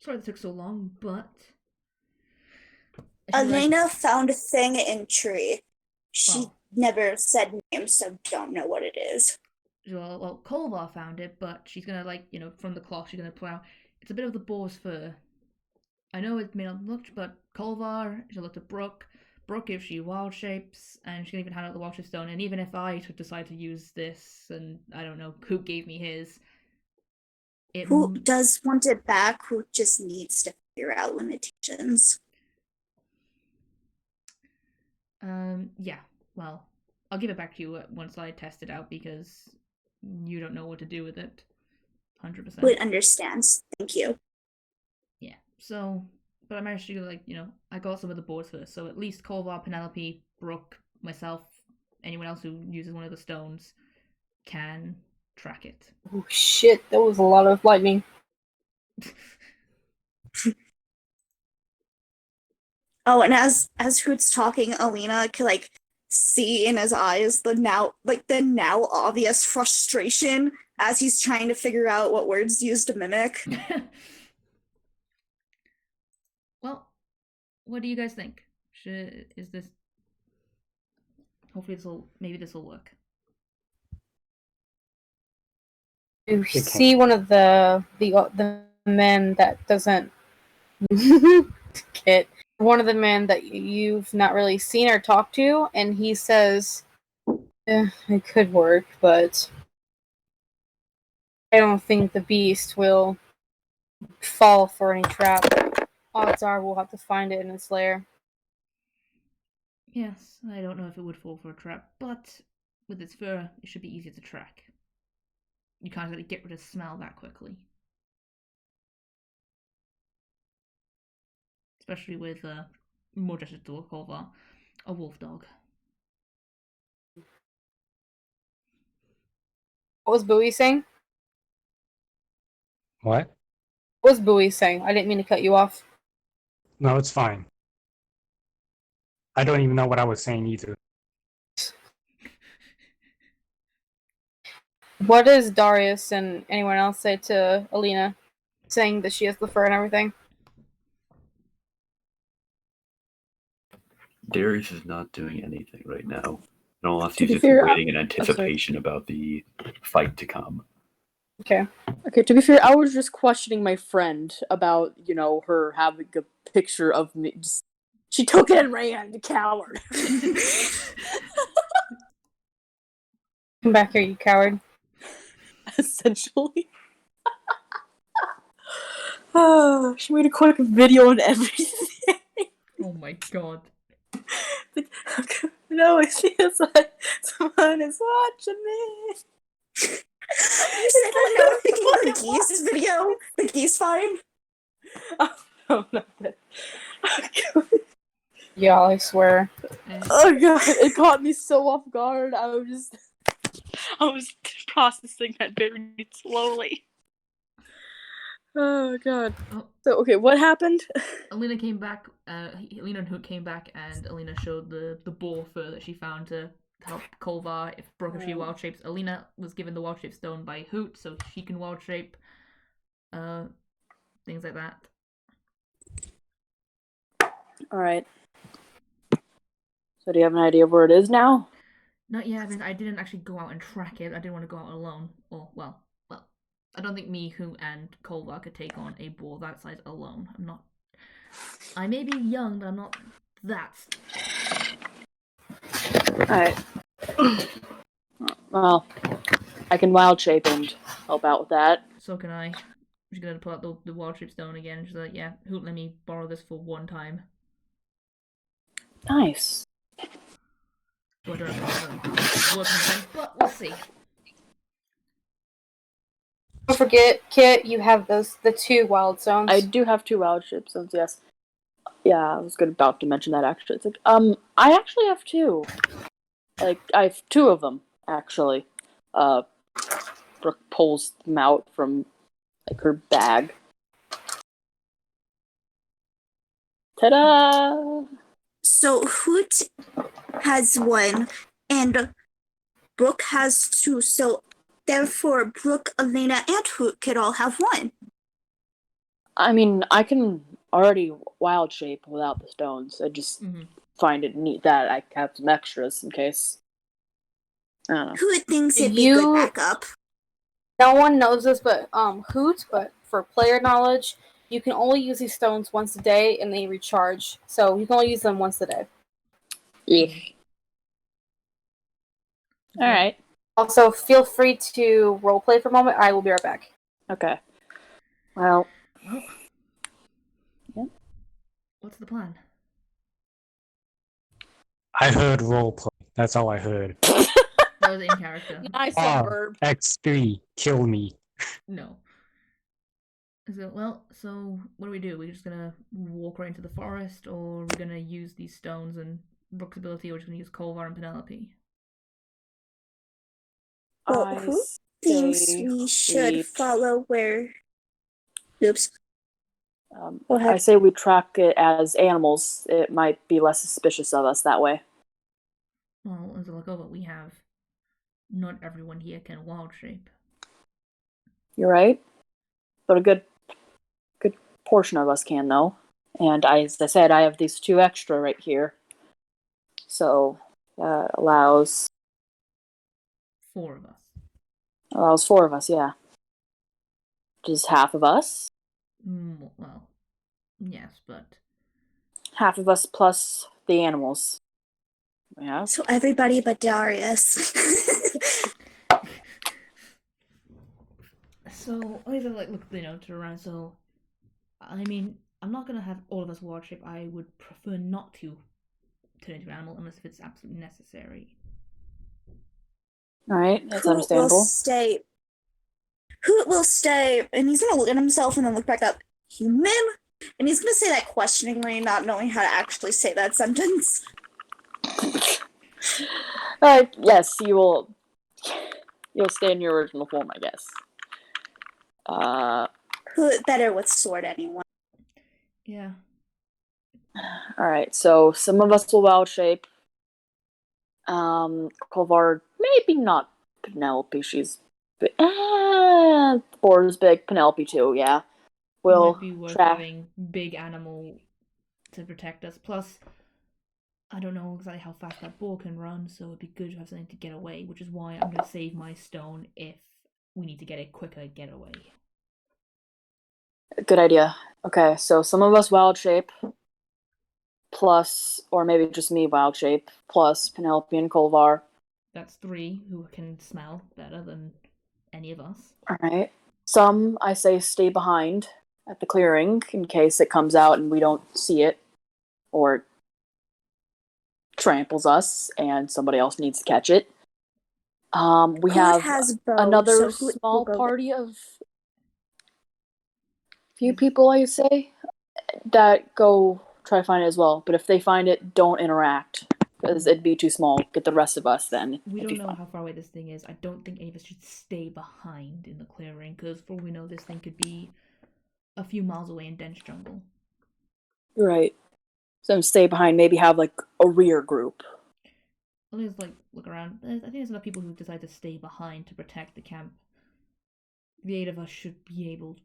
sorry it took so long, but." Elena found a thing in tree. She never said name, so don't know what it is. Well, Kolvar found it, but she's gonna from the cloth, she's gonna pull out. It's a bit of the boar's fur. I know it may not look, but Kolvar, she'll look to Brooke. Brooke gives you wild shapes, and she can even hand out the Watcher Stone. And even if I decide to use this, and I don't know who gave me his, who does want it back? Who just needs to figure out limitations? Yeah. Well, I'll give it back to you once I test it out because you don't know what to do with it. 100%. Would understand. Thank you. Yeah. So, but I managed to I got some of the boards first, so at least Kolvar, Penelope, Brooke, myself, anyone else who uses one of the stones can track it. Oh shit! That was a lot of lightning. Oh, and as Hoot's talking, Alina can see in his eyes the now obvious frustration as he's trying to figure out what words to use to mimic. Well, what do you guys think? Hopefully this will work. You see one of the men that doesn't get one of the men that you've not really seen or talked to, and he says, it could work, but I don't think the beast will fall for any trap. Odds are we'll have to find it in its lair. Yes, I don't know if it would fall for a trap, but with its fur, it should be easier to track. You can't really get rid of smell that quickly. Especially with more just to look over a wolf dog. What was Bowie saying? What? What was Bowie saying? I didn't mean to cut you off. No, it's fine. I don't even know what I was saying either. What does Darius and anyone else say to Alina, saying that she has the fur and everything? Darius is not doing anything right now. Unless To he's be just fair, waiting in anticipation about the fight to come. Okay. Okay, to be fair, I was just questioning my friend about, her having a picture of me. She took it and ran, the coward. Come back here, you coward. Essentially. She made a quick video and everything. Oh my god. No, it feels like someone is watching me. You said that now I'm thinking of the geese video. The geese fine. Oh, no. Yeah, I swear. Oh god, it caught me so off guard. I was processing that very slowly. Oh god. Oh. So okay, what happened? Alina came back. Alina and Hoot came back, and Alina showed the boar fur that she found to help Kolvar if broke a few wild shapes. Alina was given the wild shape stone by Hoot, so she can wild shape. Things like that. All right. So do you have an idea of where it is now? Not yet. I mean, I didn't actually go out and track it. I didn't want to go out alone. Or well, I don't think me, Hoot, and Kolvar could take on a boar that size alone. I'm not. I may be young, but I'm not that. Alright. Well, I can wild shape and help out with that. So can I. I'm just gonna pull out the wild shape stone again. And she's like, yeah, Hoot, let me borrow this for one time. Nice. So I don't know if working again, but we'll see. Don't forget, Kit, you have the 2 wild zones. I do have 2 wild shape zones, yes. Yeah, I was about to mention that actually. It's like, I actually have 2. Like, I have 2 of them, actually. Brooke pulls them out from, like, her bag. Ta-da! So Hoot has 1, and Brooke has 2. So therefore, Brooke, Elena, and Hoot could all have 1. I mean, I can already wild shape without the stones. I just find it neat that I have some extras in case. I don't know. Hoot thinks it'd be good backup. No one knows this, but Hoot. But for player knowledge, you can only use these stones once a day, and they recharge. So you can only use them once a day. Yeah. All right. Also, feel free to roleplay for a moment. I will be right back. Okay. Well. Yeah. What's the plan? I heard roleplay. That's all I heard. That was in character. Nice verb. X3, kill me. No. So what do? We're just gonna walk right into the forest, or we're gonna use these stones and Brooke's ability, or we're just gonna use Kolvar and Penelope? Well, who thinks we should follow where... Oops. I say we track it as animals. It might be less suspicious of us that way. Well, as a look over, we have... Not everyone here can wild shape. You're right. But a good portion of us can, though. And as I said, I have these 2 extra right here. So, that allows... 4 of us. Allows 4 of us, yeah. Which is half of us. Well, yes, but... Half of us plus the animals. Yeah. So everybody but Darius. So, I just look, to around, so... I mean, I'm not gonna have all of us wild shape. I would prefer not to turn into an animal unless if it's absolutely necessary. Alright, that's understandable. Hoot will stay, and he's gonna look at himself and then look back up. Human? And he's gonna say that questioningly, not knowing how to actually say that sentence. Yes, you'll stay in your original form, I guess. Hoot better with sword anyway. Yeah. Alright, so some of us will wild shape. Kolvar, maybe not Penelope, she's... Boar is big, Penelope too, yeah. Might be worth having big animal to protect us. Plus, I don't know exactly how fast that boar can run, so it'd be good to have something to get away, which is why I'm going to save my stone if we need to get a quicker getaway. Good idea. Okay, so some of us wild shape, plus, or maybe just me wild shape, plus Penelope and Kolvar. That's 3 who can smell better than any of us. Alright. Some, I say, stay behind at the clearing in case it comes out and we don't see it or tramples us and somebody else needs to catch it. We Hoot have has bow, another so Hoot will small go party of few Yes. people, I say, that go try to find it as well. But if they find it, don't interact because it'd be too small. Get the rest of us then. We It'd don't be know fun. how far away this thing is. I don't think any of us should stay behind in the clearing, because for all we know, this thing could be a few miles away in dense jungle. Right. So stay behind. Maybe have like a rear group. Well, there's like look around. I think there's enough people who decide to stay behind to protect the camp. The 8 of us should be able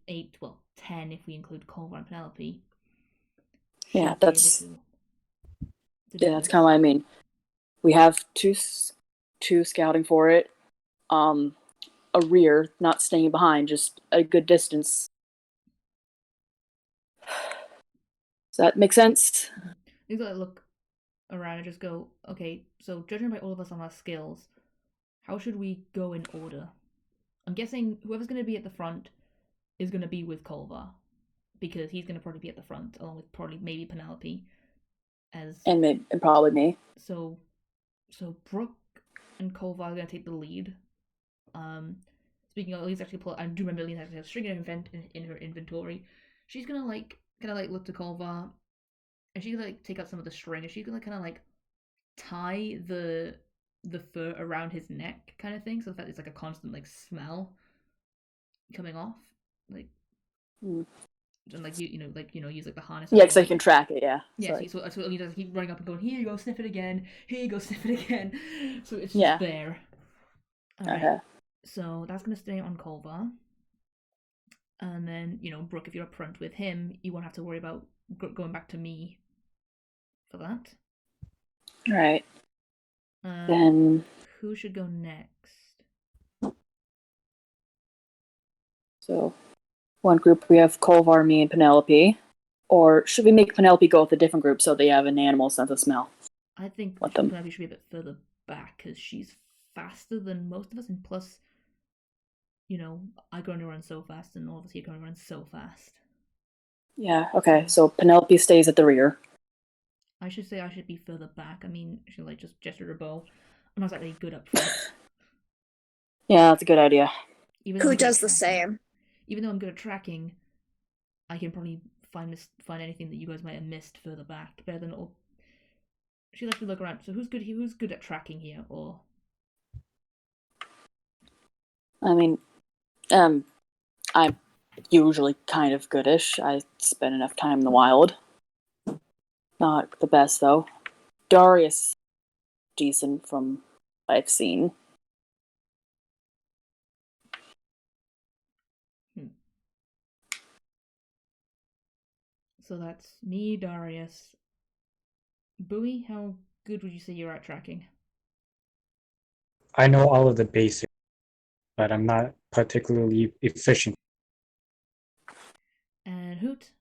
10 if we include Colvar and Penelope. Yeah, should be able that's to do yeah, that's this. kind of what I mean. We have two scouting for it. A rear, not staying behind, just a good distance. Does that make sense? You gotta look around and just go, okay, so judging by all of us on our skills, how should we go in order? I'm guessing whoever's going to be at the front is going to be with Colvar, because he's going to probably be at the front, along with probably maybe Penelope. And probably me. So Brooke and Colvar are going to take the lead. Speaking of, Elise actually I do remember Elise actually has a string of event in her inventory. She's going to look to Colvar, and she's going to take out some of the string, and she's going to tie the fur around his neck kind of thing, so that it's like a constant smell coming off, and use the harness. Yeah, so you can track it. Yeah. Yeah, so he does keep running up and going, here you go, sniff it again. Here you go, sniff it again. So it's just there. Alright. So that's gonna stay on Colvar. And then, Brooke, if you're up front with him, you won't have to worry about going back to me for that. Right. Then who should go next? So one group we have Colvar, me, and Penelope. Or should we make Penelope go with a different group so they have an animal sense of smell? I think Penelope should be a bit further back because she's faster than most of us, and plus, I can only run so fast, and all of us here can only run so fast. Yeah, okay, so Penelope stays at the rear. I should say I should be further back. I mean, she just gesture her bow. I'm not exactly good up front. Yeah, that's a good idea. Who does the same? Even though I'm good at tracking, I can probably find anything that you guys might have missed further back better than all. She likes to look around. So who's good at tracking here? Or I mean, I'm usually kind of goodish. I spend enough time in the wild. Not the best though. Darius, decent from what I've seen. So that's me, Darius. Bowie, how good would you say you're at tracking? I know all of the basics, but I'm not particularly efficient. And Hoot?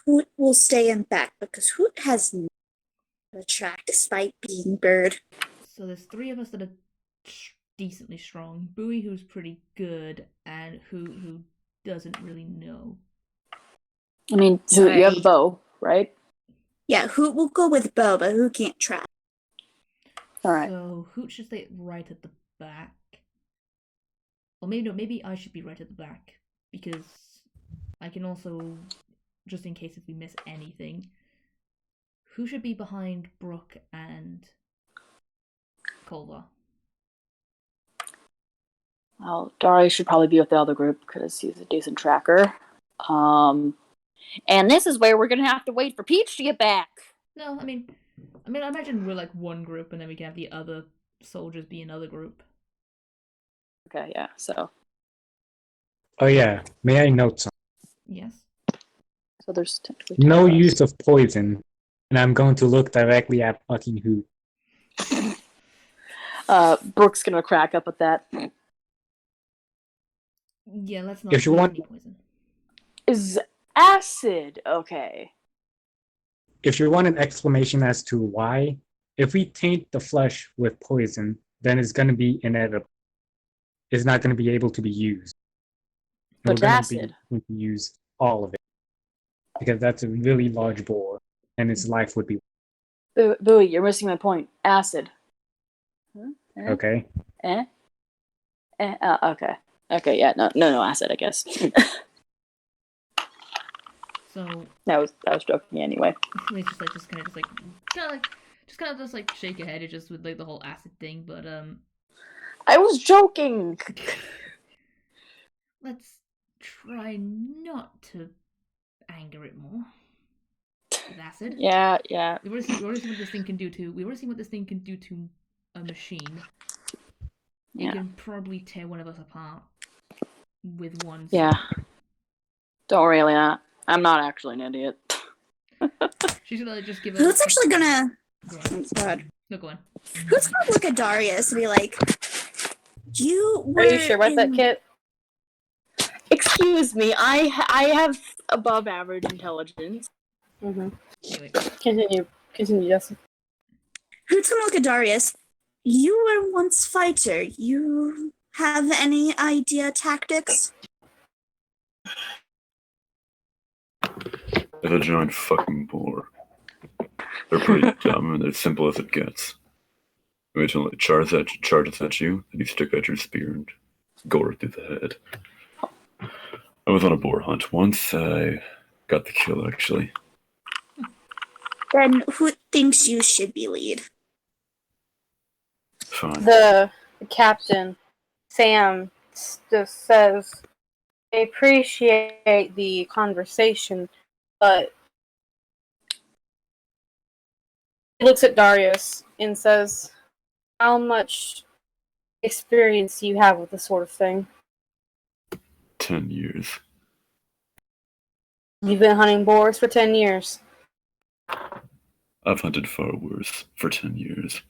Hoot will stay in back because Hoot has no track despite being bird. So there's 3 of us that are decently strong. Bowie, who's pretty good, and Hoot, who doesn't really know. I mean, you have a bow, right? Yeah, Hoot will go with bow, but Hoot can't track. Alright. So Hoot should stay right at the back. Or maybe I should be right at the back, because I can also, just in case if we miss anything, who should be behind Brooke and Colvar? Well, Darius should probably be with the other group because he's a decent tracker. And this is where we're gonna have to wait for Peach to get back. No, I mean, I imagine we're one group, and then we can have the other soldiers be another group. Okay, yeah. So. Oh yeah, may I note something? Yes. So there's no use of poison, and I'm going to look directly at fucking Hoot. Brooke's gonna crack up at that. Yeah, let's not. If you want poison. Is acid okay? If you want an explanation as to why, if we taint the flesh with poison, then it's going to be inedible. It's not going to be able to be used. And But we're going to acid. be able to use all of it because that's a really large boar, and its life would be Bowie, you're missing my point. Acid. okay. Okay. Okay, yeah, no, acid, I guess. So I was joking anyway. we just kind of shake your head at just with like the whole acid thing, but I was joking. let's try not to anger it more with acid. Yeah. We've already seen what this thing can do to. We've already seen what this thing can do to a machine. Yeah. It can probably tear one of us apart with one. Yeah. Don't worry, Elena. I'm not actually an idiot. She's gonna just give Who's actually gonna? Go on. Oh, God. No, go on. Who's gonna look at Darius and be like, "You were"? Are you sure about that, Kit? Excuse me, I have above average intelligence. Mm-hmm. Anyway. Continue, Justin. Who's gonna look at Darius? You were once fighter. You have any idea tactics? It's a giant fucking boar. They're pretty dumb and they're simple as it gets. Wait till it charges at you, then you stick out your spear and gore it through the head. I was on a boar hunt once. I got the kill, actually. Then who thinks you should be lead? Fine. The captain, Sam, just says, I appreciate the conversation, but he looks at Darius and says, how much experience do you have with this sort of thing? 10 years. You've been hunting boars for 10 years. I've hunted far worse for 10 years.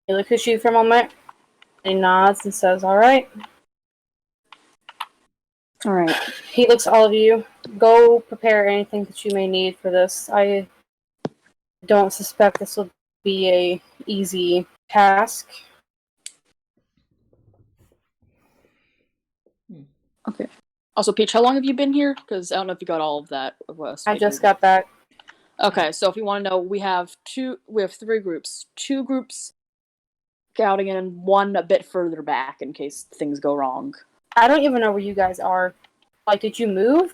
He looks at you for a moment, and he nods and says, alright. Alright. He looks at all of you. Go prepare anything that you may need for this. I don't suspect this will be a easy task. Okay. Also, Peach, how long have you been here? Because I don't know if you got all of that. I just got back. Okay, so if you want to know, we have 3 groups. 2 groups scouting and 1 a bit further back in case things go wrong. I don't even know where you guys are. Like, did you move?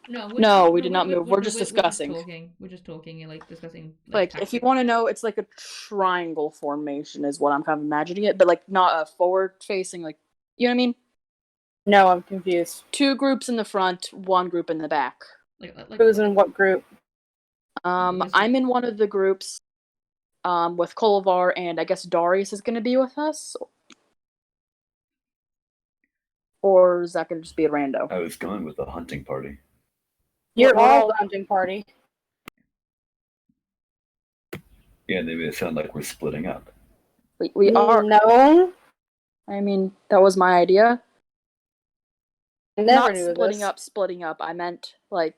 No, we did not move. We're just discussing. We're just talking and like discussing. Like, if you want to know, it's like a triangle formation is what I'm kind of imagining it, but like not a forward facing, like, you know what I mean? No, I'm confused. 2 groups in the front, 1 group in the back. Like who's in what group? I'm in one of the groups with Kolovar, and I guess Darius is going to be with us. Or is that going to just be a rando? I was going with the hunting party. You're We're all all- the hunting party. Yeah, they made it sound like we're splitting up. We are. No. I mean, that was my idea. I never Not knew splitting up. I meant, like...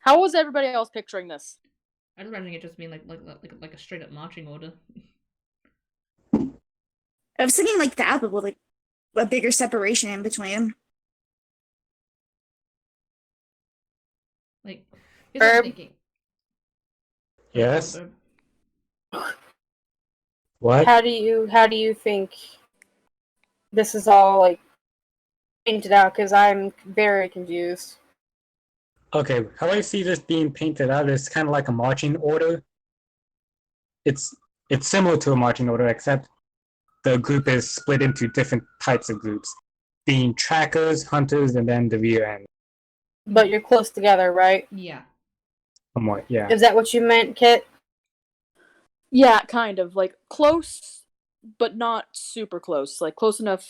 How was everybody else picturing this? I was imagining it just being like a straight up marching order. I was thinking like that, but with like a bigger separation in between. Like, here's what I'm Herb? thinking. Yes. Herb. What? How do you think this is all like painted out? Because I'm very confused. Okay, how I see this being painted out is kind of like a marching order. It's similar to a marching order, except the group is split into different types of groups, being trackers, hunters, and then the rear end. But you're close together, right? Yeah. Somewhat, yeah. Is that what you meant, Kit? Yeah, kind of. Like, close, but not super close. Like, close enough,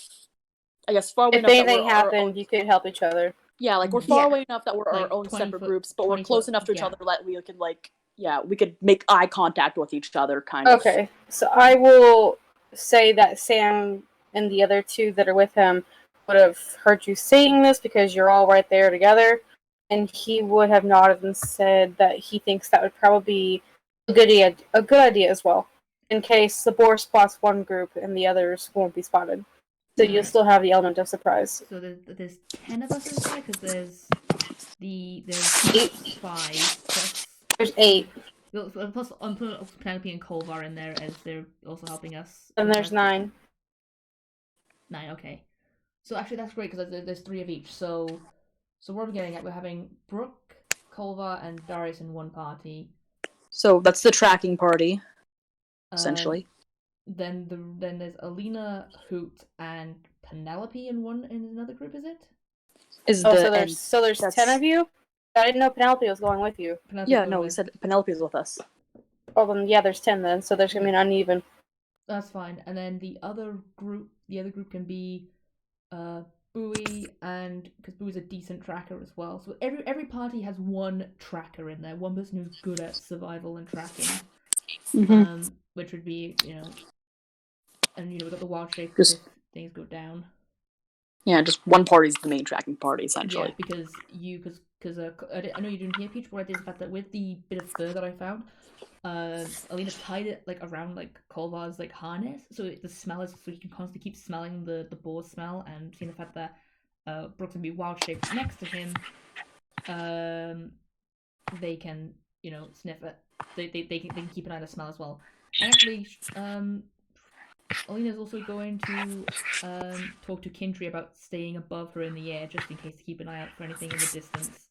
I guess, far away If enough that anything we're our happened, own... you could help each other. Yeah, like, we're far Yeah. away enough that we're Like our own 20 separate foot- groups, but we're 20 close foot, enough to each yeah. other that we can, like... Yeah, we could make eye contact with each other, kind of. Okay, so I will say that Sam and the other 2 that are with him would have heard you saying this because you're all right there together, and he would have nodded and said that he thinks that would probably be A good idea as well. In case the boar spots one group and the others won't be spotted. So you'll still have the element of surprise. So there's 10 of us inside because there's 5 plus There's 8. plus Penelope and Kolvar in there as they're also helping us. And there's 9. 9, okay. So actually that's great because there's 3 of each. So what are we getting at? We're having Brooke, Kolvar, and Darius in one party. So that's the tracking party, essentially. Then there's Alina, Hoot, and Penelope in another group. Is it? So there's 10 of you. I didn't know Penelope was going with you. We said Penelope's with us. Oh, then there's 10 then. So there's gonna be an uneven. That's fine. And then the other group can be Bowie, and because Bowie's a decent tracker as well. So every party has one tracker in there, one person who's good at survival and tracking. Which would be, and we've got the wild shape if things go down. Yeah, just one party's the main tracking party, essentially. Yeah, because I know you didn't hear Peach, but I did the fact that with the bit of fur that I found, Alina tied it around Kolvar's harness, so the smell is so you can constantly keep smelling the boar smell, and seeing the fact that Brooks can be wild shaped next to him, they can sniff it. They can keep an eye on the smell as well. And actually, Alina's also going to talk to Kindry about staying above her in the air, just in case to keep an eye out for anything in the distance.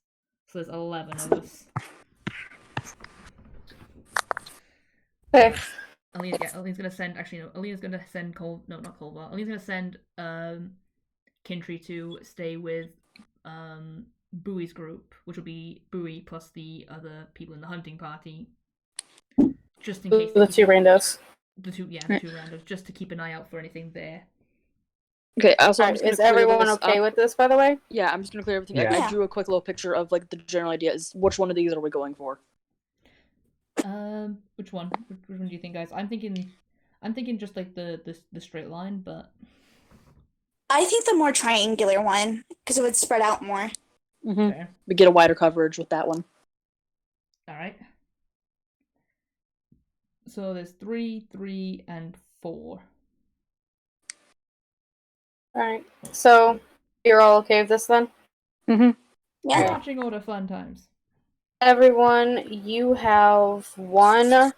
So there's 11 of us. Okay. Alina's gonna send. Actually, no. Alina's gonna send not Kolvar. Alina's gonna send Kindry to stay with Bowie's group, which will be Bowie plus the other people in the hunting party. Just in case. The 2 randos. The two randos, just to keep an eye out for anything there. Okay, also, is everyone okay with this, by the way? Yeah, I'm just gonna clear everything. Yeah. I drew a quick little picture of the general idea. Is which one of these are we going for? Which one? Which one do you think, guys? I'm thinking just the straight line, but I think the more triangular one, because it would spread out more. Fair. We get a wider coverage with that one. All right. So there's 3, 3, and 4. Alright. So, you're all okay with this then? Yeah. Marching order, fun times. Everyone, you have 1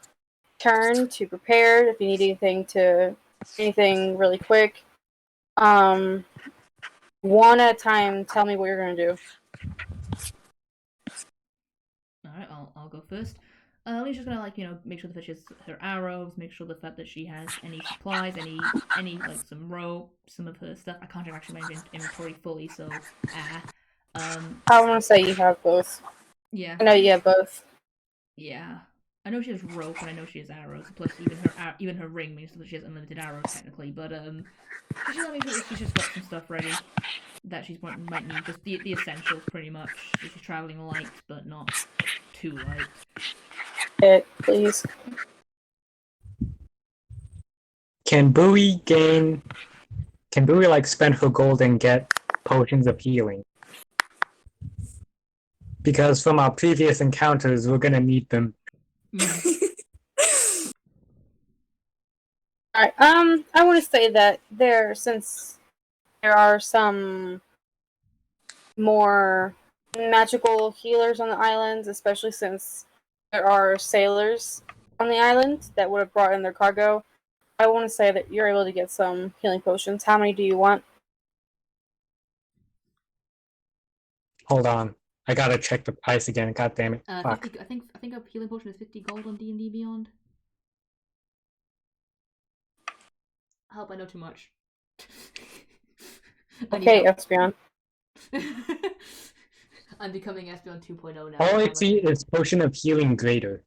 turn to prepare if you need anything really quick. 1 at a time, tell me what you're gonna do. Alright, I'll go first. Alicia's gonna make sure that she has her arrows, make sure the fact that she has any supplies, any some rope, some of her stuff. I can't actually manage inventory fully, so I want to say you have both. Yeah. I know you have both. Yeah. I know she has rope and I know she has arrows. Plus, even her ring means that she has unlimited arrows technically. But she's gonna make sure that she's just got some stuff ready that she might need. Just the essentials, pretty much. She's traveling light, but not too light. Please. Can Bowie spend her gold and get potions of healing? Because from our previous encounters, we're gonna need them. Alright, I want to say that since there are some more magical healers on the islands, especially since there are sailors on the island that would have brought in their cargo, I want to say that you're able to get some healing potions. How many do you want? Hold on. I gotta check the price again. God damn it. Fuck. 50, I think a healing potion is 50 gold on D&D Beyond. I hope I know too much. Okay, Espion. I'm becoming Espion 2.0 now. All I see is potion of healing greater.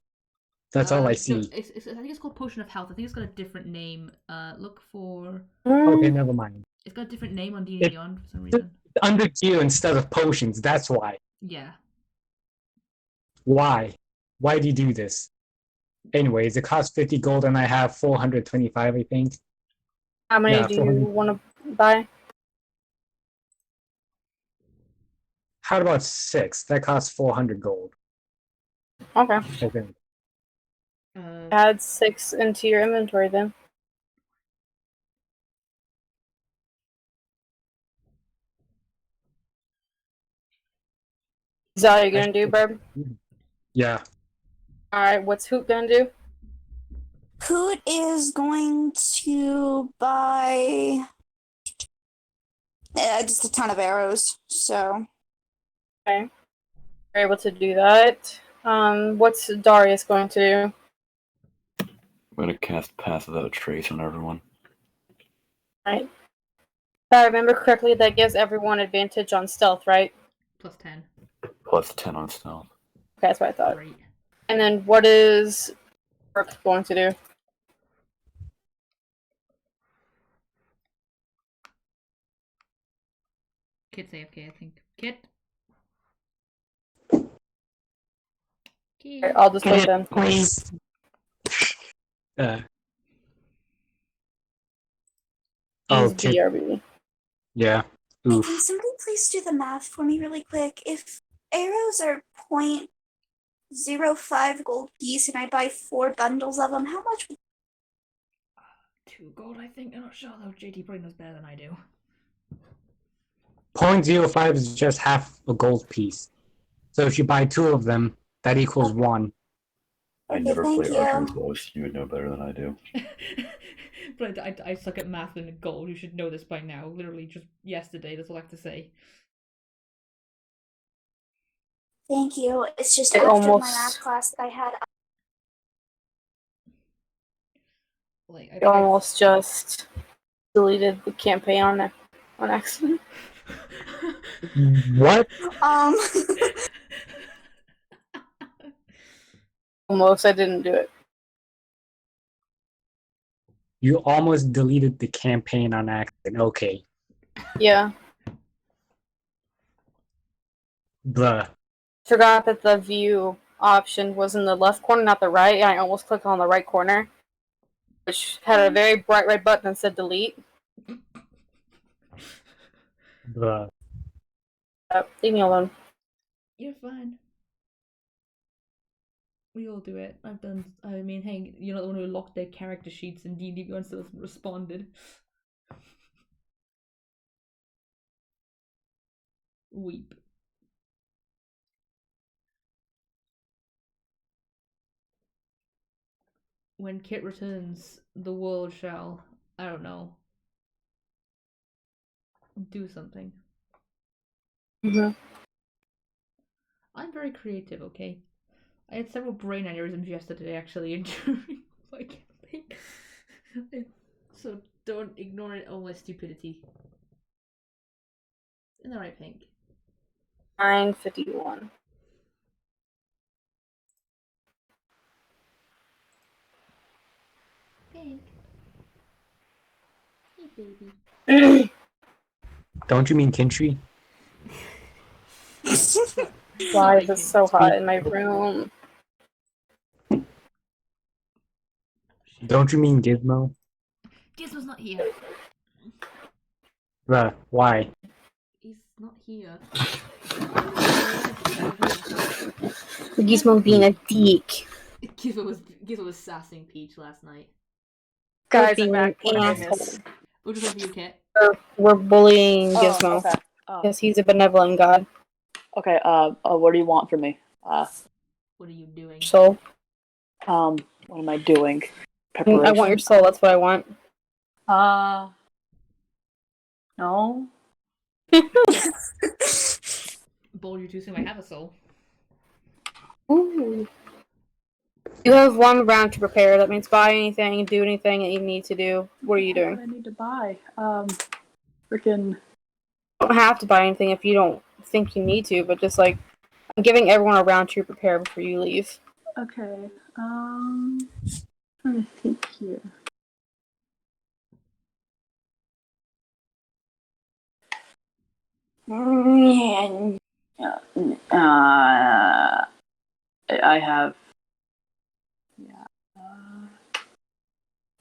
That's all I see. No, I think it's called Potion of Health. I think it's got a different name. Look for... Okay, never mind. It's got a different name on D&D Beyond for some reason. Under gear instead of potions, that's why. Yeah. Why? Why do you do this? Anyways, it costs 50 gold and I have 425, I think. How many do you want to buy? How about 6? That costs 400 gold. Okay. I think. Add 6 into your inventory then. Is that what you're gonna do, Barb? Yeah. Alright, what's Hoot gonna do? Hoot is going to buy just a ton of arrows. So Okay. You're able to do that. What's Darius going to do? I'm gonna cast Pass Without a Trace on everyone. Right. If I remember correctly, that gives everyone advantage on stealth, right? Plus 10. Plus 10 on stealth. Okay, that's what I thought. Great. And then what is Brooke going to do? Kit's AFK, I think. Kit? Kit. Okay, I'll just wait then. Please. He's Kit. BRB. Yeah. Hey, Oof. can somebody please do the math for me really quick? If arrows are 0.05 gold piece and I buy 4 bundles of them, how much? 2 gold, I think. I'm not sure though. JT probably knows better than I do. 0.05 is just half a gold piece. So if you buy 2 of them, that equals 1. I Okay, never thank play you. Archer's Boast. You would know better than I do. But I suck at math and gold. You should know this by now. Literally just yesterday. That's all I have to say. Thank you. It's just It after my almost- math class that I had. Like I almost just deleted the campaign on accident. What? Almost, I didn't do it. You almost deleted the campaign on accident. Okay. Yeah. Bruh. Forgot that the view option was in the left corner, not the right, and I almost clicked on the right corner, which had a very bright red button that said delete. Bruh. Leave me alone. You're fine. We all do it. I've done. I mean, hey, you're not the one who locked their character sheets and D&D Beyond still hasn't responded. Weep. When Kit returns, the world shall, I don't know, do something. Mm-hmm. I'm very creative, okay? I had several brain aneurysms yesterday, actually, and during my campaign. So don't ignore it, all my stupidity. In the right, Pink? 9:51. Pink. Hey, baby. Don't you mean Kintry? Why is it so hot in my room? Don't you mean Gizmo? Gizmo's not here. Bruh, why? He's not here. Gizmo being a dick. Gizmo was sassing Peach last night. Guys, being I'm back. What an did I asshole. miss? We'll just wait for you, Kit. We're bullying Oh, Gizmo okay. because he's a benevolent god. Okay, what do you want from me? What are you doing? Soul. What am I doing? I want your soul. That's what I want. No. Bold you too soon. I have a soul. Ooh. You have 1 round to prepare. That means buy anything, do anything that you need to do. What are you doing? What do I need to buy? Freaking. You don't have to buy anything if you don't think you need to, but just like I'm giving everyone a round to prepare before you leave. Okay. Trying to think here. I have. Yeah.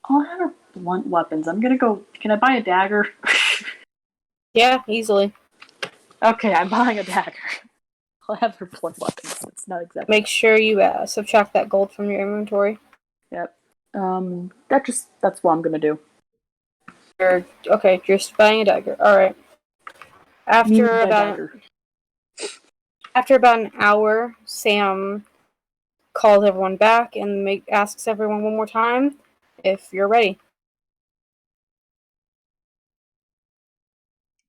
I'll have blunt weapons. I'm gonna go. Can I buy a dagger? Yeah, easily. Okay, I'm buying a dagger. I'll have her blunt weapons. It's not exactly. Make sure you subtract that gold from your inventory. Yep. That's what I'm gonna do. Okay, you're spying a dagger. All right. Me with After my about dagger. an hour, Sam calls everyone back and asks everyone one more time if you're ready.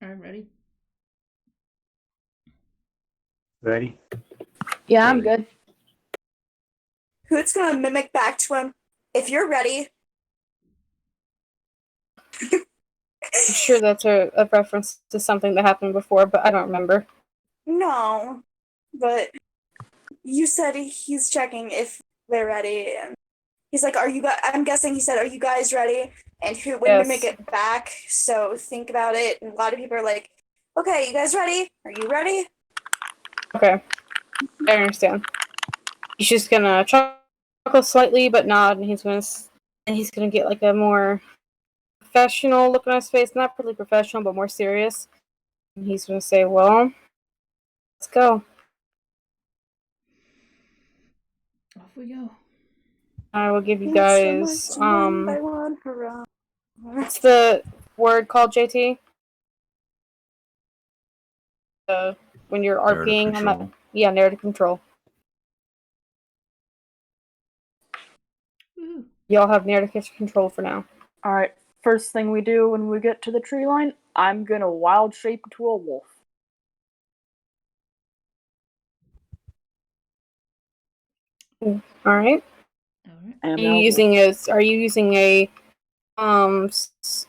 I'm ready. Ready? Yeah, I'm Ready. good. Who's gonna mimic back to him? If you're ready. I'm sure that's a reference to something that happened before, but I don't remember. No, but you said he's checking if they're ready, and he's like, "Are you guys?" I'm guessing he said, "Are you guys ready?" And who would mimic Yes. it back? So think about it. And a lot of people are like, "Okay, you guys ready? Are you ready?" Okay. I understand. He's just gonna chuckle slightly, but nod, and he's gonna get like a more professional look on his face. Not really professional, but more serious. And he's gonna say, "Well, let's go." Off we go. I will give you It's so guys much one by one hurrah. what's the word called, JT? When you're Narrative RPing on that, control. yeah, narrative control. Woohoo. Y'all have narrative control for now. Alright, first thing we do when we get to the tree line, I'm gonna wild shape into a wolf. All right. All right. I am Are now you a wolf. using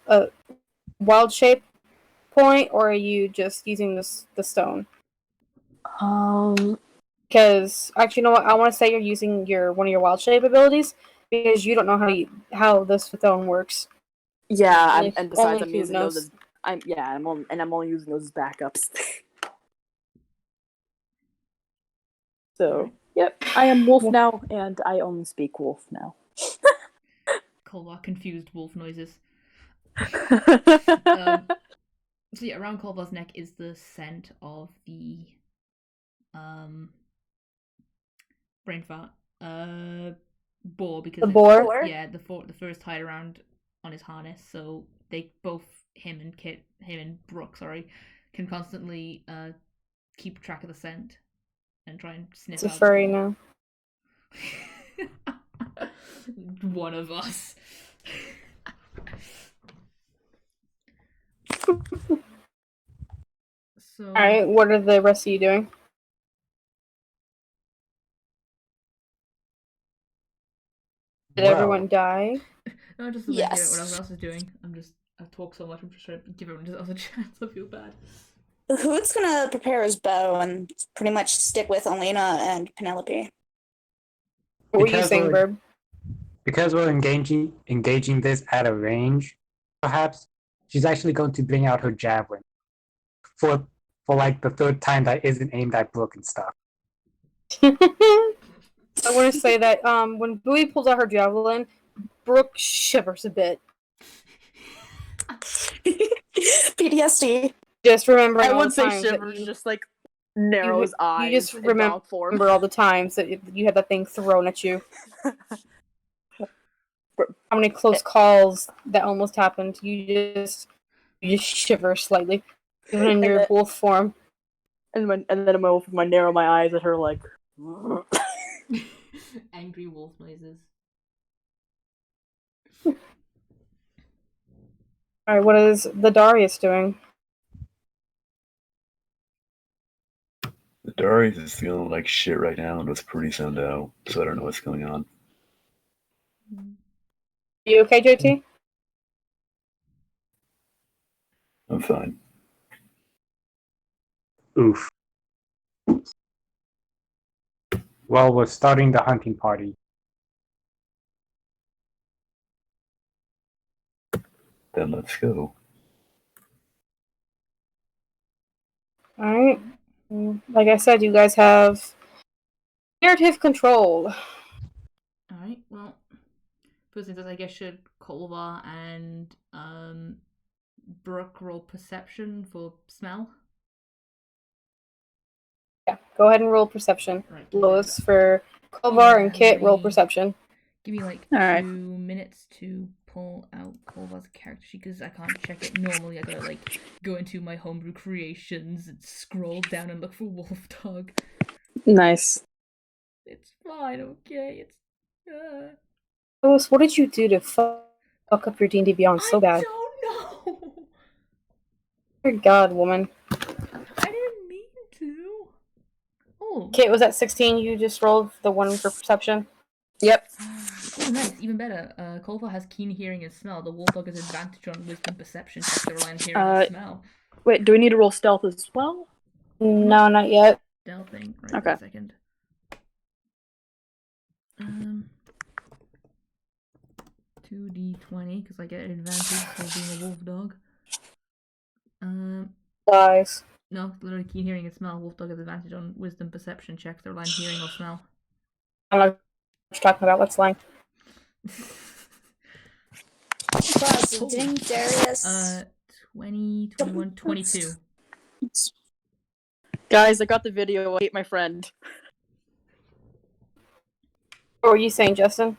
a wild shape point, or are you just using the stone? Because actually, you know what? I want to say you're using one of your wild shape abilities because you don't know how this stone works. Yeah, and besides, only I'm Hoot using knows. those as I'm only using those as backups. So, yep, I am wolf now, and I only speak wolf now. Colvar confused wolf noises. So yeah, around Colvar's neck is the scent of the brain fart boar, because The boar? Or yeah, the fur is tied around on his harness, so they both him and Brooke, sorry, can constantly keep track of the scent and try and sniff It's a out furry the boar. now. One of us. So All right. What are the rest of you doing? Did everyone die? no, just let me hear what yes. everyone else is doing. I talk so much. I'm just trying to give everyone else a chance. I feel bad. Who's gonna prepare his bow and pretty much stick with Alina and Penelope? What were you Because saying, we're- Verb? Because we're engaging this at a range, perhaps she's actually going to bring out her javelin for like the third time that isn't aimed at Brooke and stuff. I want to say that when Bowie pulls out her javelin, Brooke shivers a bit. PTSD. Just remembering I all would the say times that shivers, just like narrows eyes. you just in dog form. remember all the times that you had that thing thrown at you. How many close calls that almost happened. You just shiver slightly, even in your wolf form. And then I'm wolf, I narrow my eyes at her like. Angry wolf noises. All right, what is the Darius doing? The Darius is feeling like shit right now and was pretty zoned out, so I don't know what's going on. You okay, JT? I'm fine. Oof. Well, we're starting the hunting party. Then let's go. All right. Like I said, you guys have narrative control. Alright, well, first things first, I guess should Colvar and Brooke roll perception for smell? Yeah, go ahead and roll perception. Right. Lois for Kolvar and Kit roll perception. Give me like Alright. 2 minutes to pull out Kolva's character sheet because I can't check it normally. I gotta like go into my homebrew creations and scroll down and look for Wolf Dog. Nice. It's fine, okay. It's. Louis, what did you do to fuck up your D&D Beyond so bad? I don't know. Dear God, woman. I didn't mean to. Oh. Kate, was that 16 you just rolled the one for perception? Yep. Oh, nice. Even better. Kolva has keen hearing and smell. The wolf dog has advantage on wisdom perception checks to rely on hearing and smell. Wait, do we need to roll stealth as well? No, not yet. Stealthing. Right, Okay. wait a second. 2d20 because I get advantage for being a wolf dog. Lies. No, literally keen hearing and smell. Wolf dog has advantage on wisdom perception checks to rely on hearing or smell. I don't know what you're talking about. What's lying? Ding, Darius. 20, 21, 22. Guys, I got the video. I hate my friend. What were you saying, Justin?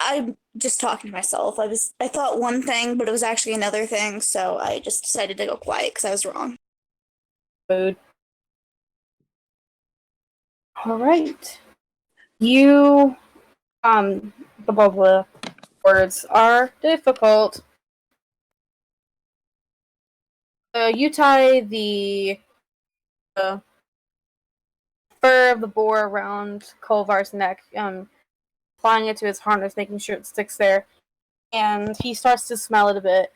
I'm just talking to myself. I thought one thing, but it was actually another thing, so I just decided to go quiet because I was wrong. Food. All right. You, the blah words are difficult. You tie the fur of the boar around Kolvar's neck, applying it to his harness, making sure it sticks there. And he starts to smell it a bit.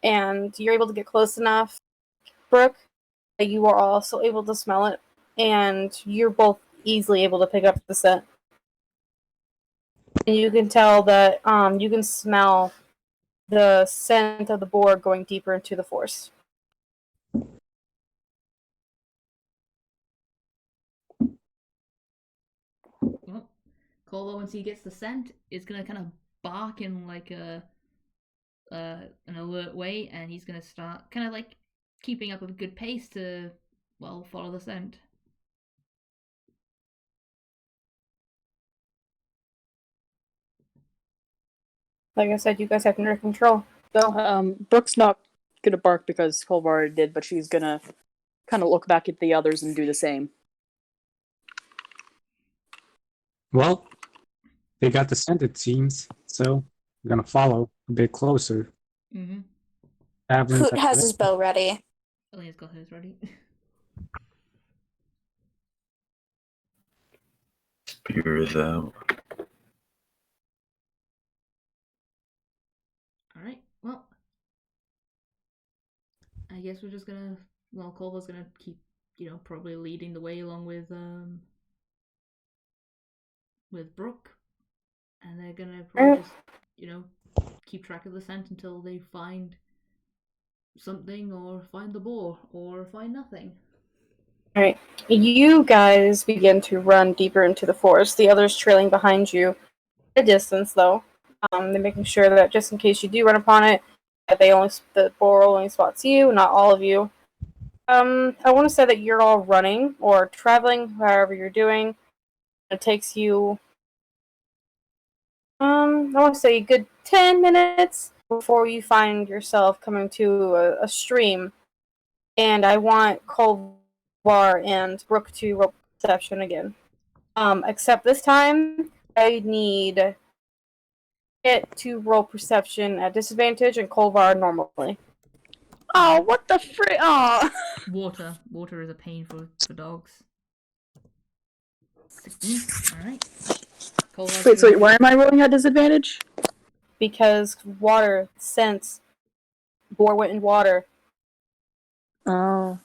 And you're able to get close enough, Brooke, that you are also able to smell it. And you're both easily able to pick up the scent. And you can tell that you can smell the scent of the boar going deeper into the forest. Well, Kolva, once he gets the scent, is gonna kind of bark in like an alert way, and he's gonna start kind of like keeping up a good pace to, well, follow the scent. Like I said, you guys have under control. So, Brooke's not gonna bark because Kolvar did, but she's gonna kind of look back at the others and do the same. Well, they got the scent, it seems, so I'm gonna follow a bit closer. Mm-hmm. Hoot has his bow ready. Elena's got hers ready. Spear is out. Alright, well. I guess we're just gonna, well, Kolva's gonna keep, probably leading the way along with Brooke. And they're gonna probably just, keep track of the scent until they find something, or find the boar, or find nothing. alright. You guys begin to run deeper into the forest, the others trailing behind you at a distance, though. They're making sure that just in case you do run upon it, that the boar only spots you, not all of you. I want to say that you're all running or traveling, however you're doing. It takes you, I want to say a good 10 minutes before you find yourself coming to a stream. And I want Kolvar and Brooke to roll perception again. Except this time, I need it to roll perception at disadvantage and Kolvar normally. Oh, what the frick? Oh. Water. Water is a pain for dogs. 16. Alright. Wait, so why am I rolling at disadvantage? Because water, sense, boar went in water. Oh.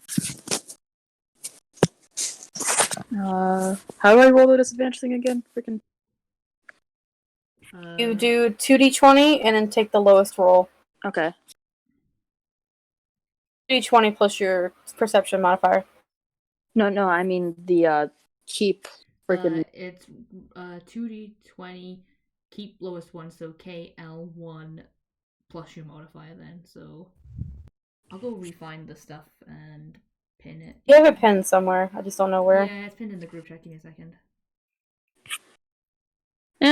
How do I roll the disadvantage thing again? Freaking. You do 2d20 and then take the lowest roll. Okay. 2d20 plus your perception modifier. No, I mean the keep freaking. It's 2d20, keep lowest one, so KL1 plus your modifier then. So I'll go refine the stuff and pin it. You have a pen somewhere. I just don't know where. Yeah, it's pinned in the group chat. Give me a second.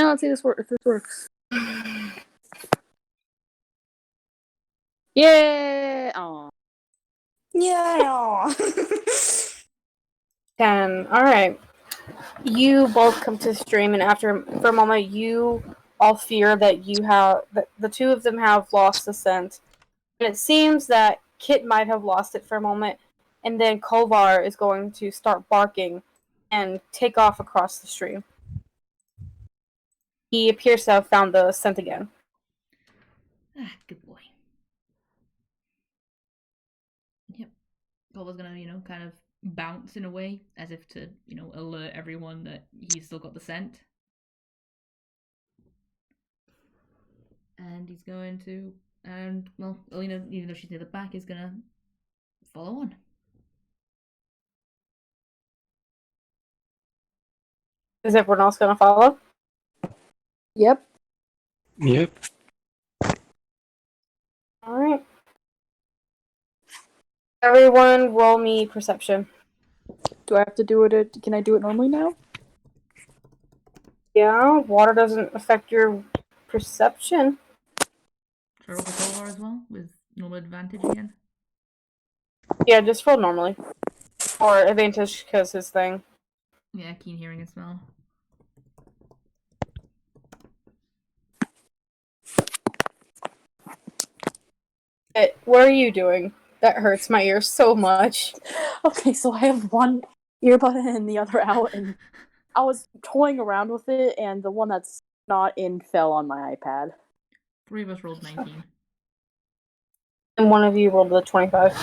No, let's see if this works. Yeah. Oh. Yeah. 10. Alright. You both come to the stream, and for a moment, you all fear that the two of them have lost the scent. And it seems that Kit might have lost it for a moment, and then Kovar is going to start barking and take off across the stream. He appears to have found the scent again. Ah, good boy. Yep. Kova's gonna, kind of bounce in a way, as if to, alert everyone that he's still got the scent. And he's going to, Alina, even though she's near the back, is gonna follow on. Is everyone else going to follow? Yep. Yep. Alright. Everyone roll me perception. Do I have to do it? Can I do it normally now? Yeah, water doesn't affect your perception. Should I roll for Kovar as well, with normal advantage again? Yeah, just roll normally. Or advantage because his thing. Yeah, keen hearing and smell. What are you doing? That hurts my ears so much. Okay, so I have one earbud in and the other out, and I was toying around with it, and the one that's not in fell on my iPad. 3 of us rolled 19. And one of you rolled the 25.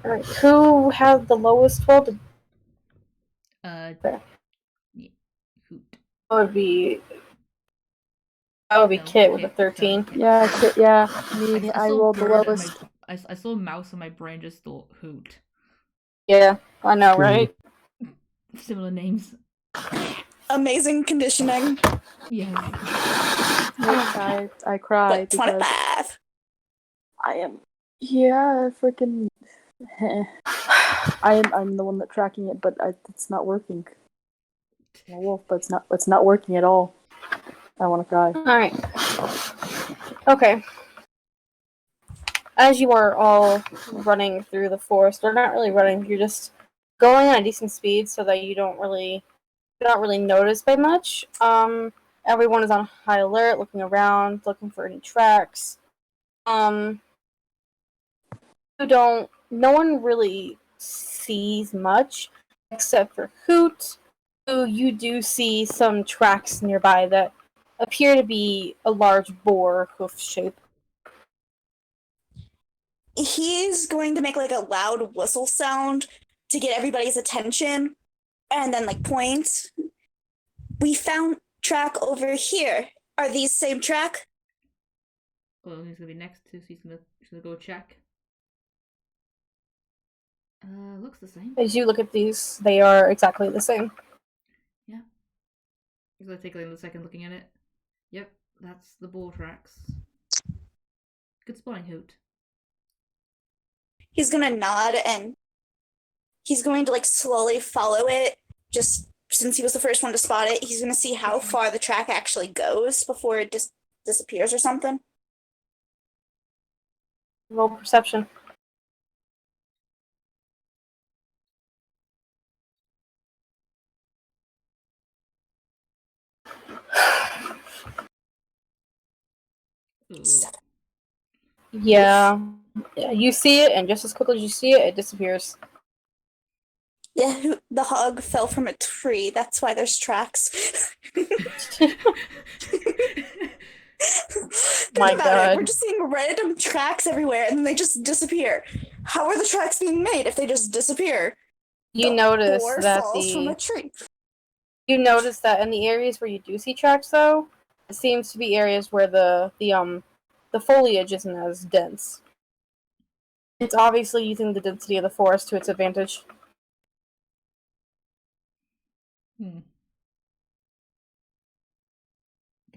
Alright, who had the lowest roll? Yeah, Hoot. That would be Kit with a 13. Yeah, I rolled the bird and lowest. I saw mouse and my brain just thought Hoot. Yeah, I know, right? Similar names. Amazing conditioning. Yes. I cry But because 25. I am. Yeah, freaking. I'm the one that's tracking it, but it's not working. I'm a wolf, but it's not working at all. I want to cry. Alright. Okay. As you are all running through the forest, or not really running, you're just going at a decent speed so that you're not really noticed by much. Everyone is on high alert, looking around, looking for any tracks. No one really sees much, except for Hoot, who you do see some tracks nearby that appear to be a large boar hoof shape. He's going to make like a loud whistle sound to get everybody's attention and then like point. We found track over here. Are these same track? Well, he's gonna be next to, so he's gonna go check. Looks the same. As you look at these, they are exactly the same. Yeah. He's gonna take a second looking at it. Yep, that's the boar tracks. Good spotting, Hoot. He's gonna nod and he's going to like slowly follow it. Just since he was the first one to spot it, he's gonna see how far the track actually goes before it just disappears or something. Roll perception. Ooh. Yeah, you see it, and just as quickly as you see it, it disappears. Yeah, the hog fell from a tree. That's why there's tracks. Think My about God. it. We're just seeing random tracks everywhere, and then they just disappear. How are the tracks being made if they just disappear? You The notice boar that falls from a tree. you notice that in the areas where you do see tracks, though, it seems to be areas where the foliage isn't as dense. It's obviously using the density of the forest to its advantage. Can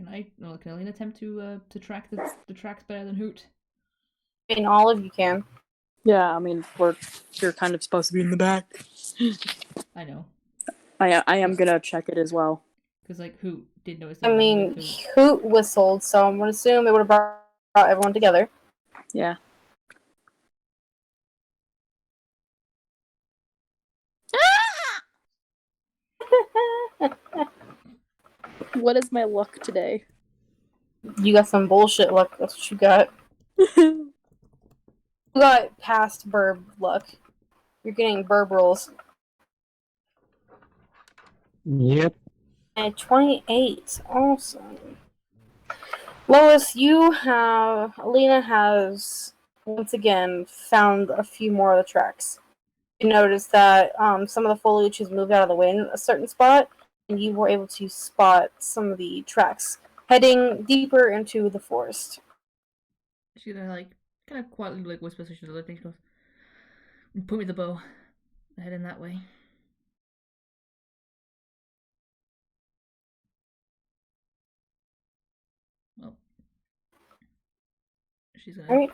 Alina attempt to track the tracks better than Hoot? I mean, all of you can. Yeah, I mean, you're kind of supposed to be in the back. I know. I am gonna check it as well. Because like who did notice? I mean, Hoot whistled, so I'm gonna assume it would have brought everyone together. Yeah. What is my luck today? You got some bullshit luck. That's what you got. You got past burb luck. You're getting burb rolls. Yep. And 28. Awesome. Lois, Alina has once again found a few more of the tracks. You notice that some of the foliage has moved out of the way in a certain spot, and you were able to spot some of the tracks heading deeper into the forest. She's gonna like kind of quietly like whisper so she doesn't think she goes, "Put me the bow. Head in that way." Well, she's gonna. Right,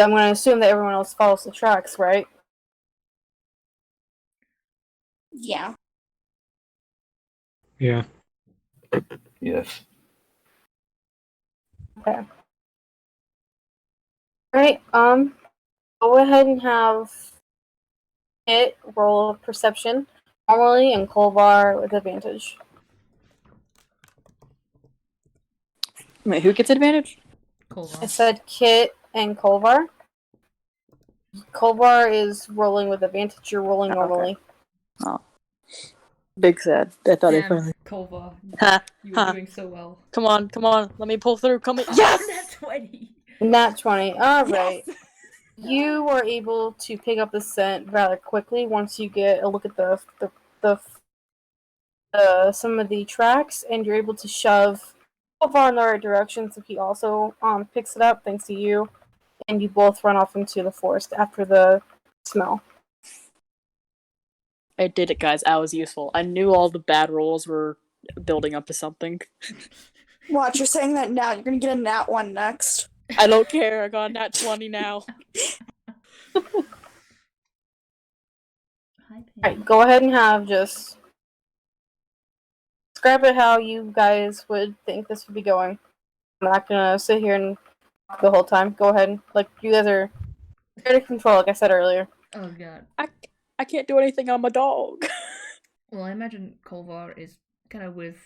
I'm going to assume that everyone else follows the tracks, right? Yeah. Yeah. Yes. Okay. Alright, go ahead and have it roll perception normally and Kolvar with advantage. Wait, who gets advantage? Kolvar. I said Kit and Kolvar. Kolvar is rolling with advantage, you're rolling normally. Oh. Big sad. I thought I Damn, finally. Kolvar. Ha, You were doing so well. Come on. Let me pull through. Come on. Yes! Nat 20! Nat 20. Alright. Yes! You are able to pick up the scent rather quickly once you get a look at some of the tracks, and you're able to shove Kolvar in the right direction, so he also picks it up thanks to you, and you both run off into the forest after the smell. I did it, guys. I was useful. I knew all the bad rolls were building up to something. Watch, you're saying that now. You're gonna get a nat 1 next. I don't care. I got a nat 20 now. Alright, go ahead and have just describe it how you guys would think this would be going. I'm not gonna sit here and talk the whole time. Go ahead. Like, you guys are very control, like I said earlier. Oh god. I can't do anything. I'm a dog. Well, I imagine Kolvar is kind of with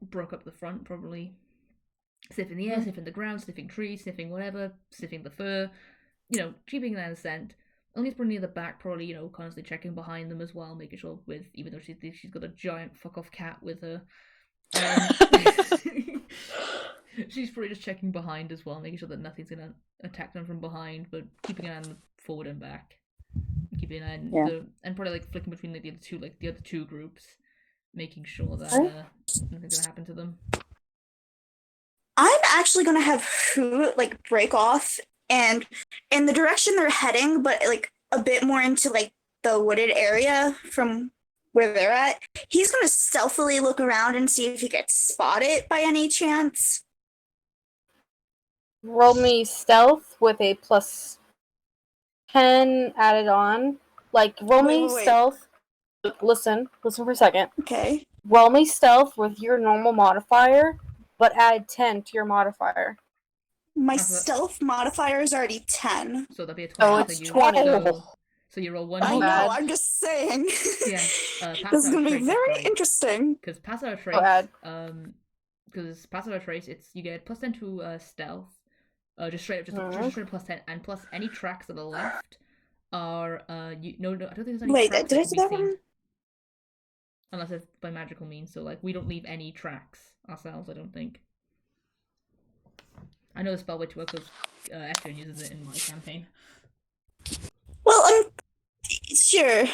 Brooke up the front, probably sniffing the air, sniffing the ground, sniffing trees, sniffing whatever, sniffing the fur, keeping that in scent. Only's probably near the back, probably, constantly checking behind them as well, making sure even though she's got a giant fuck off cat with her. She's probably just checking behind as well, making sure that nothing's gonna attack them from behind, but keeping an eye on the forward and back. Keeping an eye on and probably like flicking between the other two groups, making sure that nothing's gonna happen to them. I'm actually gonna have Hoot like break off and in the direction they're heading, but like a bit more into like the wooded area from where they're at. He's gonna stealthily look around and see if he gets spotted by any chance. Roll me stealth with a plus 10 added on. Like, roll me stealth. Listen for a second. Okay. Roll me stealth with your normal modifier, but add 10 to your modifier. My stealth modifier is already 10. So that'll be a 20. Oh, it's 20. So you roll 1d8. I know, I'm just saying. Yeah. This is going to be very interesting. Because passive out trace, it's you get plus 10 to stealth. Just straight plus 10, and plus any tracks to the left are no, I don't think there's any. Wait, tracks did I say that one? Unless it's by magical means, so like we don't leave any tracks ourselves. I don't think. I know the spell way too well because Esther uses it in my campaign. Well, I'm sure.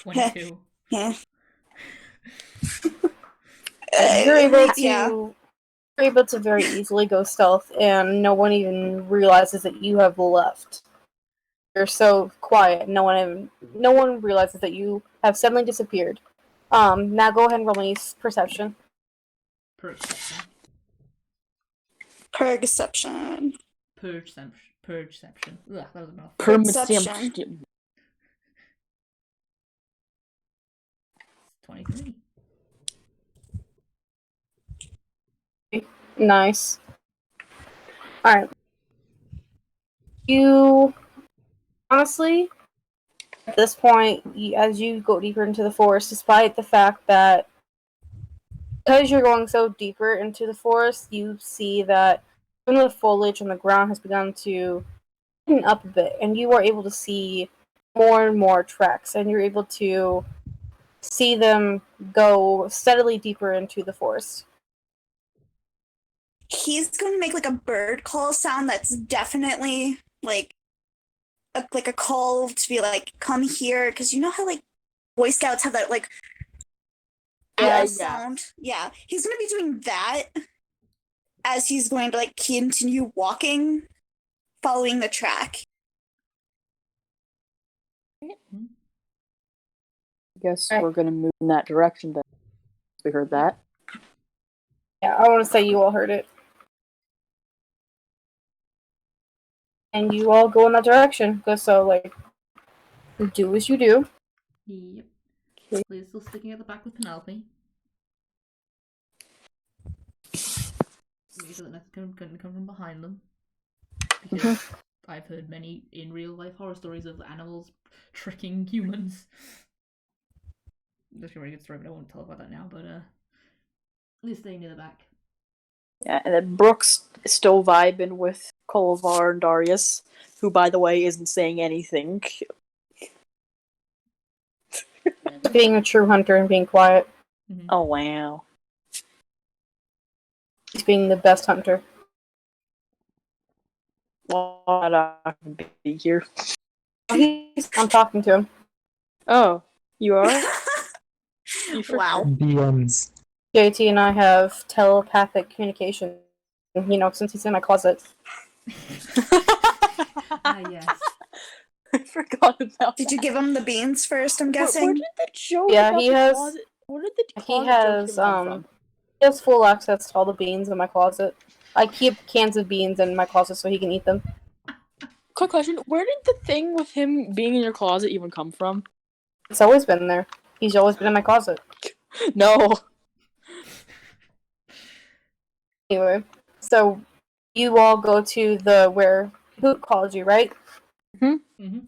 22. Yeah. You're able to very easily go stealth, and no one even realizes that you have left. You're so quiet. No one realizes that you have suddenly disappeared. Now go ahead and roll me perception. Perception. Perception. Perception. Ugh, that was a mouthful. Perception. 23. Nice. Alright. You honestly, at this point, as you go deeper into the forest, despite the fact that because you're going so deeper into the forest, you see that some of the foliage on the ground has begun to thicken up a bit, and you are able to see more and more tracks, and you're able to see them go steadily deeper into the forest. He's going to make like a bird call sound that's definitely like a call to be like, come here, because you know how like Boy Scouts have that like sound. Yeah, he's going to be doing that as he's going to like continue walking, following the track. I guess we're gonna move in that direction then. We heard that. Yeah, I want to say you all heard it. And you all go in that direction. So, like, do as you do. Yep. Leah's still sticking at the back with Penelope. Make sure that nothing's going to come from behind them. Because I've heard many in real life horror stories of animals tricking humans. That's a very good story, but I won't tell about that now. But Leah's staying near the back. Yeah, and then Brooks is still vibing with Kolvar and Darius, who, by the way, isn't saying anything. Being a true hunter and being quiet. Mm-hmm. Oh, wow. He's being the best hunter. Well, I can be here. I'm talking to him. Oh, you are? Wow. DMs. JT and I have telepathic communication. You know, since he's in my closet. Ah, yes. I forgot about Did you give him the beans first, I'm Where guessing? did the joke Yeah, about he the has- closet? Where did the He closet joke has even come from? he has full access to all the beans in my closet. I keep cans of beans in my closet so he can eat them. Quick question: where did the thing with him being in your closet even come from? It's always been there. He's always been in my closet. No. Anyway, so you all go to the where Hoot called you, right? Mm-hmm.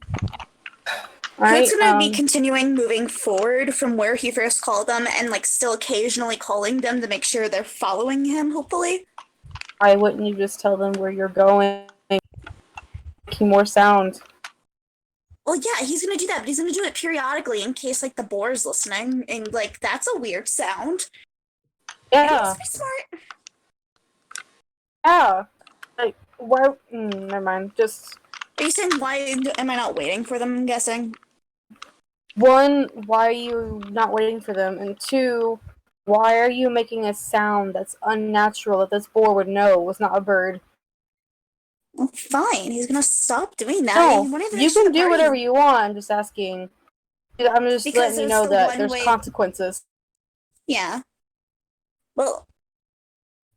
Alright. Hoot's gonna be continuing moving forward from where he first called them and like still occasionally calling them to make sure they're following him, hopefully. Why wouldn't you just tell them where you're going? Making more sound. Well, yeah, he's gonna do that, but he's gonna do it periodically in case like the boar's listening, and like that's a weird sound. Yeah. He's smart. Yeah. Like, why? Never mind. Just Are you saying why am I not waiting for them? I'm guessing. one, why are you not waiting for them? And two, why are you making a sound that's unnatural that this boar would know was not a bird? Well, fine. He's gonna stop doing that. No, Whenever you there's can a do party. whatever you want. I'm just asking. I'm just Because letting you there's know the that one there's way- consequences. Yeah. Well,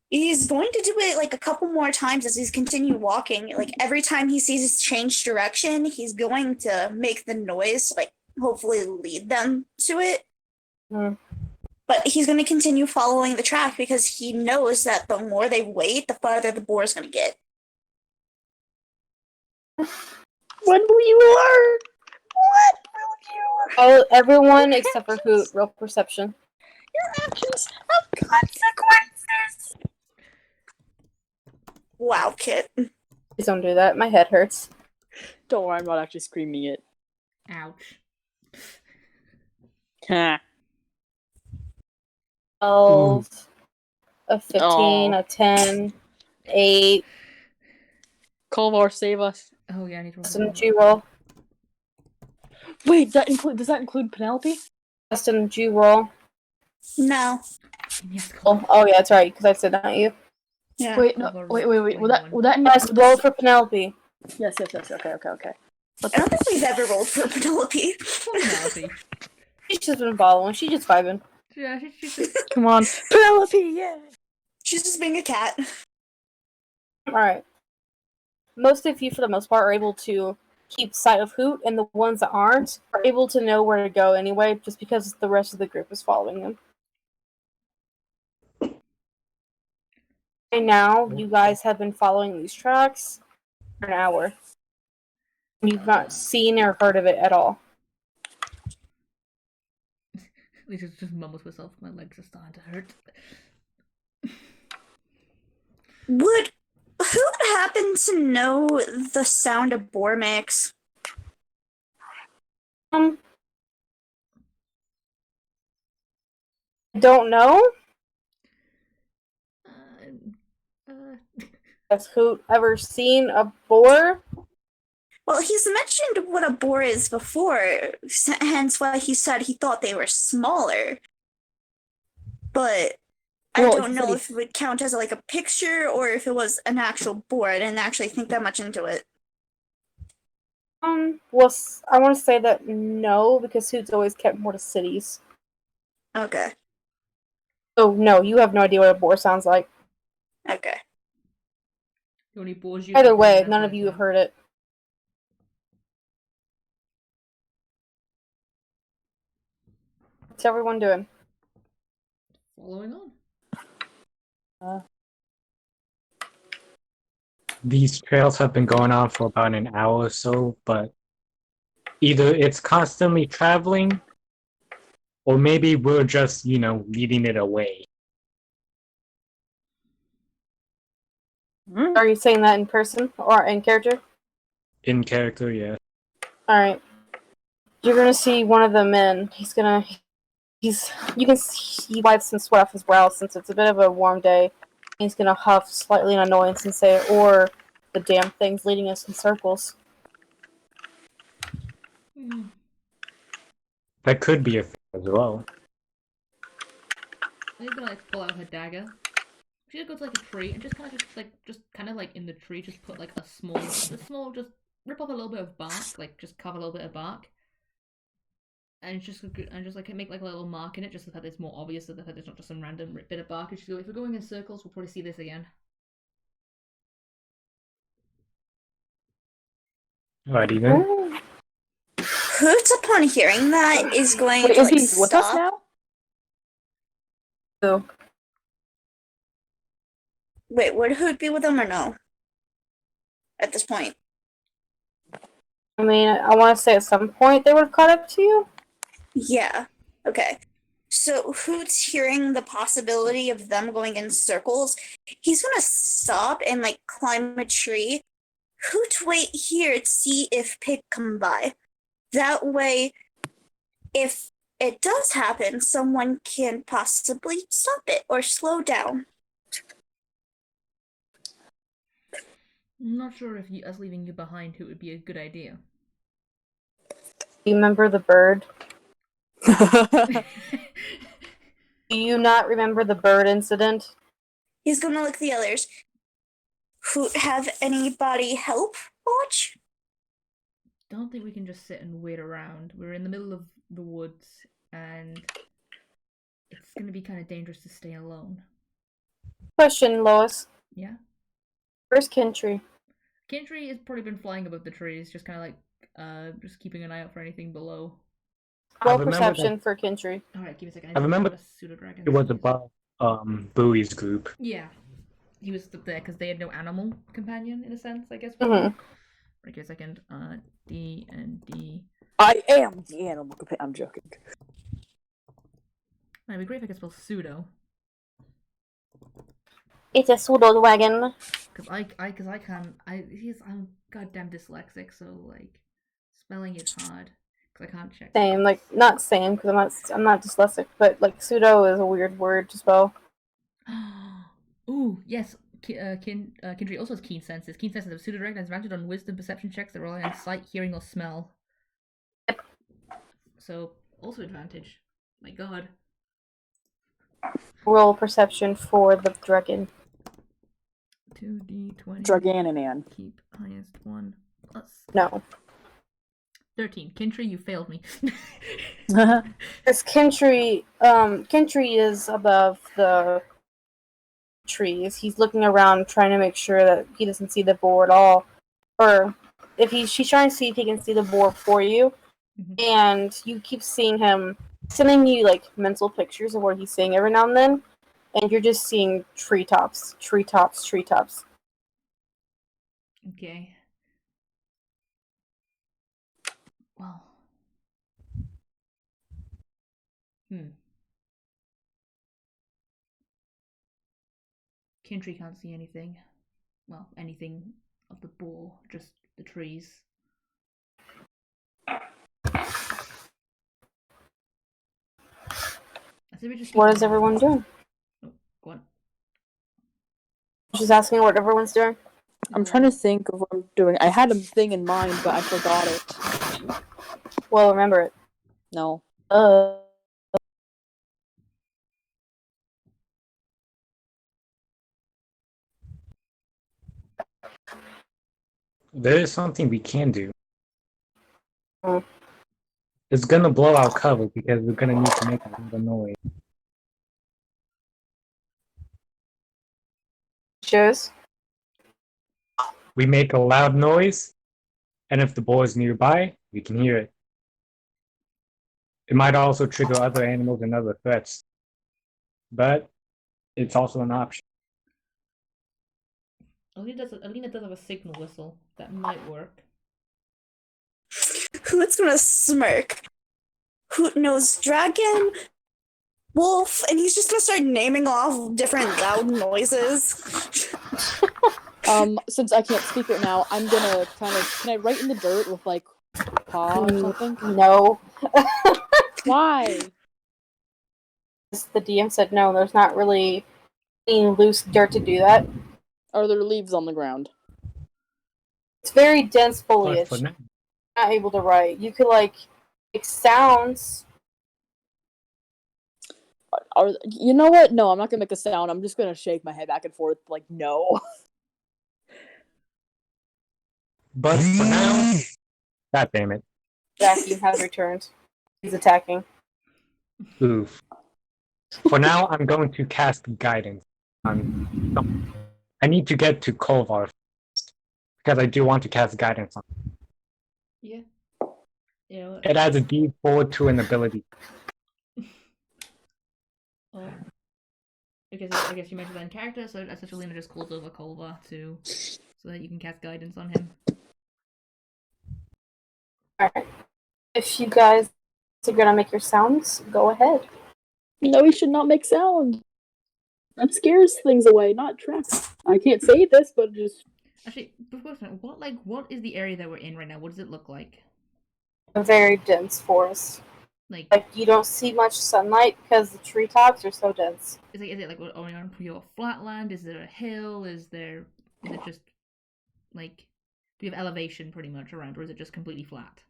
he's going to do it like a couple more times as he's continue walking. Like every time he sees us change direction, he's going to make the noise to like hopefully lead them to it. Mm. But he's going to continue following the track because he knows that the more they wait, the farther the boar is going to get. When will you learn? What will you learn? Oh, everyone except for Hoot, roll perception. Your actions have consequences. Wow, Kit. Please don't do that. My head hurts. Don't worry, I'm not actually screaming it. Ouch. Ha. 12, a 15, Aw. a 10, 8. Kolvar, save us. Oh yeah, I need to Justin, roll. did you roll? Wait, does that include Penelope? Justin, did you roll? No. Yes, Cole. Oh yeah, that's right, because I said not you. Yeah. Wait, no, Kolvar's wait. Will that 21. Yes, roll for Penelope. Yes. Okay. I don't think we've ever rolled for Penelope. Poor Penelope. She's just been following. She's just vibing. Yeah, she's just... Come on, Penelope, yeah. She's just being a cat. Alright. Most of you, for the most part, are able to keep sight of Hoot, and the ones that aren't are able to know where to go anyway, just because the rest of the group is following them. Right now, you guys have been following these tracks for an hour. You've not seen or heard of it at all. Lisa just mumbles to herself, my legs are starting to hurt. Would who happen to know the sound of boar makes? I don't know. Has Hoot ever seen a boar? Well, he's mentioned what a boar is before, hence why he said he thought they were smaller. But I Well, don't he said know he- if it would count as like a picture or if it was an actual boar. I didn't actually think that much into it. Well, I want to say that no, because Hoot's always kept more to cities. Okay. So no, you have no idea what a boar sounds like. Okay. The only boars you Either way, none of you have heard it. What's everyone doing? Following on. These trails have been going on for about an hour or so, but either it's constantly traveling, or maybe we're just, leading it away. Hmm? Are you saying that in person or in character? In character, yeah. Alright. You're gonna see one of the men. You can see he wipes some sweat off his brow since it's a bit of a warm day. He's gonna huff slightly in annoyance and say, or the damn thing's leading us in circles. That could be a thing as well. She's gonna pull out her dagger. She's gonna go to a tree and just kind of in the tree, just put a small, just rip off a little bit of bark, just carve a little bit of bark, and just make a little mark in it, just so that it's more obvious that it's not just some random bit of bark. And she's if we're going in circles, we'll probably see this again. Alrighty then. Hoot, upon hearing that, is going Wait, to is he stop. with us now? So, Wait, would Hoot be with them or no? At this point. I mean, I want to say at some point they would have caught up to you. Yeah. Okay. So Hoot's hearing the possibility of them going in circles. He's gonna stop and climb a tree. Hoot, wait here to see if Pig come by. That way, if it does happen, someone can possibly stop it or slow down. I'm not sure if us leaving you behind it would be a good idea. Do you remember the bird? Do you not remember the bird incident? He's gonna look at the others. Hoot, have anybody help watch? Don't think we can just sit and wait around. We're in the middle of the woods, and it's gonna be kind of dangerous to stay alone. Question, Lois. Yeah? Where's Kintry? Kintry has probably been flying above the trees, just kind of just keeping an eye out for anything below. Roll remember perception for Kintry. Alright, give me a second. I remember a pseudo dragon. It was above Bowie's group. Yeah. He was up there because they had no animal companion, in a sense, I guess. Mm-hmm. Right, give me a second. D and D. I am the animal companion. I'm joking. It'd be great if I could spell pseudo. It's a pseudo dragon. I'm goddamn dyslexic, so spelling is hard because I can't check. Same, not same because I'm not dyslexic, but pseudo is a weird word to spell. Ooh, yes. Kindred also has keen senses. Keen senses of pseudo dragon has advantage on wisdom perception checks that rely on sight, hearing, or smell. Yep. So also advantage. My God. Roll perception for the dragon. 2d20. Dragananan. Keep highest one plus. No. 13. Kintry, you failed me. Because Kintry is above the trees. He's looking around trying to make sure that he doesn't see the boar at all. Or she's trying to see if he can see the boar for you, and you keep seeing him sending you like mental pictures of what he's seeing every now and then, and you're just seeing treetops, treetops, treetops. Okay. Well. Kintry can't see anything. Well, anything of the boar, just the trees. What is everyone doing? Oh, go on. She's asking what everyone's doing. I'm trying to think of what I'm doing. I had a thing in mind, but I forgot it. Well, remember it. No. There is something we can do. Mm. It's gonna blow our cover because we're gonna need to make a lot of noise. Shows. We make a loud noise, and if the boar is nearby, we can hear it. It might also trigger other animals and other threats, but it's also an option. Alina does have a signal whistle. That might work. Who's gonna smirk? Hoot knows dragon, wolf, and he's just gonna start naming off different loud noises. Since I can't speak right now, I'm gonna kind of. Can I write in the dirt with like paw or something? No. Why? The DM said no. There's not really any loose dirt to do that. Are there leaves on the ground? It's very dense But foliage. for now, Not able to write. You could like make sounds. You know what? No, I'm not gonna make a sound. I'm just gonna shake my head back and forth like no. but for now, god damn it. Jackie has returned. He's attacking. Oof. For now, I'm going to cast guidance on. I need to get to Kolvar first, because I do want to cast guidance on. Yeah. You know what? It adds a D4 to an ability. Well, I guess you mentioned that in character, so essentially Lena just calls over Kolva so that you can cast guidance on him. Alright. If you guys are gonna make your sounds, go ahead. No, we should not make sound. That scares things away, not traps. I can't say this, but just Actually, before what is the area that we're in right now? What does it look like? A very dense forest. Like you don't see much sunlight because the treetops are so dense. Is it like are we on pure flatland? Is there a hill? Is it just like do we have elevation pretty much around, or is it just completely flat?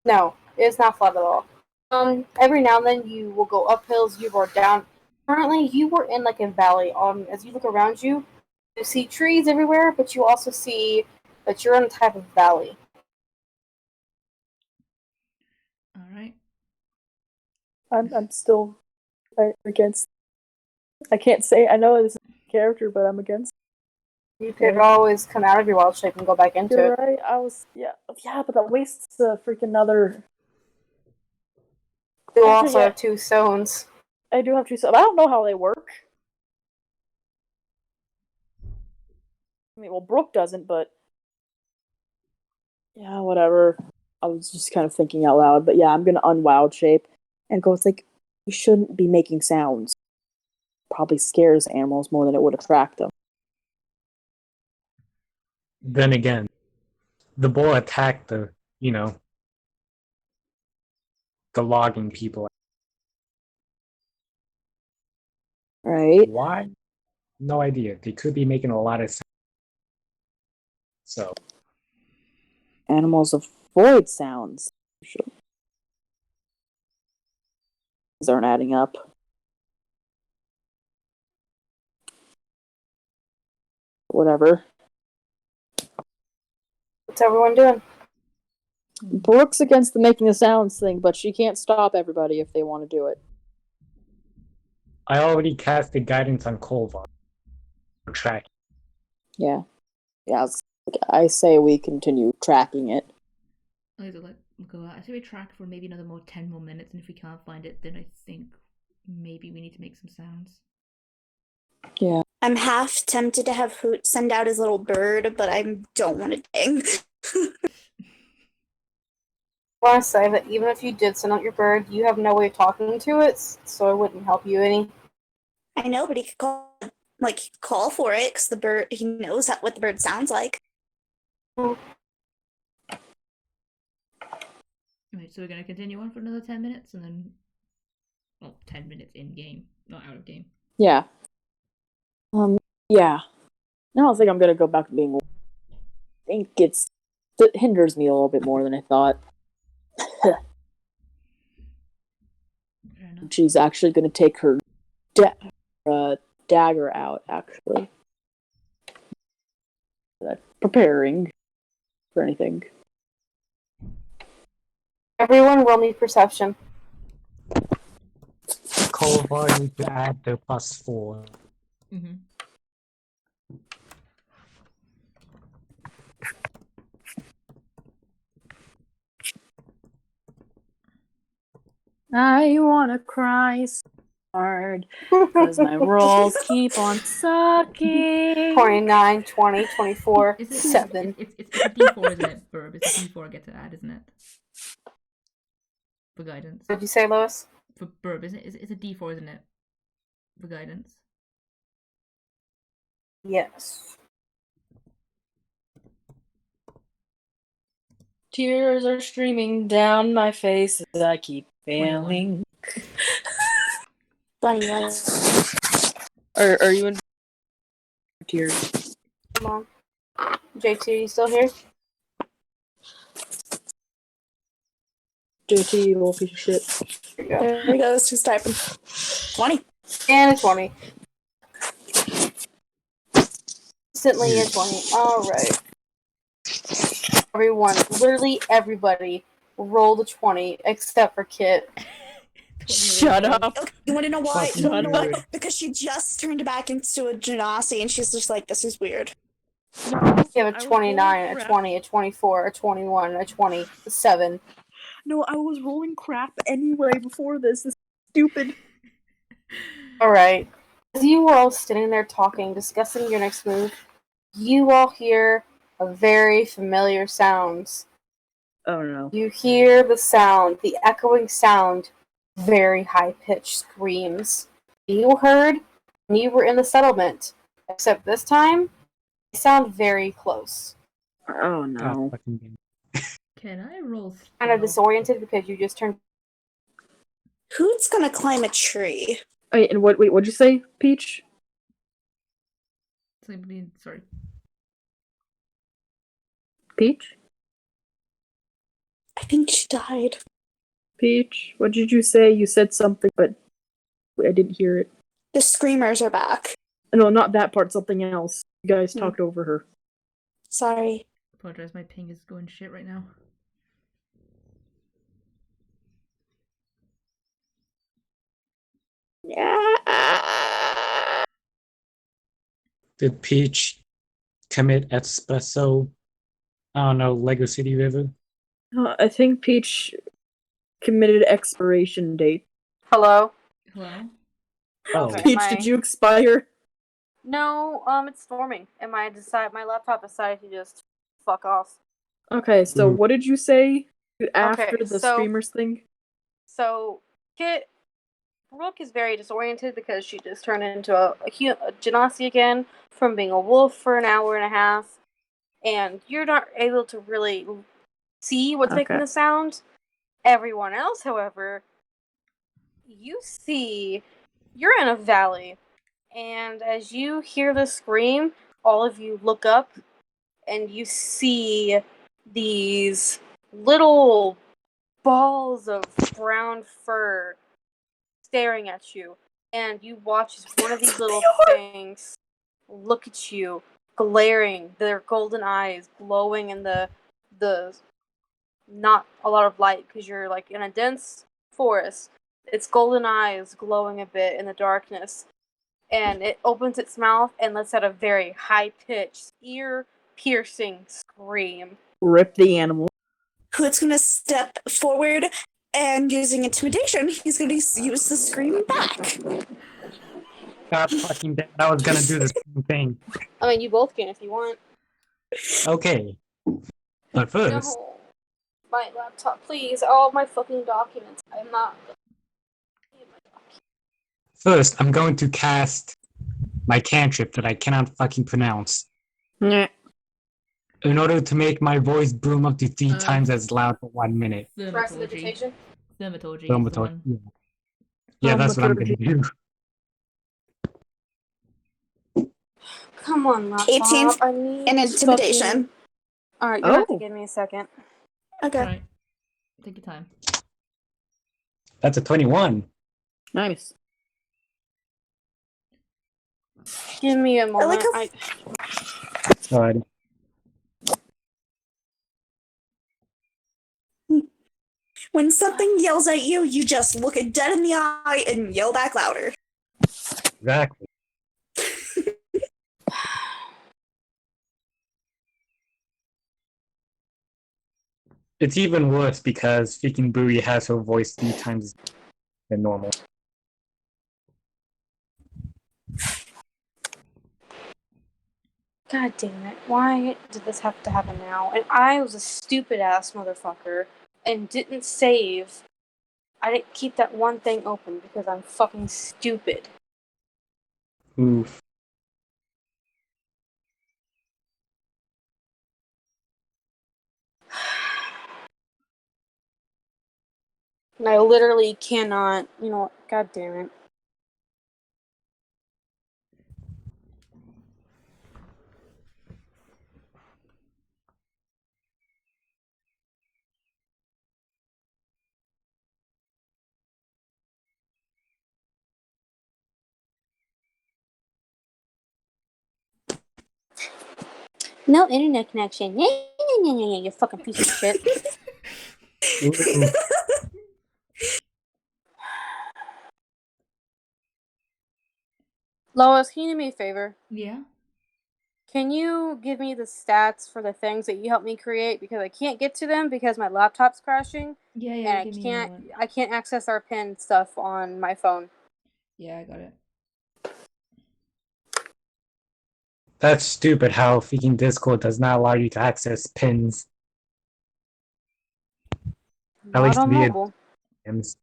No, it's not flat at all. Every now and then you will go up hills, you go down. Currently, you were in like a valley. As you look around you, you see trees everywhere, but you also see that you're in a type of valley. All right. I'm still against. I can't say. I know this is a character, but I'm against. You could always come out of your wild shape and go back into You're it. right. I was but that wastes a freaking other. You also have 2 stones. I do have 2 stones. I don't know how they work. I mean, well, Brooke doesn't, but yeah, whatever. I was just kind of thinking out loud, but yeah, I'm gonna unwild shape and go. It's like you shouldn't be making sounds. Probably scares animals more than it would attract them. Then again, the boar attacked the logging people. Right? Why? No idea. They could be making a lot of sense. So Animals avoid sounds. These aren't adding up. Whatever. What's everyone doing? Brooke's against the making the sounds thing, but she can't stop everybody if they want to do it. I already casted guidance on Kolvar for tracking. Yeah. I say we continue tracking it. Okay, so go out. I say we track for maybe another 10 more minutes, and if we can't find it, then I think maybe we need to make some sounds. Yeah. I'm half tempted to have Hoot send out his little bird, but I don't want to ding. I want to say that even if you did send out your bird, you have no way of talking to it, so it wouldn't help you any. I know, but he could call for it because the bird, he knows what the bird sounds like. Right, so we're gonna continue on for another 10 minutes, and then, 10 minutes in game, not out of game. Yeah. Yeah. Now I think I'm gonna go back to being. I think it hinders me a little bit more than I thought. Fair enough. She's actually gonna take her dagger out. Actually, preparing for anything. Everyone roll me perception. Culver need to add the +4. Mm-hmm. I wanna cry so hard because my rolls keep on sucking. 29, 20, 24, It's 7. a D4, isn't it, Burb? It's a D4 I get to add, isn't it? For guidance. What did you say, Lois? For Burb, isn't it? It's a D4, isn't it? For guidance. Yes. Tears are streaming down my face as I keep failing. 21. Are you in tears? Come on. JT, are you still here? JT, you little piece of shit. There you go. There he goes. Who's typing? 20. And a 20. Instantly a 20. Alright. Everyone, literally everybody, rolled a 20 except for Kit. Shut up. Okay, you want to know why? Fucking You wanna know why? weird. Because she just turned back into a genasi and she's just like, this is weird. You have a 29, a 20, a 24, a 21, a 20, a 7. No, I was rolling crap anyway before this. This is stupid. Alright. As you were all sitting there talking, discussing your next move, you all hear a very familiar sound. Oh no. You hear the sound, the echoing sound, very high-pitched screams. You heard when you were in the settlement, except this time, they sound very close. Oh God no. fucking damn. Can I roll Kind of stealth? disoriented because you just turned. Who's gonna climb a tree? Wait, and what'd you say, Peach? Sorry. Peach? I think she died. Peach? What did you say? You said something, but I didn't hear it. The screamers are back. No, not that part, something else. You guys talked over her. Sorry. Apologize, my ping is going shit right now. Did Peach commit espresso? I don't know, Lego City River? I think Peach committed expiration date. Hello? Hello? Oh, Okay. Peach, did you expire? No, it's storming, and my laptop decided to just fuck off. Okay, so Mm. what did you say after Okay, the so- streamers thing? So, Brooke is very disoriented because she just turned into a genasi again from being a wolf for an hour and a half, and you're not able to really see what's making Okay. the sound. Everyone else, however, you see you're in a valley, and as you hear the scream, all of you look up and you see these little balls of brown fur staring at you, and you watch as one of these little things look at you, glaring, their golden eyes glowing in the not a lot of light because you're like in a dense forest. Its golden eyes glowing a bit in the darkness, and it opens its mouth and lets out a very high-pitched, piercing scream. Rip the animal. Hood's gonna step forward and using intimidation, he's gonna use the scream back. God fucking damn it, I was gonna do the same thing. I mean, you both can if you want. Okay. But first, No. My laptop, please. All my fucking documents. I'm not. I'm going to cast my cantrip that I cannot fucking pronounce. Nyeh. In order to make my voice boom up to 3 times as loud for 1 minute. Thaumaturgy. Thaumaturgy is the Thaumaturgy. one. Yeah, that's what I'm gonna do. Come on, laptop. 18 I need in intimidation. fucking... Alright, you'll have to Oh. give me a second. Okay. Alright. Take your time. That's a 21. Nice. Give me a moment. like Alright. When something yells at you, you just look it dead in the eye and yell back louder. Exactly. It's even worse because freaking Bowie has her voice 3 times than normal. God damn it. Why did this have to happen now? And I was a stupid ass motherfucker and didn't save. I didn't keep that one thing open because I'm fucking stupid. Oof. And I literally cannot, you know what, god damn it. No internet connection. You fucking piece of shit. Ooh. Lois, can you do me a favor? Yeah? Can you give me the stats for the things that you helped me create? Because I can't get to them because my laptop's crashing. Yeah, And give me a moment. I can't access our pin stuff on my phone. Yeah, I got it. That's stupid how freaking Discord does not allow you to access pins. At Not least on via mobile. DMs.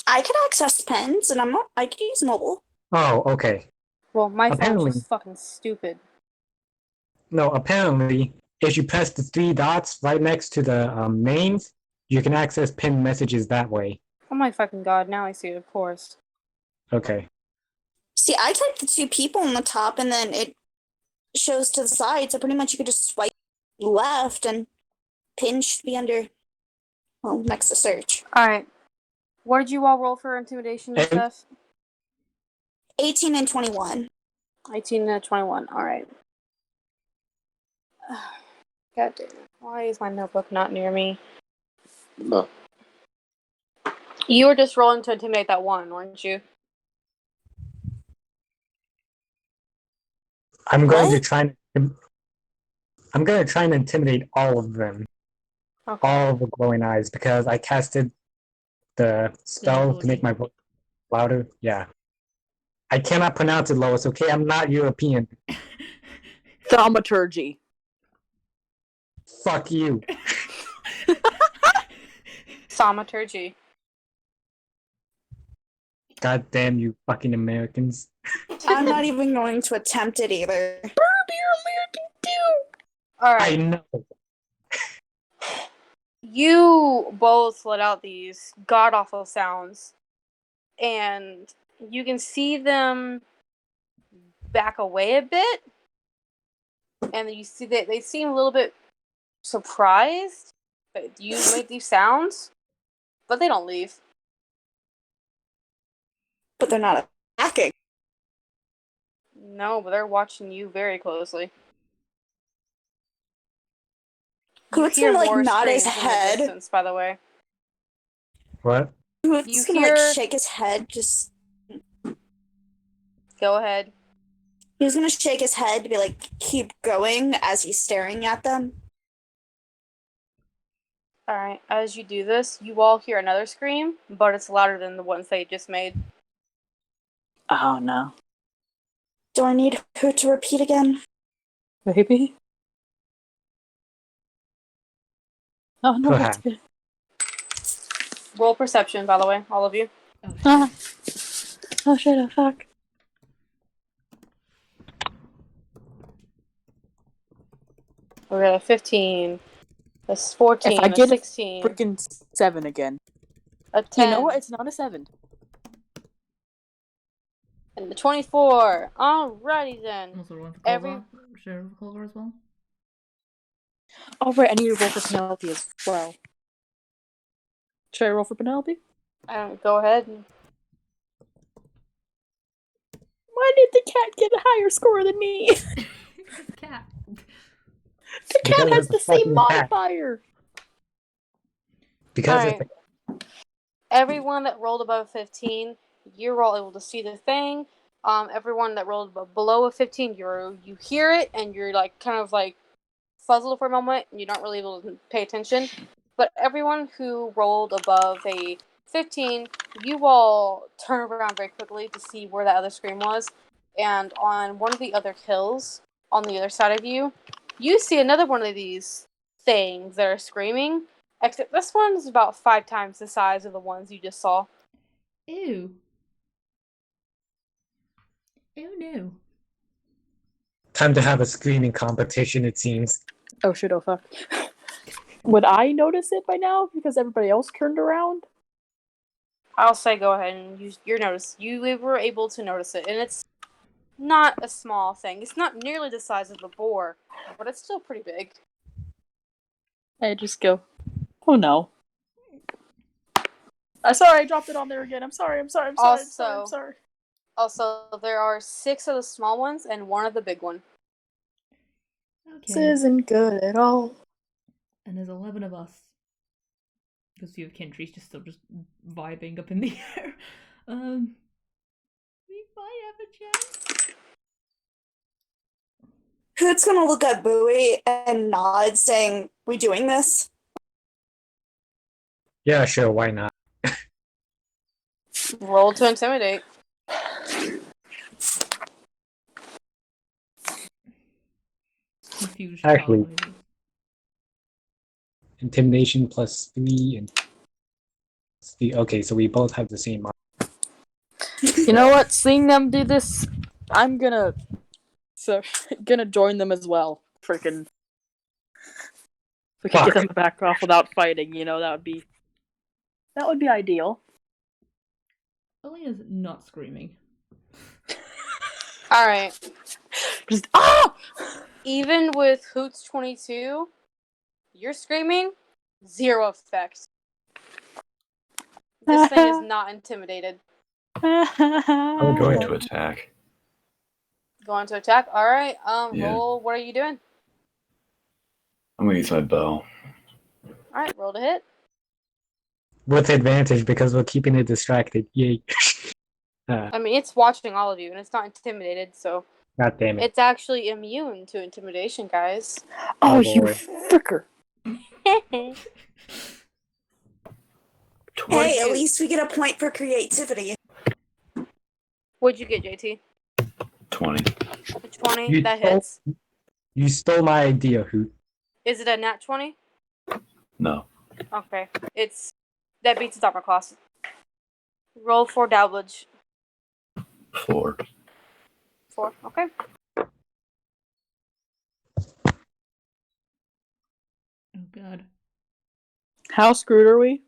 I can access pens, and I can use mobile. Oh, okay. Well, my Apparently. phone's just fucking stupid. No, apparently, if you press the 3 dots right next to the names, you can access pinned messages that way. Oh my fucking god, now I see it, of course. Okay. See, I typed the 2 people on the top, and then it shows to the side, so pretty much you could just swipe left, and pin should be under, well, next to search. Alright. What did you all roll for intimidation and And- stuff? 18 and 21. 18 and 21, alright. God damn it. Why is my notebook not near me? No. You were just rolling to intimidate that one, weren't you? I'm going to What? try and I'm going to try and intimidate all of them. Okay. All of the glowing eyes because I casted the spell to make my voice louder. Yeah. I cannot pronounce it, Lois, okay? I'm not European. Thaumaturgy. Fuck you. Thaumaturgy. God damn you fucking Americans. I'm not even going to attempt it either. I Alright. know. You both let out these god awful sounds, and you can see them back away a bit, and you see that they seem a little bit surprised that you make these sounds, but they don't leave. But they're not attacking. No, but they're watching you very closely. Who You it's hear gonna, like, more nod his screams in the head. distance, by the way. What? Hoot's You gonna, hear- like, shake his head, just... Go ahead. He's gonna shake his head to be like, keep going as he's staring at them. Alright, as you do this, you all hear another scream, but it's louder than the ones they just made. Oh no. Do I need her to repeat again? Maybe? Oh no, that's Perhaps. good. Roll perception, by the way, all of you. Oh, shit. Ah. Oh shit, oh fuck. We got a 15, a 14, If I a get 16, Freaking 7 again. a 10, You know what? It's not a 7. and the 24. Alrighty then. Also rolling for Every- Culver. Share for Culver as well. Oh right, I need to roll for Penelope as well. Should I roll for Penelope? Go ahead. Why did the cat get a higher score than me? Cat. The cat Because has it's the a same fucking cat. modifier. Because Alright. Everyone that rolled above 15, you're all able to see the thing. Everyone that rolled below a 15, you hear it and you're like kind of like fuzzled for a moment and you're not really able to pay attention. But everyone who rolled above a 15, you all turn around very quickly to see where that other scream was. And on one of the other hills on the other side of you, you see another one of these things that are screaming. Except this one's about 5 times the size of the ones you just saw. Ew. Ew, no. time to have a screaming competition, it seems. Oh shit, oh fuck. Would I notice it by now because everybody else turned around? I'll say go ahead and use your notice. You were able to notice it, and it's not a small thing. It's not nearly the size of the boar, but it's still pretty big. I just go, oh no. I'm sorry, I dropped it on there again. I'm sorry. Also, there are 6 of the small ones and 1 of the big one. This Okay. isn't good at all. And there's 11 of us. Because you have Kentry's just still just vibing up in the air. We might have a chance. Hoot's gonna look at Bowie and nod, saying, "We doing this?" Yeah, sure, why not? Roll to intimidate. Confused. Actually- child noises. Intimidation plus 3 and okay, so we both have the same mark. You know what? Seeing them do this, I'm gonna join them as well. Freaking. If we could get Fuck. them to back off without fighting, that would be ideal. Elena's not screaming. Alright. Just Even with Hoot's 22, you're screaming, 0 effect. This thing is not intimidated. I'm going to it. attack. Going to attack? Alright, Yeah. roll. What are you doing? I'm gonna use my bow. Alright, roll to hit. With advantage because we're keeping it distracted. Yay. I mean, it's watching all of you, and it's not intimidated, so God damn it. it's actually immune to intimidation, guys. Oh, Oh, you boy. fricker. Hey, 20. at least we get a point for creativity. What'd you get, JT? 20. A 20? You That stole- hits. You stole my idea, Hoot. Is it a nat 20? No. Okay. That beats its armor class. Roll for dowbage. 4. 4. Okay. Oh god. How screwed are we?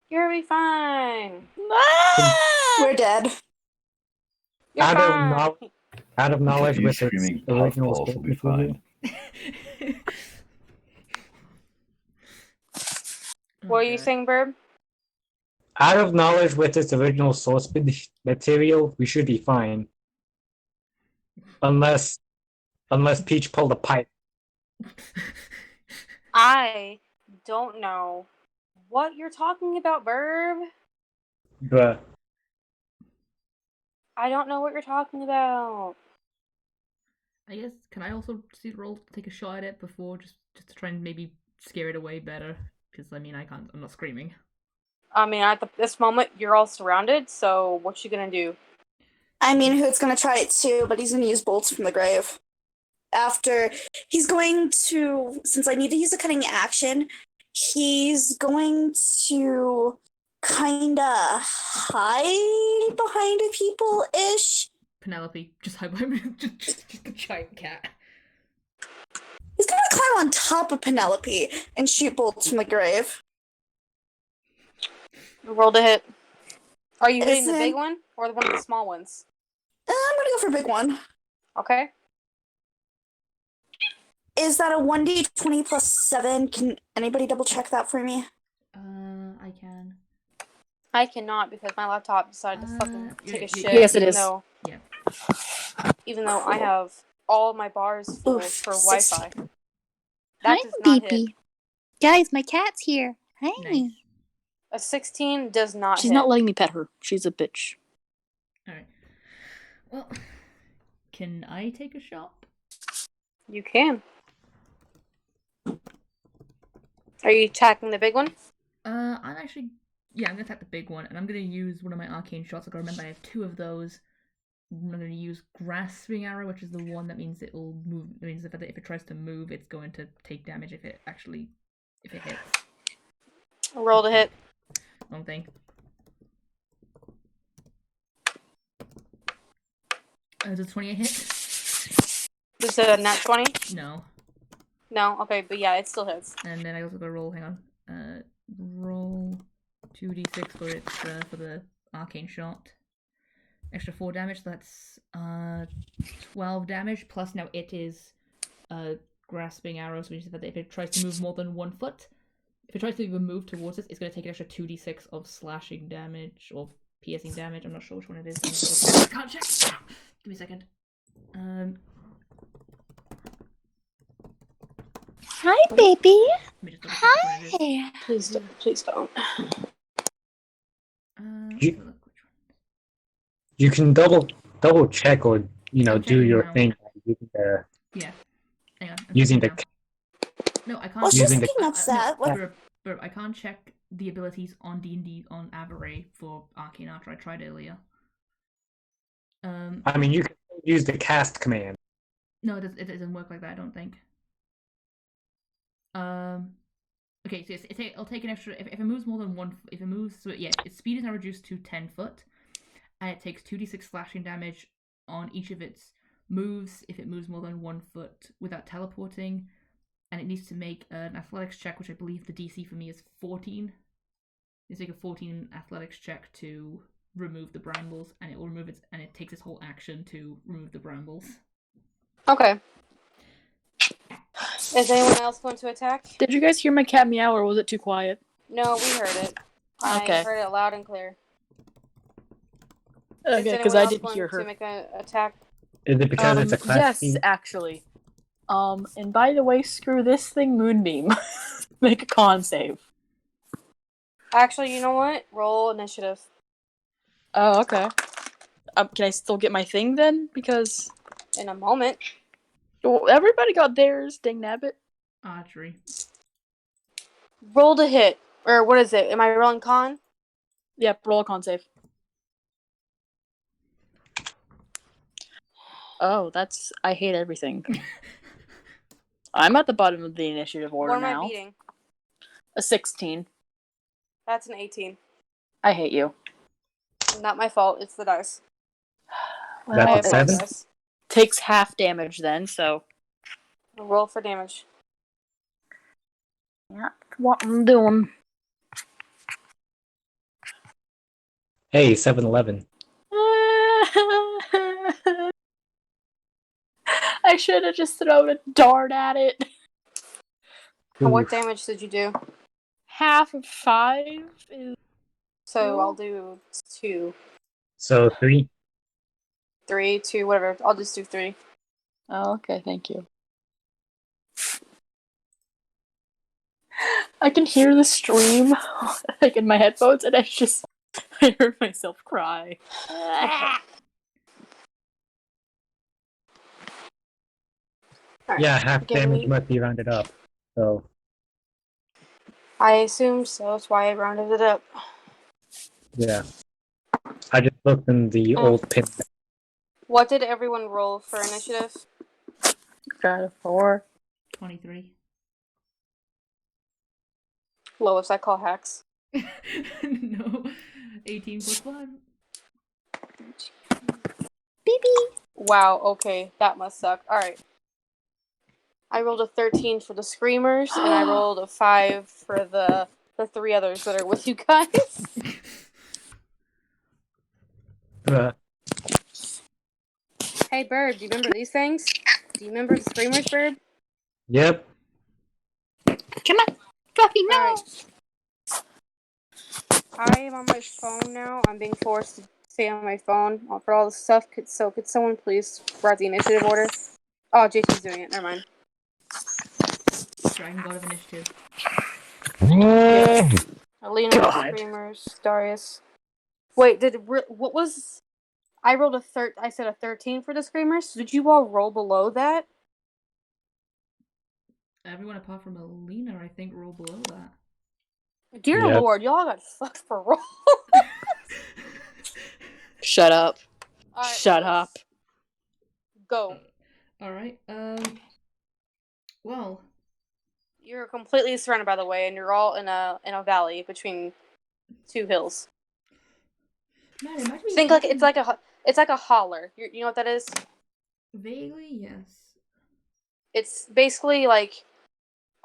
You'll be fine. We're dead. You're Out fine. Out of knowledge You with its screaming original puffballs will source be material. fine. What are you saying, Burb? Out of knowledge with its original source material, we should be fine. Unless Peach pulled a pipe. I don't know what you're talking about, Burb. Bruh. I don't know what you're talking about. I guess, can I also see the roll to take a shot at it before, just to try and maybe scare it away better? Because, I mean, I'm not screaming. I mean, at this moment, you're all surrounded, so what you gonna do? I mean, Hoot's gonna try it too, but he's gonna use bolts from the grave. After he's going to, since I need to use a cutting action, he's going to kinda hide behind a people ish. Penelope, just hide behind just the giant cat. He's gonna climb on top of Penelope and shoot bolts from the grave. Roll to hit. Are you hitting the Isn't- big one or one of the small ones? I'm gonna go for a big one. Okay. Is that a 1d20 plus 7? Can anybody double check that for me? I can. I cannot because my laptop decided to fucking take a yeah, shit. Yes, it even is. Though, Yeah. even though I have all my bars full Oof, for 16. Wi-Fi. That does not hit. Guys, my cat's here. Hi. Nice. A 16 does not She's hit. not letting me pet her. She's a bitch. Alright. Well, can I take a shot? You can. Are you attacking the big one? I'm actually... Yeah, I'm gonna attack the big one, and I'm gonna use one of my arcane shots. I gotta remember I have 2 of those. I'm gonna use Grasping Arrow, which is the one that means it'll move. It means if it tries to move, it's going to take damage if it hits. Roll to hit. Wrong thing. Does 28 hit? Is it a nat 20? No. No? Okay, but yeah, it still hits. And then I also gotta roll, hang on. Roll 2d6 for the arcane shot. Extra 4 damage, so that's 12 damage, plus now it is Grasping Arrow, so if it tries to move more than 1 foot, if it tries to even move towards us, it's going to take an extra 2d6 of slashing damage, or piercing damage, I'm not sure which one it is. I can't check! Give me a second. Hi, baby. Let me just double check which one it is. Hi. Please don't. Please don't. Let's You- have a look, which one? You can double check or I'm do checking your now. thing using the Yeah. Hang on. I'm using the checking now. No, I can't. Well, she's Using the- looking upset. What? Burp, I can't check the abilities on D&D on Avaray for Arcane Archer. I tried earlier. I mean, you can use the cast command. No, it doesn't work like that, I don't think. Okay, so it'll take an extra... If it moves more than 1... If it moves... So, yeah, its speed is now reduced to 10 foot. And it takes 2d6 slashing damage on each of its moves if it moves more than 1 foot without teleporting. And it needs to make an athletics check, which I believe the DC for me is 14. It's like a 14 athletics check to remove the brambles, and it will remove its... And it takes its whole action to remove the brambles. Okay. Is anyone else going to attack? Did you guys hear my cat meow, or was it too quiet? No, we heard it. I Okay. heard it loud and clear. Okay, because I didn't hear her. To make an attack? Is it because it's a class Yes, team? actually. And by the way, screw this thing, Moonbeam. Make a con save. Actually, you know what? Roll initiative. Oh, okay. Can I still get my thing then? Because In a moment. well, everybody got theirs, dang nabbit. Archery. Roll to hit. Or what is it? Am I rolling con? Yep, roll a con save. Oh, that's... I hate everything. I'm at the bottom of the initiative order What am now. I beating? A 16. That's an 18. I hate you. Not my fault. It's the dice. That's I a 7? apologize. Takes half damage then, so... Roll for damage. Yeah, that's what I'm doing. Hey, 7-Eleven. I should have just thrown a dart at it. And what damage did you do? Half of 5 is... So I'll do 2. So 3. 3, 2, whatever. I'll just do 3. Oh, okay, thank you. I can hear the stream, like in my headphones, and I heard myself cry. Alright, Yeah, half give damage me- might be rounded up. So I assume so. That's why I rounded it up. yeah, I just looked in the old pin. What did everyone roll for initiative? Got a 4. 23. Lowest I call hacks. No. 18 plus 5. Wow, okay, that must suck. Alright. I rolled a 13 for the screamers, and I rolled a 5 for the 3 others that are with you guys. Hey, Bird, do you remember these things? Do you remember the screamers, Bird? Yep. Come on, Fluffy, no! Alright. I am on my phone now. I'm being forced to stay on my phone for all this stuff. Could someone please write the initiative order? Oh, JT's doing it. Never mind. Dragon God of Initiative. Alina, God. Screamers, Darius. Wait, what was? I rolled I said a 13 for the Screamers. Did you all roll below that? Everyone apart from Alina, I think, roll below that. Dear Yep. Lord, y'all got fucked for roll. Shut up. Alright, Shut let's up. Go. Alright, well, You're completely surrounded, by the way, and you're all in a valley between 2 hills. man, imagine me Think like flying- it's like a holler. You know what that is? Vaguely, yes. It's basically like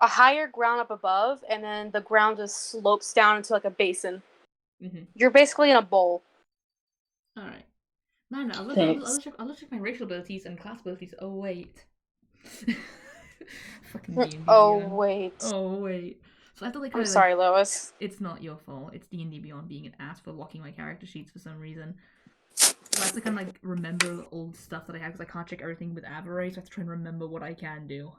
a higher ground up above, and then the ground just slopes down into like a basin. Mm-hmm. You're basically in a bowl. Alright. Man, I'll Thanks. check my racial abilities and class abilities. Oh, wait. Fucking D&D. Oh Beyond. wait. Oh, wait. So I have to like I'm kinda, sorry, Lois. It's not your fault. It's D&D Beyond being an ass for locking my character sheets for some reason. So I have to kind of like remember the old stuff that I have because I can't check everything with Avaray, so I have to try and remember what I can do.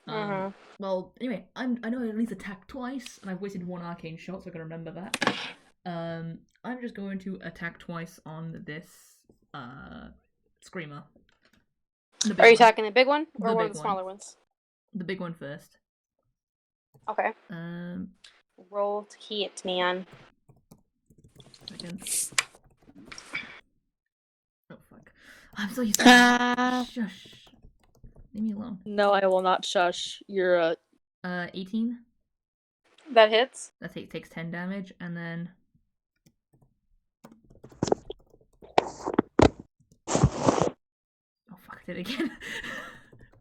Well, anyway, I know I at least attacked twice, and I've wasted 1 arcane shot, so I can remember that. I'm just going to attack twice on this screamer. Are you attacking the big one or The one big of the one. smaller ones? The big one first. Okay. Roll to hit, man. Second. Oh fuck! I'm so used to shush. Leave me alone. No, I will not shush. You're a 18. That hits. That takes 10 damage, and then. Oh fuck! I did it again.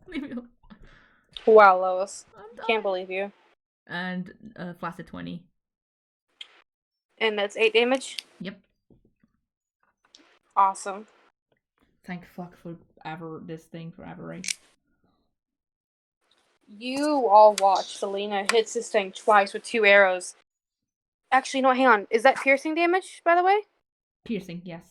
Leave me alone. Wow, Lois. I'm done. Can't believe you. And flaccid 20. And that's 8 damage? Yep. Awesome. Thank fuck for this thing for Avaray. You all watch Selena hits this thing twice with 2 arrows. Actually, no, hang on. Is that piercing damage, by the way? Piercing, yes.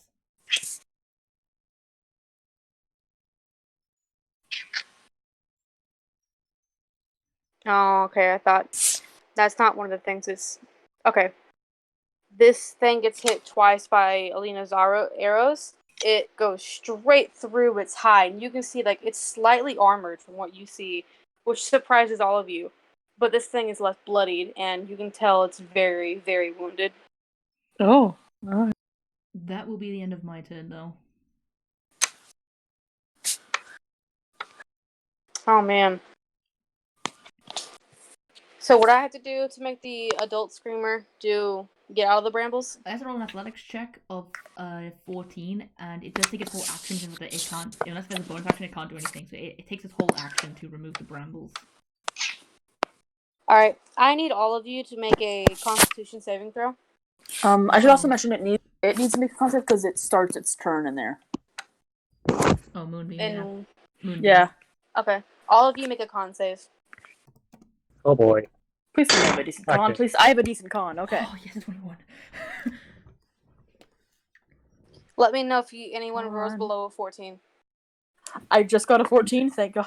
Oh, okay. I thought that's not one of the things. It's okay. This thing gets hit twice by Alina's arrows. It goes straight through its hide, and you can see like it's slightly armored from what you see, which surprises all of you. But this thing is left bloodied, and you can tell it's very, very wounded. Oh, alright. That will be the end of my turn, though. Oh man. So what I have to do to make the adult screamer get out of the brambles? I have to roll an athletics check of 14, and it does take its whole action so that it can't, unless there's a bonus action, it can't do anything. So it takes its whole action to remove the brambles. Alright, I need all of you to make a Constitution saving throw. I should also mention it needs to make a concept because it starts its turn in there. Oh, Moonbeam, And Moonbeam. Yeah. okay, all of you make a con save. Oh boy. Please I have a decent con. Okay. Please, I have a decent con. Okay. Oh, yes, 21. Let me know if anyone rolls Alright. below a 14. I just got a 14. Thank God.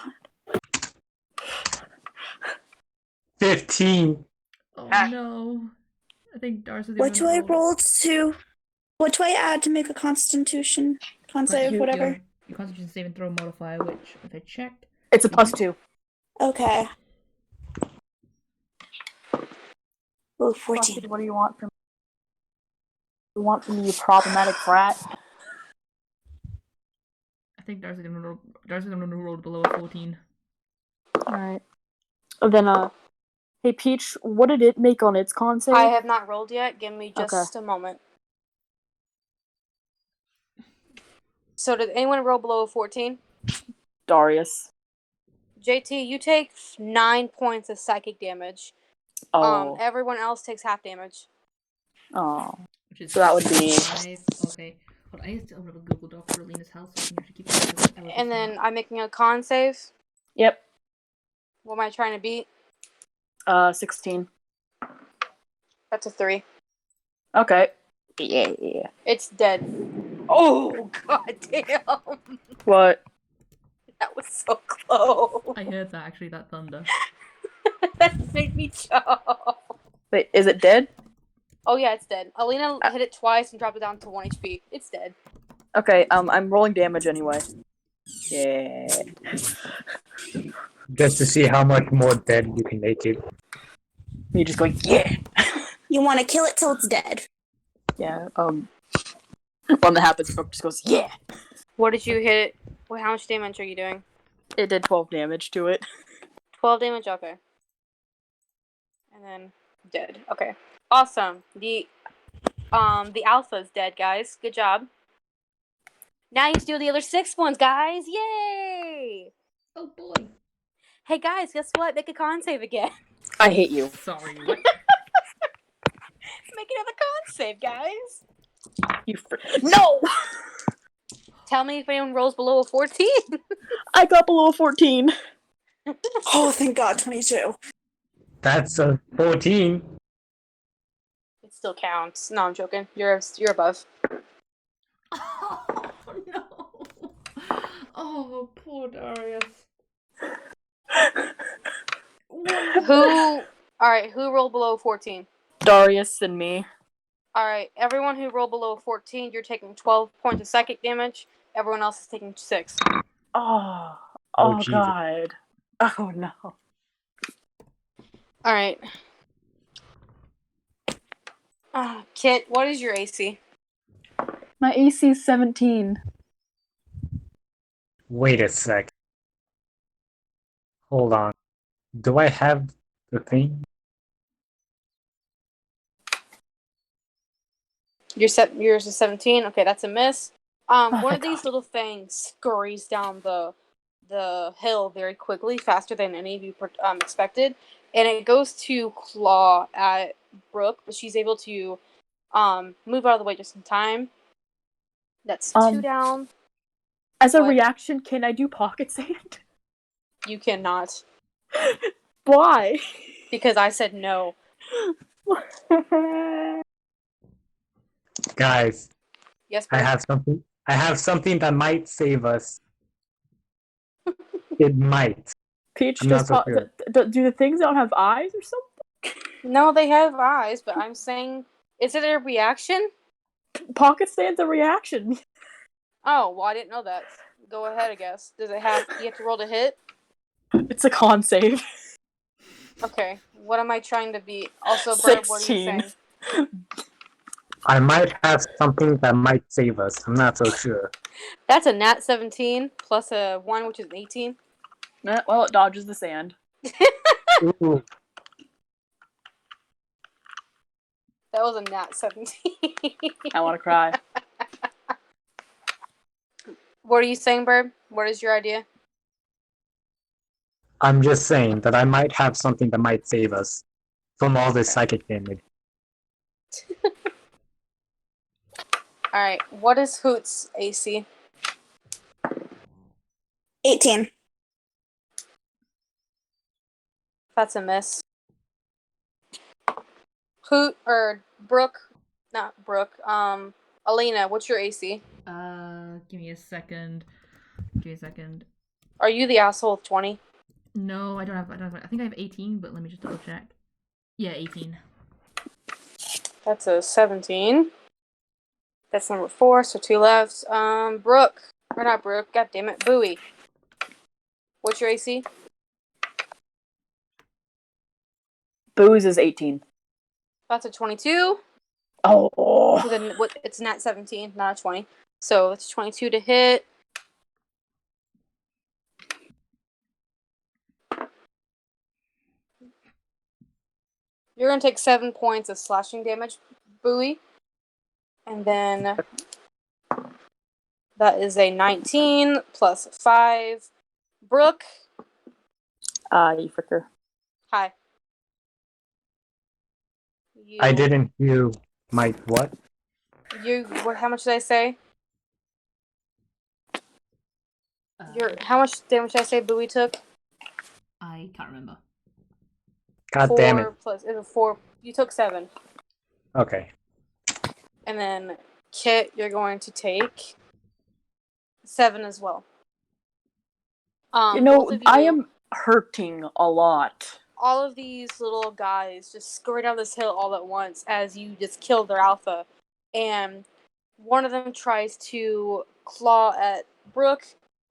15. Oh no. I think Darcy was the What do I only one roll to? What do I add to make a Constitution? Con save, whatever. Your Constitution saving throw modifier, which, if I checked, It's a +2. Okay. Ooh, 14. Buffy, what do you want from me? You want from me, you problematic brat? I think Darcy's gonna roll below a 14. Alright. Then, hey Peach, what did it make on its con save? I have not rolled yet. Give me just a moment. So did anyone roll below a 14? Darius. JT, you take 9 points of psychic damage. Oh. Everyone else takes half damage. Oh. Which is So that would be 5. Okay. But I still have a Google Doc for Alina's house, so I can actually keep track of it. And then I'm making a con save. Yep. What am I trying to beat? 16. That's a 3. Okay. Yeah. It's dead. Oh, god damn. What? That was so close. I heard that, actually, that thunder. That made me jump. Wait, is it dead? Oh yeah, it's dead. Alina hit it twice and dropped it down to 1 HP. It's dead. Okay, I'm rolling damage anyway. Yeah. Just to see how much more dead you can make it. Me just going, yeah! You want to kill it till it's dead. Yeah, when that happens, Brooke just goes, yeah! What did you hit? Well, how much damage are you doing? It did 12 damage to it. 12 damage? Okay. And then dead. Okay. Awesome. The alpha's dead, guys. Good job. Now you have to do the other 6 ones, guys. Yay! Oh boy. Hey guys, guess what? Make a con save again. I hate you. Sorry, what? Make another con save, guys. No! Tell me if anyone rolls below a 14. I got below 14. Oh, thank God, 22. That's a 14. It still counts. No, I'm joking. You're above. Oh no. Oh, poor Darius. Who? All right. Who rolled below 14? Darius and me. All right. Everyone who rolled below 14, you're taking 12 points of psychic damage. Everyone else is taking 6. Oh Jesus. God. Oh no. All right. Kit, what is your AC? My AC is 17. Wait a sec. Hold on. Do I have the thing? Yours is 17. Okay, that's a miss. One my of these little things scurries down the hill very quickly, faster than any of you expected, and it goes to claw at Brooke, but she's able to move out of the way just in time. That's 2 down. As a What? reaction, can I do pocket sand? You cannot, Why? because I said no. Guys, Yes, I Brooke? have something that might save us. It might. Peach, I'm not so sure. do the things not have eyes or something? No, they have eyes, but I'm saying, is it a reaction? Pocket sand's a reaction. Oh, well, I didn't know that. Go ahead, I guess. Does it have? You have to roll to hit. It's a con save. Okay. What am I trying to beat? Also, Bird, what are you 16. saying? I might have something that might save us. I'm not so sure. That's a nat 17 plus a 1, which is an 18. Well, it dodges the sand. Ooh, That was a nat 17. I want to cry. What are you saying, Bird? What is your idea? I'm just saying that I might have something that might save us from all this psychic damage. Alright, what is Hoot's AC? 18. That's a miss. Hoot, or Brooke, not Brooke, Alina, what's your AC? Give me a second. Are you the asshole with 20? No, I don't have. I think I have 18, but let me just double check. Yeah, 18. That's a 17. That's number 4, so 2 left. Brooke. Or not Brooke, god damn it, Bowie. What's your AC? Booze is 18. That's a 22. Oh. With it's nat 17, not a 20. So it's 22 to hit. You're going to take 7 points of slashing damage, Bowie. And then that is a 19 plus 5. Brooke. You fricker. Hi. I didn't hear my what? How much did I say? How much damage did I say Bowie took? I can't remember. God 4 damn it. plus it was 4. You took 7. Okay. And then Kit, you're going to take 7 as well. Both of I you- am hurting a lot. all of these little guys just scurry down this hill all at once as you just kill their alpha. And one of them tries to claw at Brooke,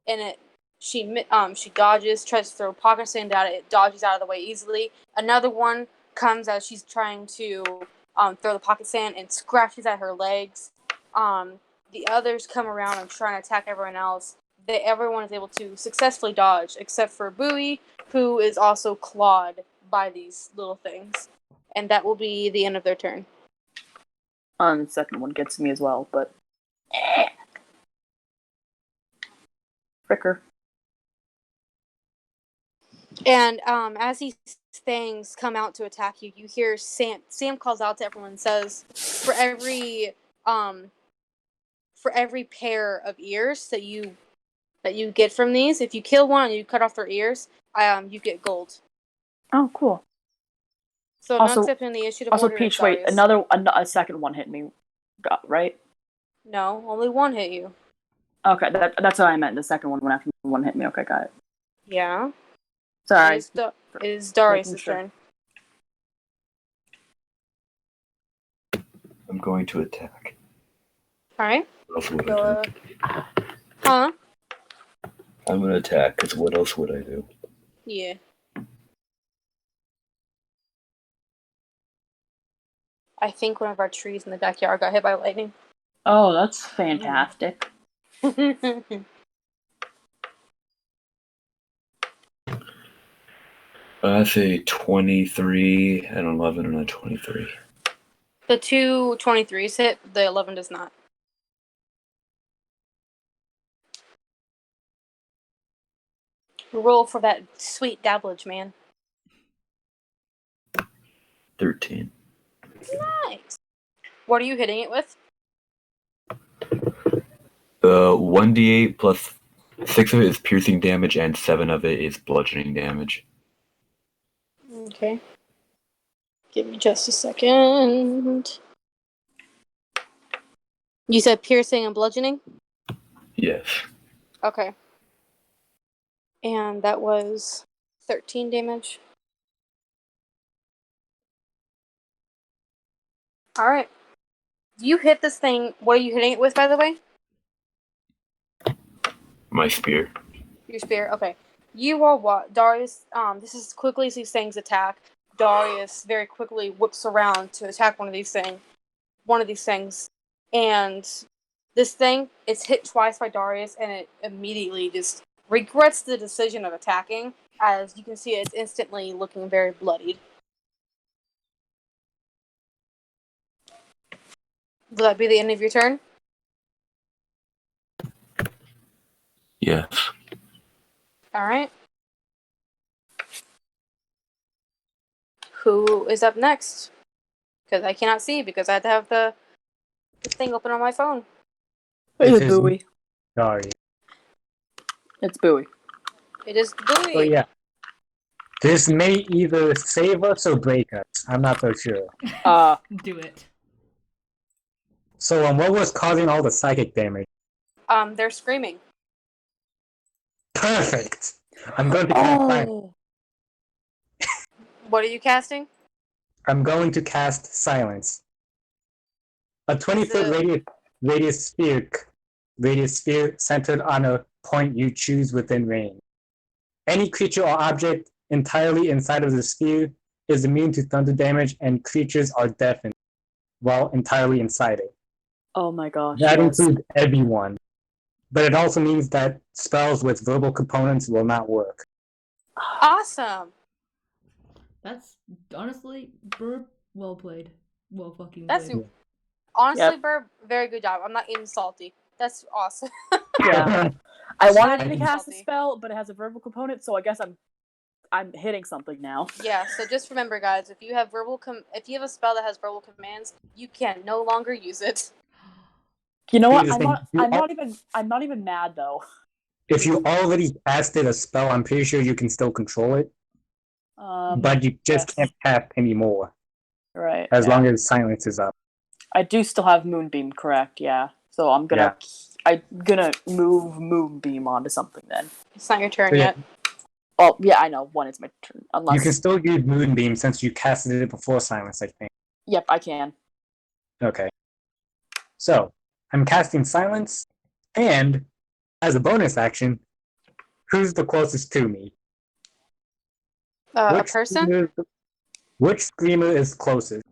and she dodges, tries to throw pocket sand at it. It dodges out of the way easily. Another one comes as she's trying to throw the pocket sand and scratches at her legs. The others come around and try to attack everyone else. Everyone is able to successfully dodge, except for Bowie, who is also clawed by these little things. And that will be the end of their turn. The second one gets me as well, but... Fricker. And as these things come out to attack you, you hear Sam calls out to everyone and says, for every pair of ears that you get from these, if you kill one and you cut off their ears, you get gold. Oh, cool. So Also- not accepting the issue of Also, order. Peach, wait, a second one hit me, right? No, only one hit you. Okay, that's what I meant. The second one, when after one hit me. Okay, got it. Yeah. Sorry. It is Darius' Making sure. turn. I'm going to attack. Alright. What else would Go, I do? Huh? I'm going to attack, because what else would I do? Yeah. I think one of our trees in the backyard got hit by lightning. Oh, that's fantastic. That's a 23, an 11, and a 23. The two 23s hit, the 11 does not. Roll for that sweet dabblage, man. 13. Nice. What are you hitting it with? The 1d8 plus 6 of it is piercing damage, and 7 of it is bludgeoning damage. Okay. Give me just a second. You said piercing and bludgeoning? Yes. Okay. And that was 13 damage. Alright. You hit this thing. What are you hitting it with, by the way? My spear. Your spear? Okay. You all what? Darius, this is quickly as these things attack. Darius very quickly whips around to attack one of these things. And this thing is hit twice by Darius, and it immediately just regrets the decision of attacking. As you can see, it's instantly looking very bloodied. Will that be the end of your turn? Yes. Alright. Who is up next? Because I cannot see, because I have to have the thing open on my phone. It's This is- Bowie. Sorry. It's Bowie. It is Bowie. So yeah. This may either save us or break us. I'm not so sure. Do it. So what was causing all the psychic damage? They're screaming. Perfect! I'm going to cast silence. Oh. What are you casting? I'm going to cast silence. A 20-foot radius sphere centered on a point you choose within range. Any creature or object entirely inside of the sphere is immune to thunder damage, and creatures are deafened while entirely inside it. Oh my gosh. That yes. includes everyone. But it also means that spells with verbal components will not work. Awesome. That's honestly, Burb, well played. Well fucking That's played. honestly, Yep. Burb, very good job. I'm not even salty. That's awesome. Yeah. I wanted Not to even cast a salty. spell, but it has a verbal component, so I guess I'm hitting something now. Yeah, so just remember, guys, if you have if you have a spell that has verbal commands, you can no longer use it. You know what? Here's the I'm thing. not even mad though. If you already casted a spell, I'm pretty sure you can still control it, but you just yes. can't cast anymore Right. as yeah. long as silence is up. I do still have Moonbeam, correct? Yeah. So I'm gonna move Moonbeam onto something then. It's not your turn So, yeah. yet. Well, yeah, I know. One is my turn. You Unless can still use Moonbeam since you casted it before silence, I think. Yep, I can. Okay. So, I'm casting silence, and as a bonus action, who's the closest to me? A person? Which screamer is closest?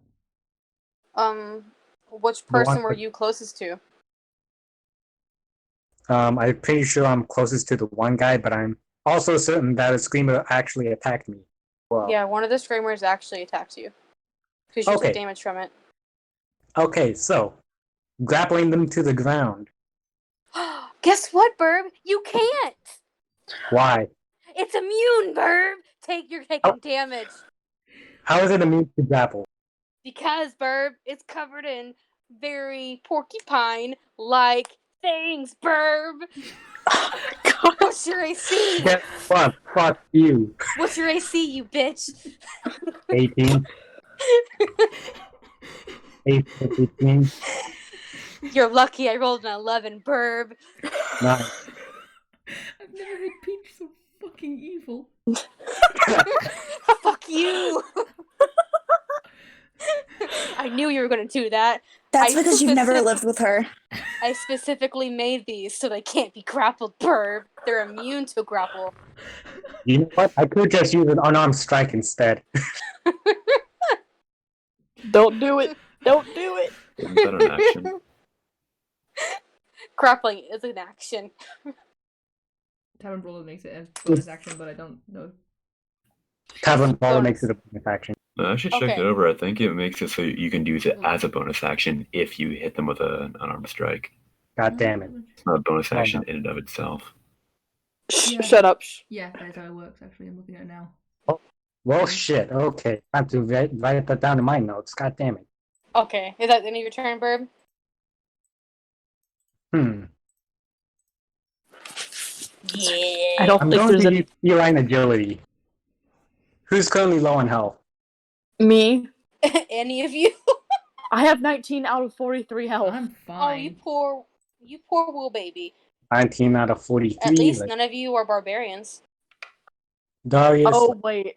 Which person were you closest to? I'm pretty sure I'm closest to the one guy, but I'm also certain that a screamer actually attacked me. Well, Yeah, one of the screamers actually attacked you. Because you Okay. took damage from it. Okay, so grappling them to the ground. Guess what, Burb? You can't! Why? It's immune, Burb! You're taking damage. How is it immune to grapple? Because, Burb, it's covered in very porcupine-like things, Burb! What's your AC? Yeah, fuck you. What's your AC, you bitch? 18. 18. You're lucky I rolled an 11, Burb. 9. I've never heard Peach so fucking evil. Fuck you! I knew you were gonna do that. That's because you've never lived with her. I specifically made these so they can't be grappled, Burb. They're immune to grapple. You know what? I could just use an unarmed strike instead. Don't do it. Don't do it. Isn't that an action? Grappling is an action. Tavern Brawler makes it a bonus action, but I don't know. Tavern Brawler Bonus. makes it a bonus action. I actually checked Okay. it over. I think it makes it so you can use it as a bonus action if you hit them with an unarmed strike. God damn it. It's not a bonus Oh, action no. in and of itself. Yeah. Shut up. Yeah, that is how it works, actually. I'm looking at it now. Well, shit. Okay. I have to write that down in my notes. God damn it. Okay, is that the end of your turn, Burb? Yeah. I don't I'm think going there's to any use feline agility. Who's currently low on health? me. Any of you? I have 19 out of 43 health. I'm Oh, you fine. poor wool baby. 19 out of 43. At least like, none of you are barbarians. Darius. Oh wait.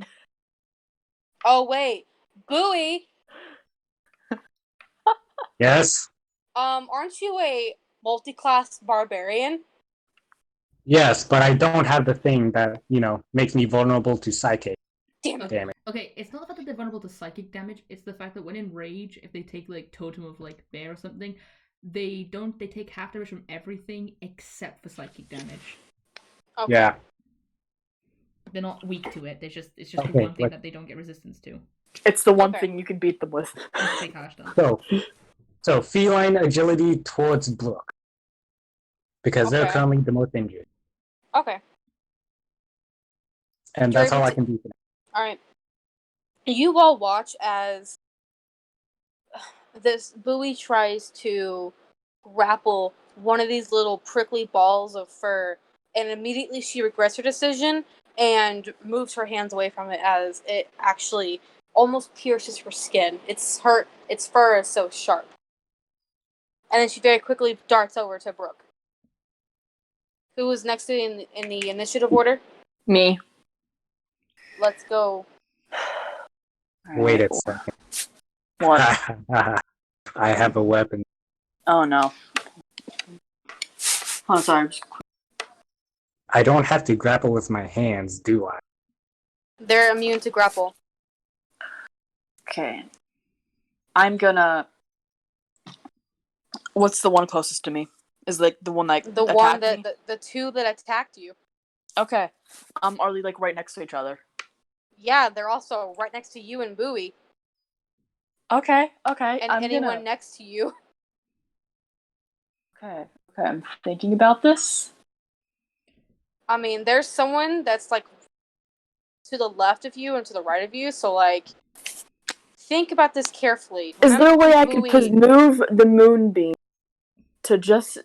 Oh wait, Bowie. Yes. Aren't you a multi-class barbarian? Yes, but I don't have the thing that, makes me vulnerable to psychic. Damn it. Damn it. Okay, it's not the fact that they're vulnerable to psychic damage, it's the fact that when in rage, if they take, like, Totem of, like, Bear or something, they take half damage from everything except for psychic damage. Okay. Yeah. They're not weak to it, it's just the Okay, one thing like- that they don't get resistance to. It's the one Okay. thing you can beat them with. Let's take harsh done. So feline agility towards Brooke. Because they're Okay. currently the most injured. Okay. And that's During all I the- can do for now. All right. You all watch as this Bowie tries to grapple one of these little prickly balls of fur, and immediately she regrets her decision and moves her hands away from it as it actually almost pierces her skin. Its fur is so sharp. And then she very quickly darts over to Brooke. Who was next to you in the initiative order? Me. Let's go. Wait a Alright. second. What? I have a weapon. Oh no. Oh, sorry. I don't have to grapple with my hands, do I? They're immune to grapple. Okay. I'm gonna. What's the one closest to me? Is like the one that The one that the two that attacked you. Okay. Are they like right next to each other? Yeah, they're also right next to you and Bowie. Okay. And I'm anyone next to you. Okay. I'm thinking about this. I mean, there's someone that's like to the left of you and to the right of you, so like think about this carefully. Is there a way I Bowie... could move the moonbeam to just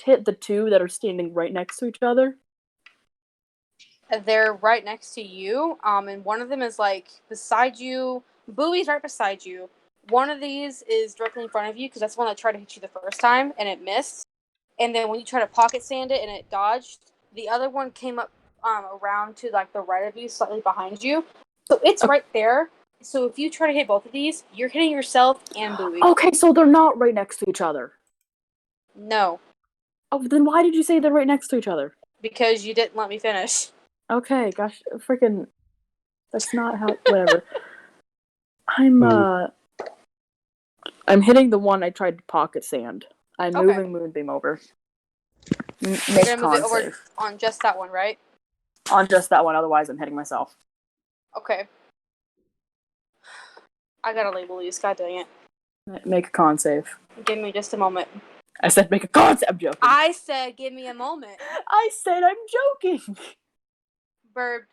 hit the two that are standing right next to each other? They're right next to you, and one of them is like beside you. Bowie's right beside you. One of these is directly in front of you because that's the one that tried to hit you the first time and it missed. And then when you try to pocket sand it and it dodged, the other one came up around to like the right of you, slightly behind you. So it's right there. So if you try to hit both of these, you're hitting yourself and Bowie. Okay, so they're not right next to each other. No. Oh, then why did you say they're right next to each other? Because you didn't let me finish. Okay, gosh, freaking. That's not how. Whatever. I'm hitting the one I tried to pocket sand. I'm moving Moonbeam over. You're Make gonna move it over save. on just that one, right? On just that one, otherwise I'm hitting myself. Okay. I gotta label these, god dang it. Make a con save. Give me just a moment. I said make a con save. I'm joking. I said give me a moment. I said I'm joking. Bird,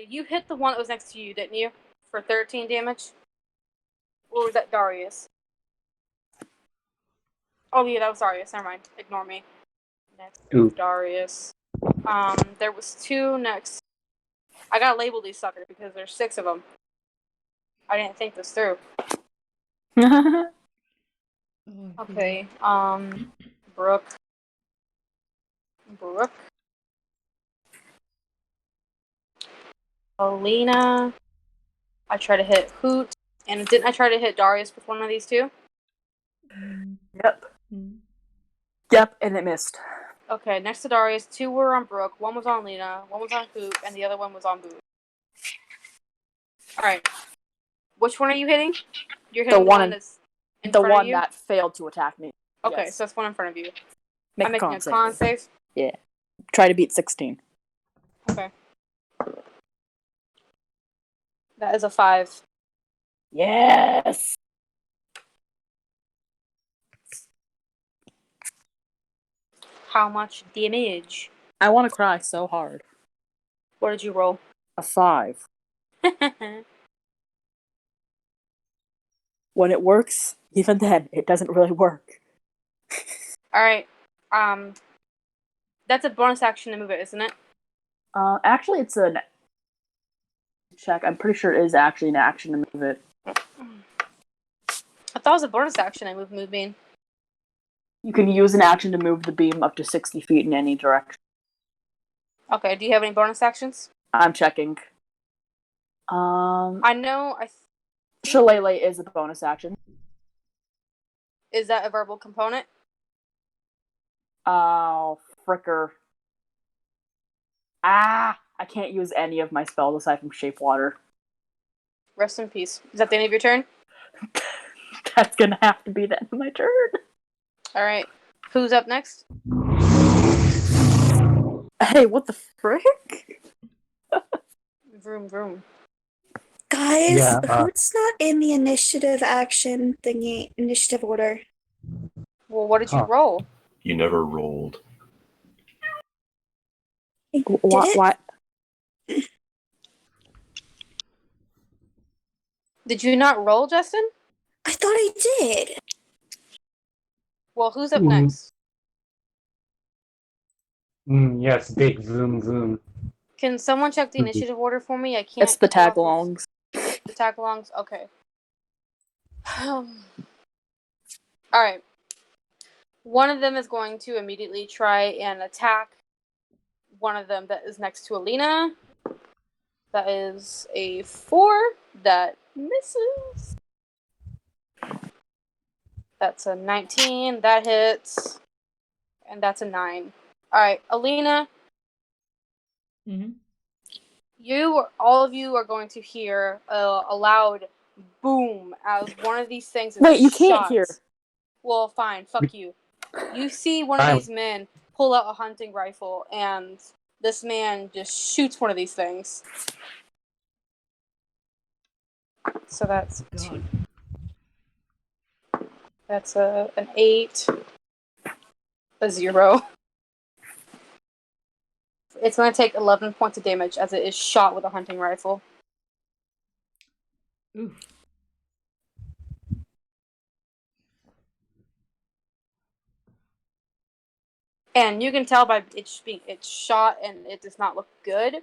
you hit the one that was next to you, didn't you? For 13 damage? Or was that Darius? Oh yeah, that was Darius. Never mind. Ignore me. Next was Darius. There was two next. I gotta label these suckers because there's 6 of them. I didn't think this through. Okay. Brooke. Alina. I tried to hit Hoot. And didn't I try to hit Darius with one of these two? Yep. Yep, and it missed. Okay, next to Darius, 2 were on Brooke, 1 was on Lena, 1 was on Hoot, and the other one was on Boo. Alright. Which one are you hitting? You're hitting the one that's in front of you? That failed to attack me. Okay, yes. so that's one in front of you. I'm making a con save. Yeah. Try to beat 16. Okay. That is a 5. Yes! How much damage? I want to cry so hard. What did you roll? A 5. When it works, even then, it doesn't really work. Alright. That's a bonus action to move it, isn't it? Actually, it's an check. I'm pretty sure it is actually an action to move it. I thought it was a bonus action to move beam. You can use an action to move the beam up to 60 feet in any direction. Okay, do you have any bonus actions? I'm checking. I know. Shillelagh is a bonus action. Is that a verbal component? Oh, fricker. I can't use any of my spells aside from Shape Water. Rest in peace. Is that the end of your turn? That's gonna have to be the end of my turn. Alright. Who's up next? Hey, what the frick? Vroom, vroom. Guys, Yeah, who's not in the initiative action thingy, initiative order? Well, what did you roll? You never rolled. What? Did you not roll, Justin? I thought I did. Well, who's up next? Yes, big zoom zoom. Can someone check the initiative order for me? I can't. It's the tag-alongs. The tag-alongs? Okay. Alright. One of them is going to immediately try and attack one of them that is next to Alina. That is a 4 that misses. That's a 19. That hits. And that's a 9. Alright, Alina, Mm-hmm. All of you are going to hear a loud boom as one of these things is Wait, you can't shot. hear. Well, fine, fuck you. You see one of these men pull out a hunting rifle, and this man just shoots one of these things. So that's God. That's an 8, a 0. It's going to take 11 points of damage as it is shot with a hunting rifle. Oof. And you can tell by it's shot and it does not look good.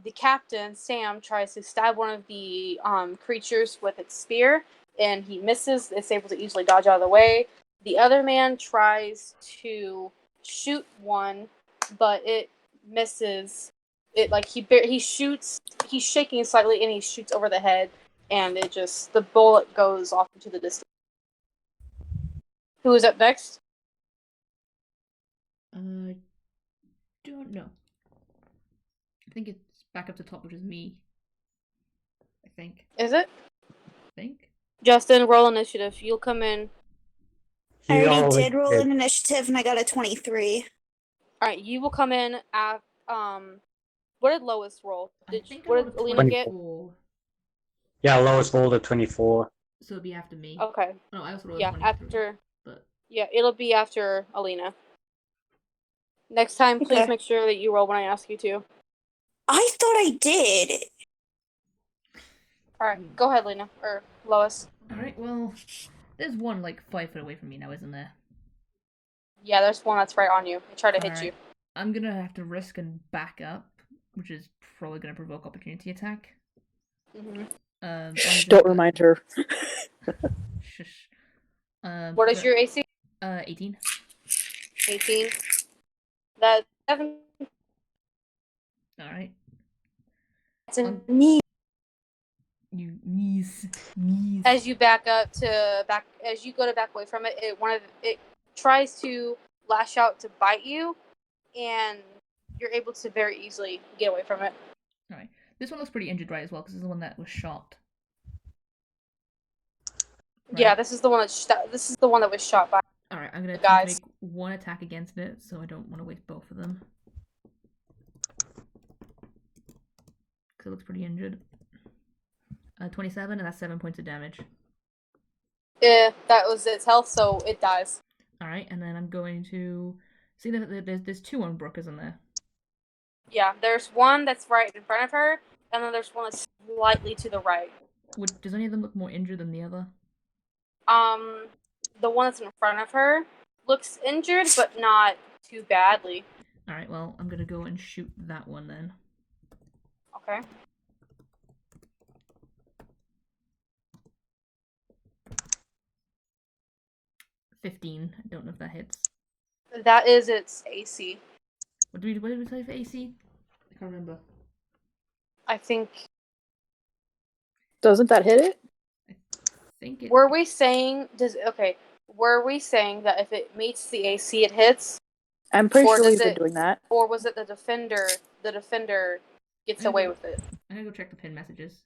The captain, Sam, tries to stab one of the creatures with its spear, and he misses. It's able to easily dodge out of the way. The other man tries to shoot one, but it misses. It like he shoots. He's shaking slightly, and he shoots over the head, and the bullet goes off into the distance. Who is up next? Don't know. I think it's back up to top, which is me. I think. Is it? Think. Justin, roll initiative. You'll come in. I already did roll an initiative and I got a 23. Alright, you will come in at what did Lois roll? What did Alina get? 24. Yeah, Lois rolled a 24. So it'd be after me. Okay. No, I also rolled Yeah, 23. after But yeah, it'll be after Alina. Next time, please Okay. make sure that you roll when I ask you to. I thought I did. Alright, go ahead, Lena. Or Lois. alright, well, there's one like 5 foot away from me now, isn't there? Yeah, there's one that's right on you. He tried to hit Alright. you. I'm gonna have to risk and back up, which is probably gonna provoke opportunity attack. Mm-hmm. Don't remind her. Shush. What is your AC? 18. 18. That's 7. Alright. That's a knee. You knees. As you as you go to back away from it, it tries to lash out to bite you, and you're able to very easily get away from it. Alright. This one looks pretty injured, right, as well, because this is the one that was shot. Right? Yeah, this is the one that was shot by. Alright, I'm gonna guys. make one attack against it, so I don't want to waste both of them. Because it looks pretty injured. 27, and that's 7 points of damage. Yeah, that was its health, so it dies. Alright, and then I'm going to... See, there's 2 on Brooke, isn't there? Yeah, there's one that's right in front of her, and then there's one that's slightly to the right. Does any of them look more injured than the other? The one that's in front of her looks injured, but not too badly. Alright, well, I'm gonna go and shoot that one then. Okay. $15. I don't know if that hits. That is its AC. What did we say for AC? I can't remember. I think. Doesn't that hit it? I think it... Were we saying Were we saying that if it meets the AC, it hits? I'm pretty sure we've been doing that. Or was it the defender? The defender gets away with it. I'm gonna go check the pin messages.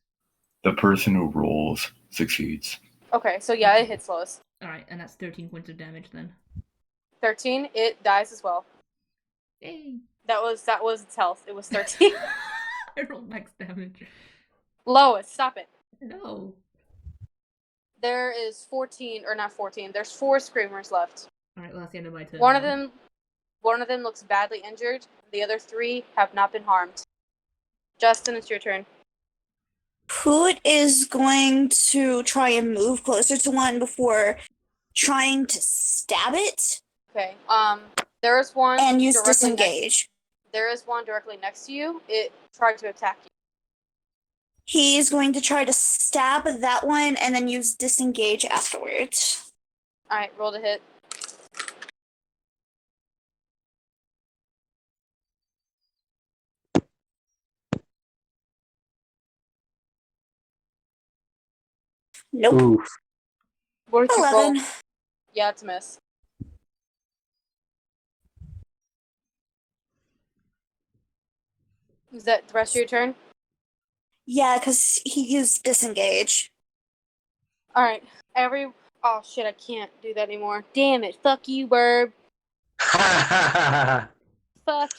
The person who rolls succeeds. Okay, so yeah, it hits Lois. Alright, and that's 13 points of damage then. 13, it dies as well. Yay! That was its health. It was 13. I rolled max damage. Lois, stop it. No. There is 14, or not 14. There's 4 screamers left. Alright, well, that's the end of my turn. One of them looks badly injured. The other 3 have not been harmed. Justin, it's your turn. Hoot is going to try and move closer to one before trying to stab it. Okay. There is one and use directly disengage. There is one directly next to you. It tried to attack you. He's going to try to stab that one and then use disengage afterwards. Alright, roll to hit. Nope. Oof. What did you roll? 11. Yeah, it's a miss. Is that the rest of your turn? Yeah, because he used disengage. All right. Oh shit! I can't do that anymore. Damn it! Fuck you, Burb. Fuck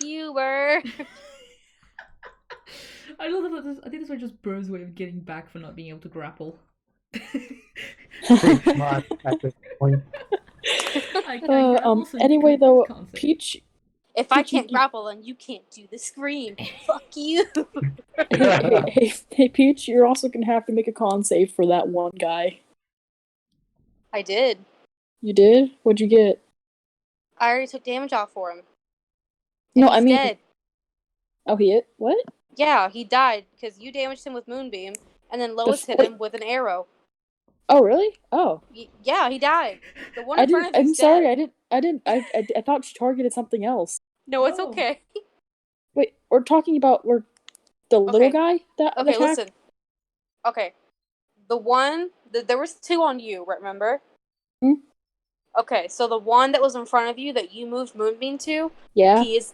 you, Burb. I love that. I think this was just Bro's way of getting back for not being able to grapple. Pretty smart at this point. I grapple, so you Anyway, can't though, say. Peach. If I Peach, you- can't grapple, then you can't do the scream. Fuck you. Hey, Peach, you're also gonna have to make a con save for that one guy. I did. You did? What'd you get? I already took damage off for him. No, He's I mean, dead. oh, he hit what? Yeah, he died because you damaged him with Moonbeam, and then Lois hit him with an arrow. Oh, really? Oh, Yeah, he died. The one I in front didn't. of I'm you's sorry. dead. I thought she targeted something else. No, it's No. okay. Wait, we're talking about the little guy that Okay, attacked? listen. Okay, there was two on you, remember? Hmm? Okay, so the one that was in front of you that you moved Moonbeam to, Yeah. he's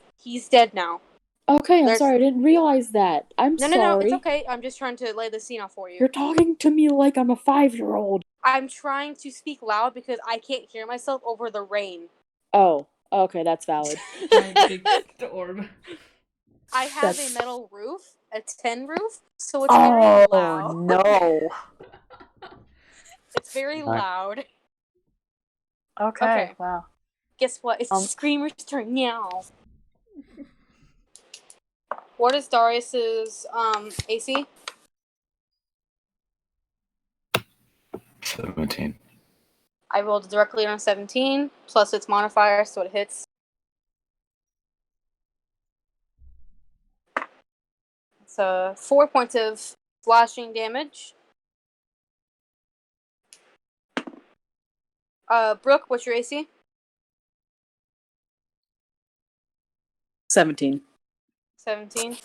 dead now. Okay, I'm There's- sorry. I didn't realize that. I'm No, sorry. it's okay. I'm just trying to lay the scene out for you. You're talking to me like I'm a 5-year-old. I'm trying to speak loud because I can't hear myself over the rain. Oh, okay, that's valid. Giant big orb. I have That's- a metal roof, a tin roof, so it's very loud. no. It's very Right. loud. Okay. Okay. Wow. Guess what? It's the Screamer's turn now. What is Darius's AC? 17. I rolled directly on 17, plus its modifier, so it hits. It's 4 points of slashing damage. Brooke, what's your AC? 17. 17.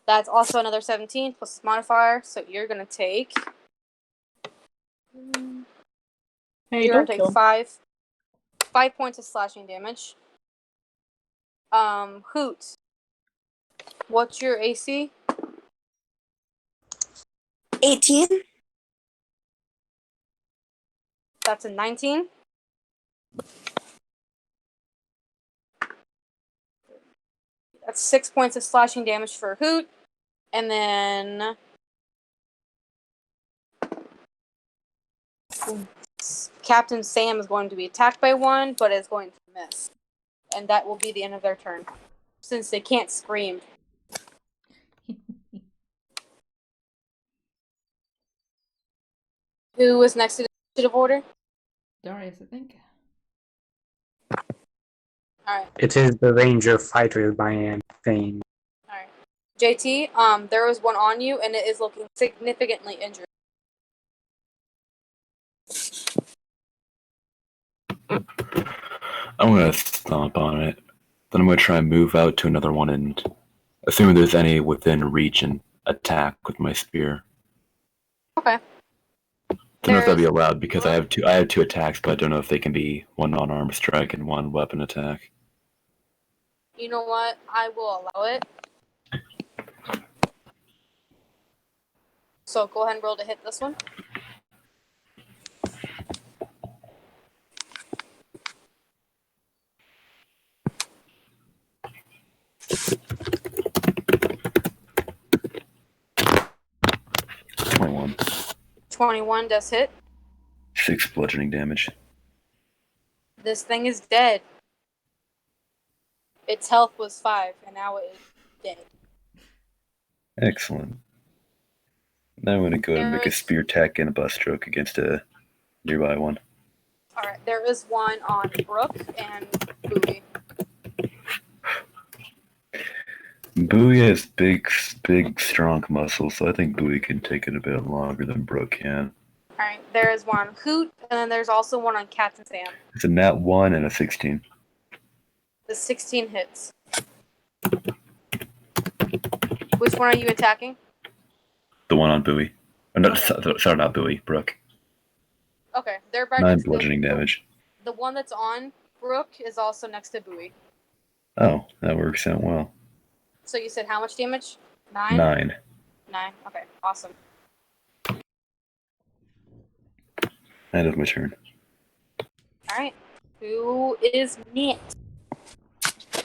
That's also another 17 plus its modifier, so you're gonna take. Hey, You're don't gonna kill take him. 5 points of slashing damage. Hoot. What's your AC? 18. That's a 19. That's 6 points of slashing damage for Hoot. And then Captain Sam is going to be attacked by one, but is going to miss. And that will be the end of their turn. Since they can't scream. Who was next to the initiative order? Darius, I think. Alright. It is the Ranger Fighter by Thane. Alright. JT, there was one on you, and it is looking significantly injured. I'm gonna stomp on it. Then I'm gonna try and move out to another one and assuming there's any within reach and attack with my spear. Okay. Don't know if that'd be allowed because I have two attacks, but I don't know if they can be one unarmed strike and one weapon attack. You know what? I will allow it. So go ahead and roll to hit this one. .21. 21 does hit. 6 bludgeoning damage. This thing is dead. Its health was 5, and now it is dead. Excellent. Now I'm gonna go ahead and make a spear attack and a bust stroke against a nearby one. Alright, there is one on Brooke and Bowie. Bowie has big, strong muscles, so I think Bowie can take it a bit longer than Brooke can. Alright, there is one on Hoot, and then there's also one on Captain Sam. It's a nat 1 and a 16. The 16 hits. Which one are you attacking? The one on Bowie. Or no, sorry, not Bowie, Brooke. Okay, they're right 9 next to bludgeoning damage. The one that's on Brooke is also next to Bowie. Oh, that works out well. So you said how much damage? 9? 9. 9. Okay, awesome. End of my turn. Alright. Who is next?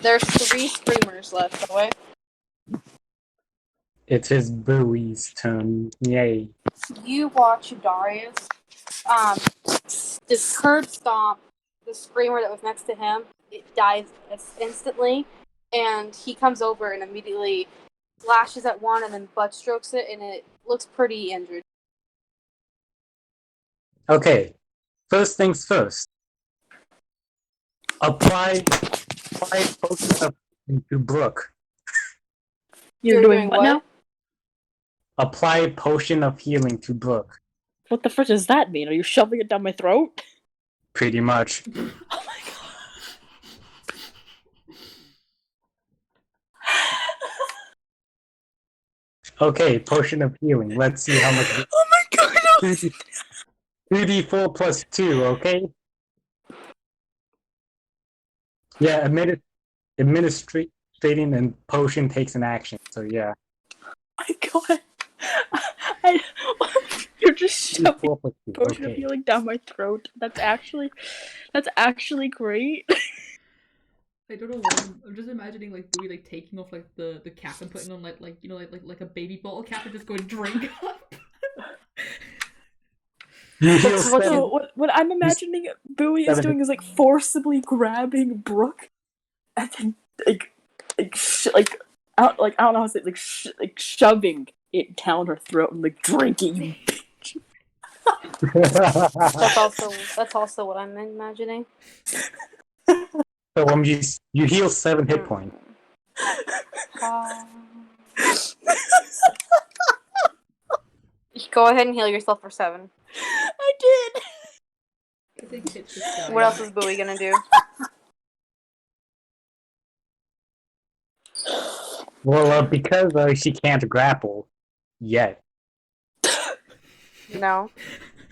There's 3 screamers left, by the way. It is Bowie's turn. Yay. You watch Darius. This curb stomp the screamer that was next to him. It dies instantly, and he comes over and immediately lashes at one and then butt strokes it, and it looks pretty injured. Okay. First things first. Apply potion of healing to Brooke. You're doing what now? Apply potion of healing to Brooke. What the frick does that mean? Are you shoving it down my throat? Pretty much. Oh my god. Okay, potion of healing. Let's see how much. Oh my god. No. 2d4 plus 2, okay? Yeah, administrating and potion takes an action, so yeah. Oh my god. You're just shoving 4 plus 2, potion of okay. healing down my throat. That's actually great. I don't know why. I'm just imagining like Bowie like taking off like the cap and putting on like you know like a baby bottle cap and just going drink up. You heal So 7. what I'm imagining Bowie is doing is like forcibly grabbing Brooke and then I don't know how to say it, like shoving it down her throat and like drinking. You bitch. That's also what I'm imagining. So you heal 7 hit points. Go ahead and heal yourself for 7. I did. I think it's just dying. What else is Bowie gonna do? Well, because she can't grapple yet. No.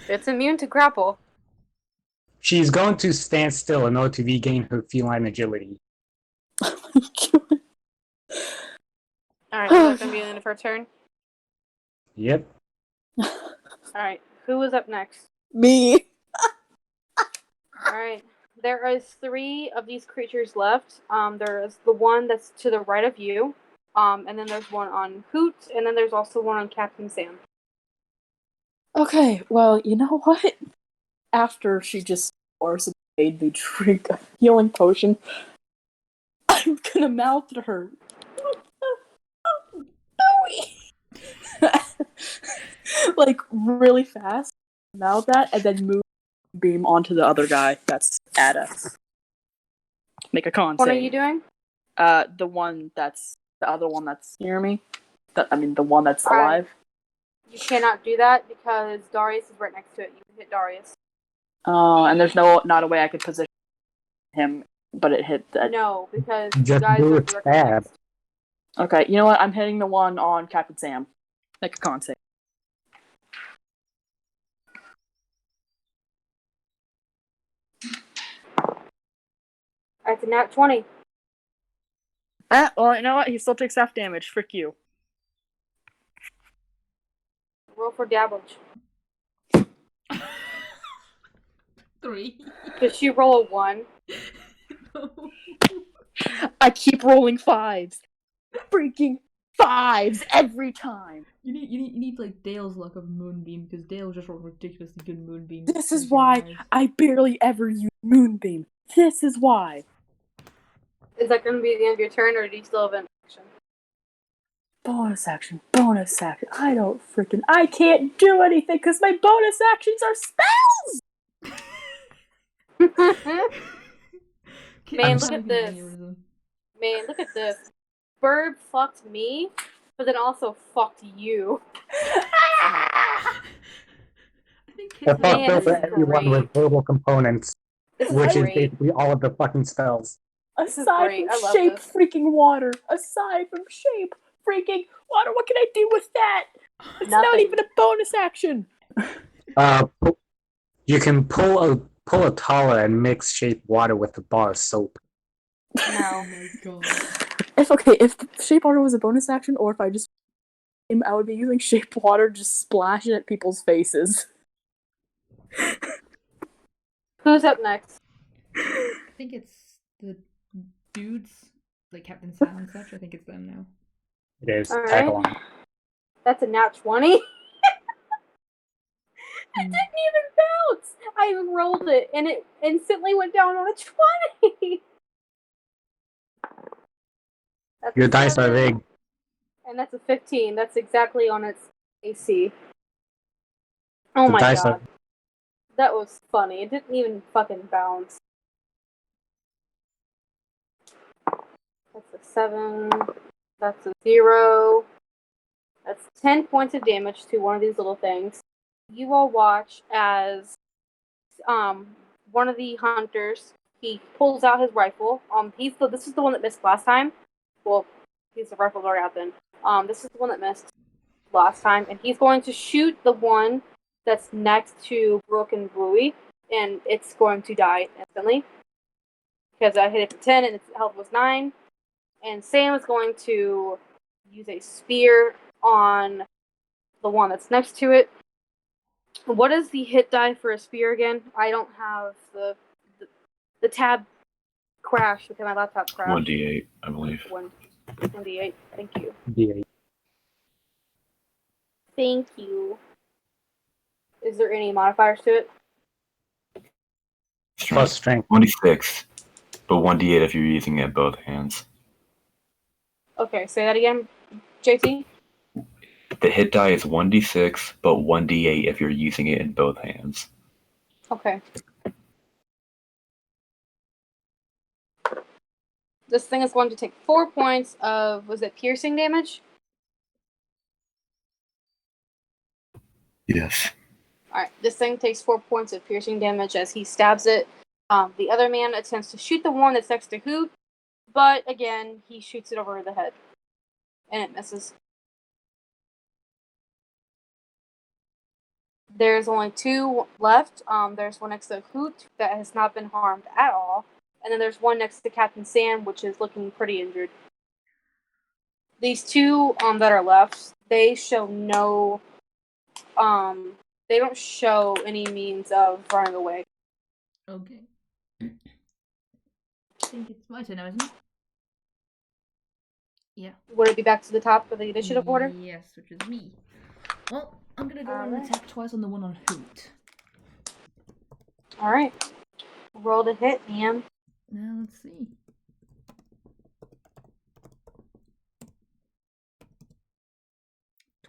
It's immune to grapple. She's going to stand still in order to regain her feline agility. Alright, is that gonna be the end of her turn? Yep. Alright, who is up next? Me. Alright. There is 3 of these creatures left. There is the one that's to the right of you. And then there's one on Hoot, and then there's also one on Captain Sam. Okay, well, you know what? After she just forcibly made me drink a healing potion, I'm gonna mouth to her. Like really fast, mouth that, and then move beam onto the other guy that's at us. Make a con What save. are you doing? The other one that's near me. The one that's Alright. alive. You cannot do that because Darius is right next to it. You can hit Darius. And there's not a way I could position him, but it hit that. No, because you Just guys do are a directly stab. next. Okay, you know what? I'm hitting the one on Captain Sam. Make a con save. That's a nat 20. Well, you know what? He still takes half damage. Frick you. Roll for damage. 3. Did she roll a 1? I keep rolling 5s. Freaking 5s every time. You need like Dale's luck of Moonbeam because Dale just rolled ridiculously good Moonbeam. This is why I barely ever use Moonbeam. This is why. Is that going to be the end of your turn, or do you still have an action? Bonus action. I can't do anything because my bonus actions are spells! Man, look at this. Man, look at this. Bird fucked me, but then also fucked you. I think I kids fucked Man, over this is everyone great. with verbal components, This which is great. basically all of the fucking spells. This is Aside great. I from love shape this. freaking water. Aside from shape freaking water. What can I do with that? It's not Nothing. even a bonus action. You can pull a taller and mix shape water with a bar of soap. No. Oh my god. if shape water was a bonus action, or if I just, I would be using shape water, just splashing at people's faces. Who's up next? I think it's the dudes, like Captain Sam and such. I think it's them now. It is. All Tag right. along. That's a nat 20. It Hmm. didn't even bounce. I rolled it, and it instantly went down on a 20. That's Your a dice are 7, rigged. and that's a 15. That's exactly on its AC. Oh The my dice god. are. That was funny. It didn't even fucking bounce. That's a 7. That's a 0. That's 10 points of damage to one of these little things. You all watch as one of the hunters, he pulls out his rifle. This is the one that missed last time. Well, his rifle's already out then. This is the one that missed last time, and he's going to shoot the one that's next to Brooke and Bluey, and it's going to die instantly because I hit it for 10 and its health was 9. And Sam is going to use a spear on the one that's next to it. What is the hit die for a spear again? I don't have the tab crashed because my laptop crashed. 1d8, I believe. 1d8. Thank you. D8. Thank you. Is there any modifiers to it? Plus strength. 26, but 1d8 if you're using it in both hands. Okay, say that again, JT. The hit die is 1d6, but 1d8 if you're using it in both hands. Okay. This thing is going to take 4 points of, was it piercing damage? Yes. Alright, this thing takes 4 points of piercing damage as he stabs it. The other man attempts to shoot the one that's next to Hoot, but again, he shoots it over the head. And it misses. There's only 2 left. There's one next to Hoot that has not been harmed at all. And then there's one next to Captain Sam, which is looking pretty injured. These 2 that are left, they show no... they don't show any means of running away. Okay. I think it's my turn now, isn't it? Yeah. Would it be back to the top of the initiative order? Yes, which is me. Well, I'm gonna go and Alright. attack twice on the one on Hoot. Alright. Roll to hit, man. Now let's see.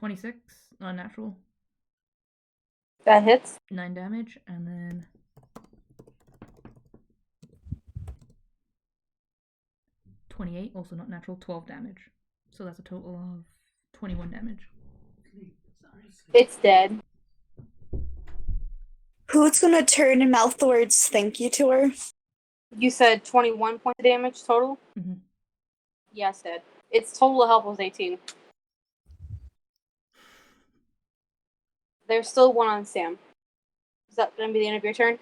$26, not natural. That hits. 9 damage, and then 28, also not natural, 12 damage. So that's a total of 21 damage. It's dead. Who's gonna turn and mouth the words thank you to her? You said 21 points of damage total? Mm-hmm. Yeah, it's dead. Its total health was 18. There's still one on Sam. Is that going to be the end of your turn?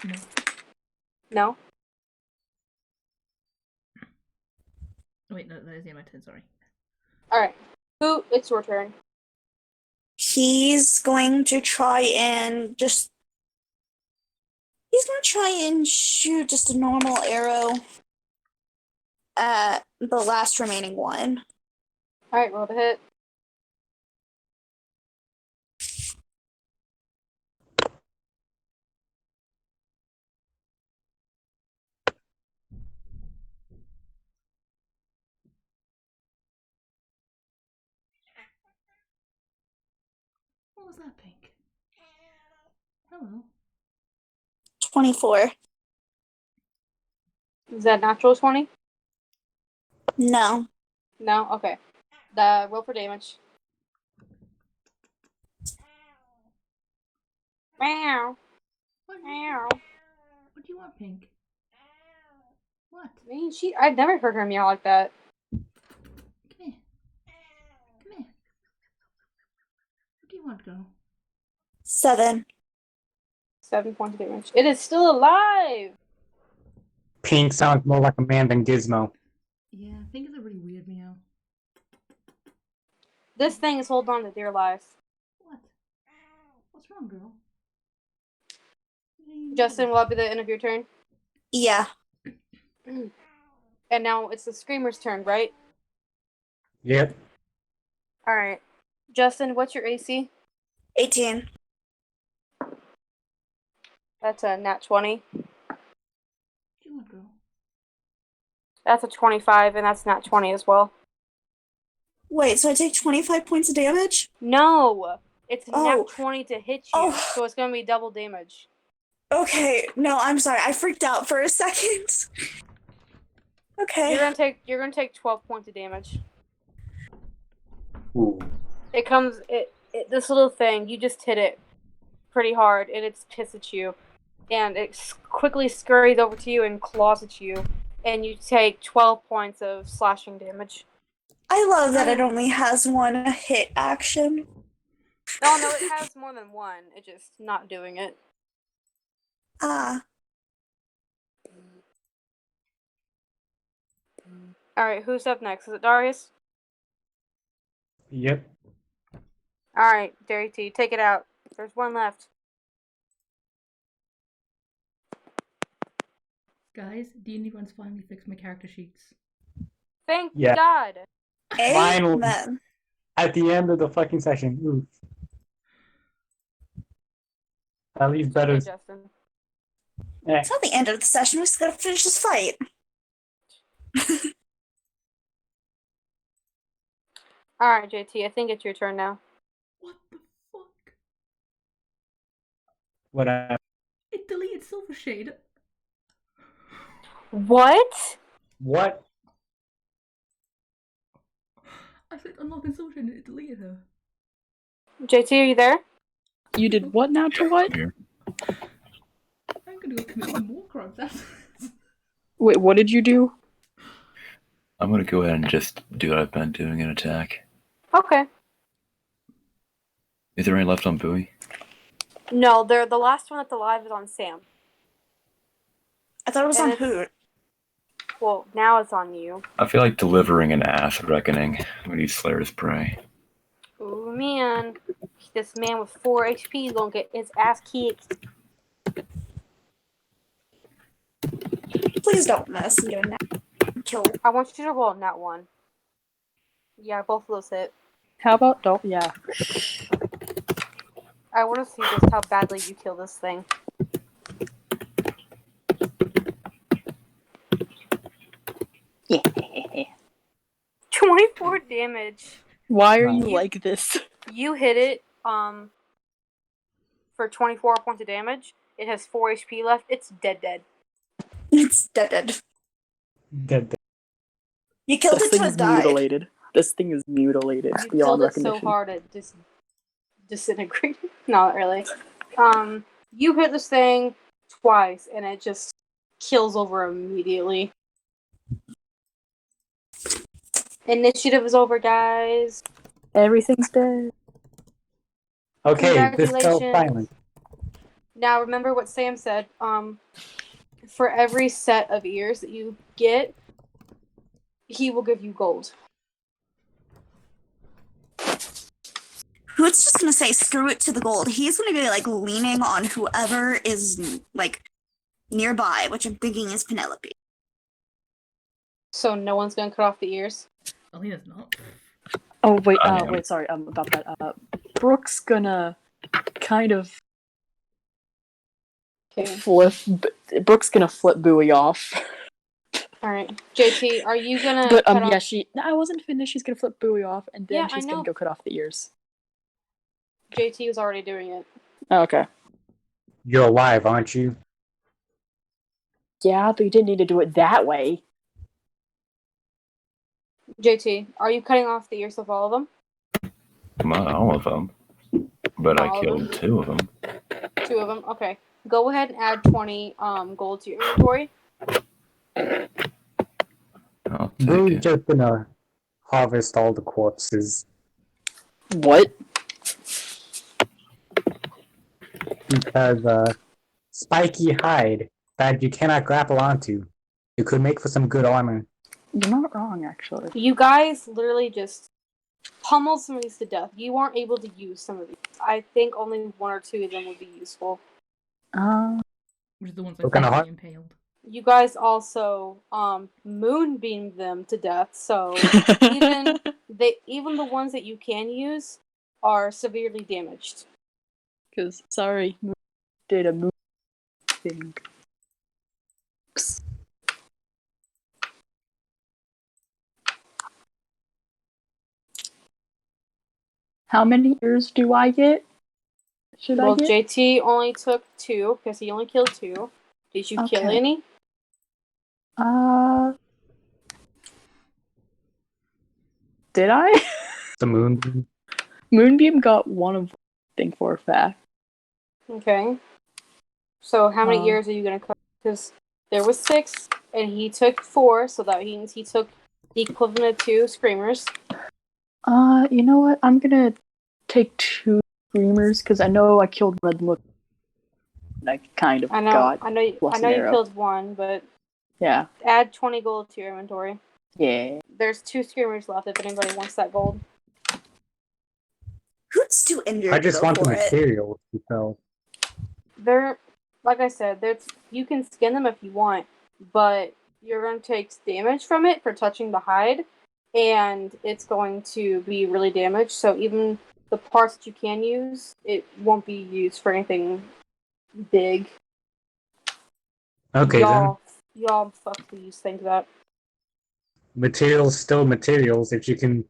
No. No? Wait, no, that is the end of my turn, sorry. Alright. Who? It's your turn. He's going to try and shoot just a normal arrow at the last remaining one. Alright, roll the hit. What was that, Pink? Hello. 24. Is that natural 20? No. No? Okay. The roll for damage. Meow. What Meow. do you want, Pink? What? Man, I've never heard her meow like that. Come here. Come here. What do you want, girl? 7. 7 points of damage. It is still alive! Pink sounds more like a man than Gizmo. Yeah, fingers are really weird meow. This thing is holding on to dear life. What? What's wrong, girl? Justin, will that be the end of your turn? Yeah. And now it's the screamer's turn, right? Yep. Alright. Justin, what's your AC? 18. That's a nat 20. Come on, girl. That's a 25, and that's nat 20 as well. Wait, so I take 25 points of damage? No! It's Oh. nat 20 to hit you, Oh. so it's gonna be double damage. Okay, no, I'm sorry. I freaked out for a second. Okay. You're gonna take 12 points of damage. Ooh. It comes this little thing, you just hit it pretty hard and it's pissed at you. And it quickly scurries over to you and claws at you, and you take 12 points of slashing damage. I love that it only has one hit action. Oh no, it has more than one. It's just not doing it. Ah. Alright, who's up next? Is it Darius? Yep. Alright, Derry T, take it out. There's one left. Guys, D&D Run's finally fixed my character sheets. Thank Yeah. God! Finally. Amen. At the end of the fucking session. Ooh. At least better. Okay, Justin. Eh. It's not the end of the session. We just gotta finish this fight. Alright, JT, I think it's your turn now. What the fuck? What happened? It deleted Silvershade. What? What? I said unlock and Silvershade and it deleted her. JT, are you there? You did what now to what? Here. I'm gonna go commit some more crimes after this. Wait, what did you do? I'm gonna go ahead and just do what I've been doing and attack. Okay. Is there any left on Bowie? No, the last one that's alive is on Sam. I thought it was And on it's- Hoot. Well, now it's on you. I feel like delivering an ass reckoning. We need Slayer's Prey. Ooh, man. This man with 4 HP is gonna get his ass kicked. Please don't miss and get a nat kill. I want you to roll that one. Yeah, both of those hit. How about don't? Yeah. I want to see just how badly you kill this thing. Yeah. 24 damage. Why are Wow. you like this? You hit it for 24 points of damage. It has 4 HP left. It's dead. It's dead. Dead. You killed This it till thing's it died. mutilated. This thing is mutilated You beyond killed it so recognition. hard it just disintegrated. Not really. You hit this thing twice and it just kills over immediately. Initiative is over, guys. Everything's dead. Okay, this fell Congratulations. silent. Now remember what Sam said. For every set of ears that you get, he will give you gold. Hoot's just gonna say screw it to the gold. He's gonna be like leaning on whoever is like nearby, which I'm thinking is Penelope. So no one's gonna cut off the ears. Alina's not. Oh wait, I am. wait, sorry, about that. Brooke's gonna kind of Okay. Brooke's gonna flip Bowie off. Alright. JT, are you gonna But cut off... yeah, no, I wasn't finished. She's gonna flip Bowie off, and then Yeah, I she's know. gonna go cut off the ears. JT was already doing it. Oh, okay. You're alive, aren't you? Yeah, but you didn't need to do it that way. JT, are you cutting off the ears of all of them? Not all of them. But All I of killed them? 2 of them. 2 of them? Okay. Go ahead and add 20 gold to your inventory. I'll take Bowie's it. just gonna harvest all the corpses What? because spiky hide that you cannot grapple onto. You could make for some good armor. You're not wrong, actually. You guys literally just pummel some of these to death. You aren't able to use some of these. I think only one or two of them would be useful. Which are the ones What that kind of can heart? be impaled. You guys also moonbeamed them to death, so even the ones that you can use are severely damaged. Because, sorry, did a move thing. How many years do I get? Should I Well, get? JT only took 2 because he only killed 2. Did you kill Okay. any? Did I? The moon. Moonbeam got one of them, I think, for a fact. Okay. So how many years are you gonna cover? Because there was 6, and he took 4, so that means he took the equivalent of 2 screamers. You know what? I'm gonna take 2 screamers because I know I killed one of them. And I kind of I know you arrow. killed 1, but Yeah. add 20 gold to your inventory. Yeah. There's 2 screamers left if anybody wants that gold. Who's too injured I to just go want the for it? material. So They're, like I said, you can skin them if you want, but you're going to take damage from it for touching the hide, and it's going to be really damaged. So even the parts that you can use, it won't be used for anything big. okay then. Y'all fuck these things up. Materials still materials. If you can,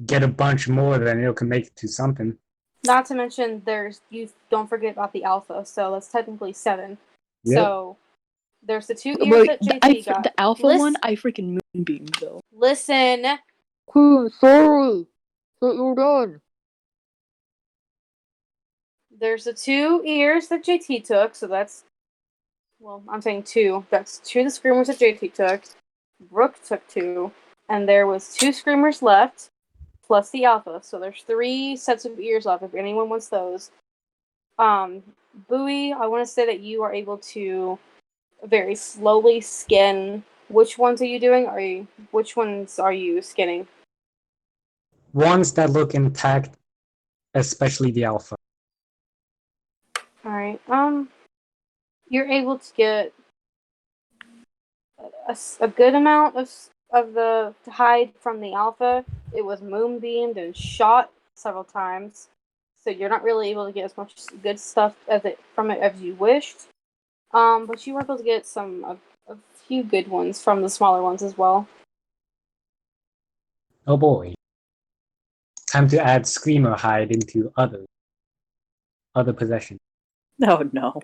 get a bunch more, then it can make it to something. Not to mention, you don't forget about the alpha, so that's technically 7. Yep. So there's the 2 ears that JT got. The alpha one, I freaking moonbeamed though. Listen. Cool, sorry. But you're done. There's the 2 ears that JT took, so that's... Well, I'm saying 2. That's 2 of the screamers that JT took. Brooke took 2. And there was 2 screamers left, plus the alpha. So there's 3 sets of ears left, if anyone wants those. Bowie, I want to say that you are able to very slowly skin. Which ones are you doing? Which ones are you skinning? Ones that look intact, especially the alpha. Alright, you're able to get a good amount of the hide from the alpha. It was moonbeamed and shot several times, so you're not really able to get as much good stuff from it as you wished. But you were able to get a few good ones from the smaller ones as well. Oh boy. Time to add Screamer hide into other possessions. Oh no.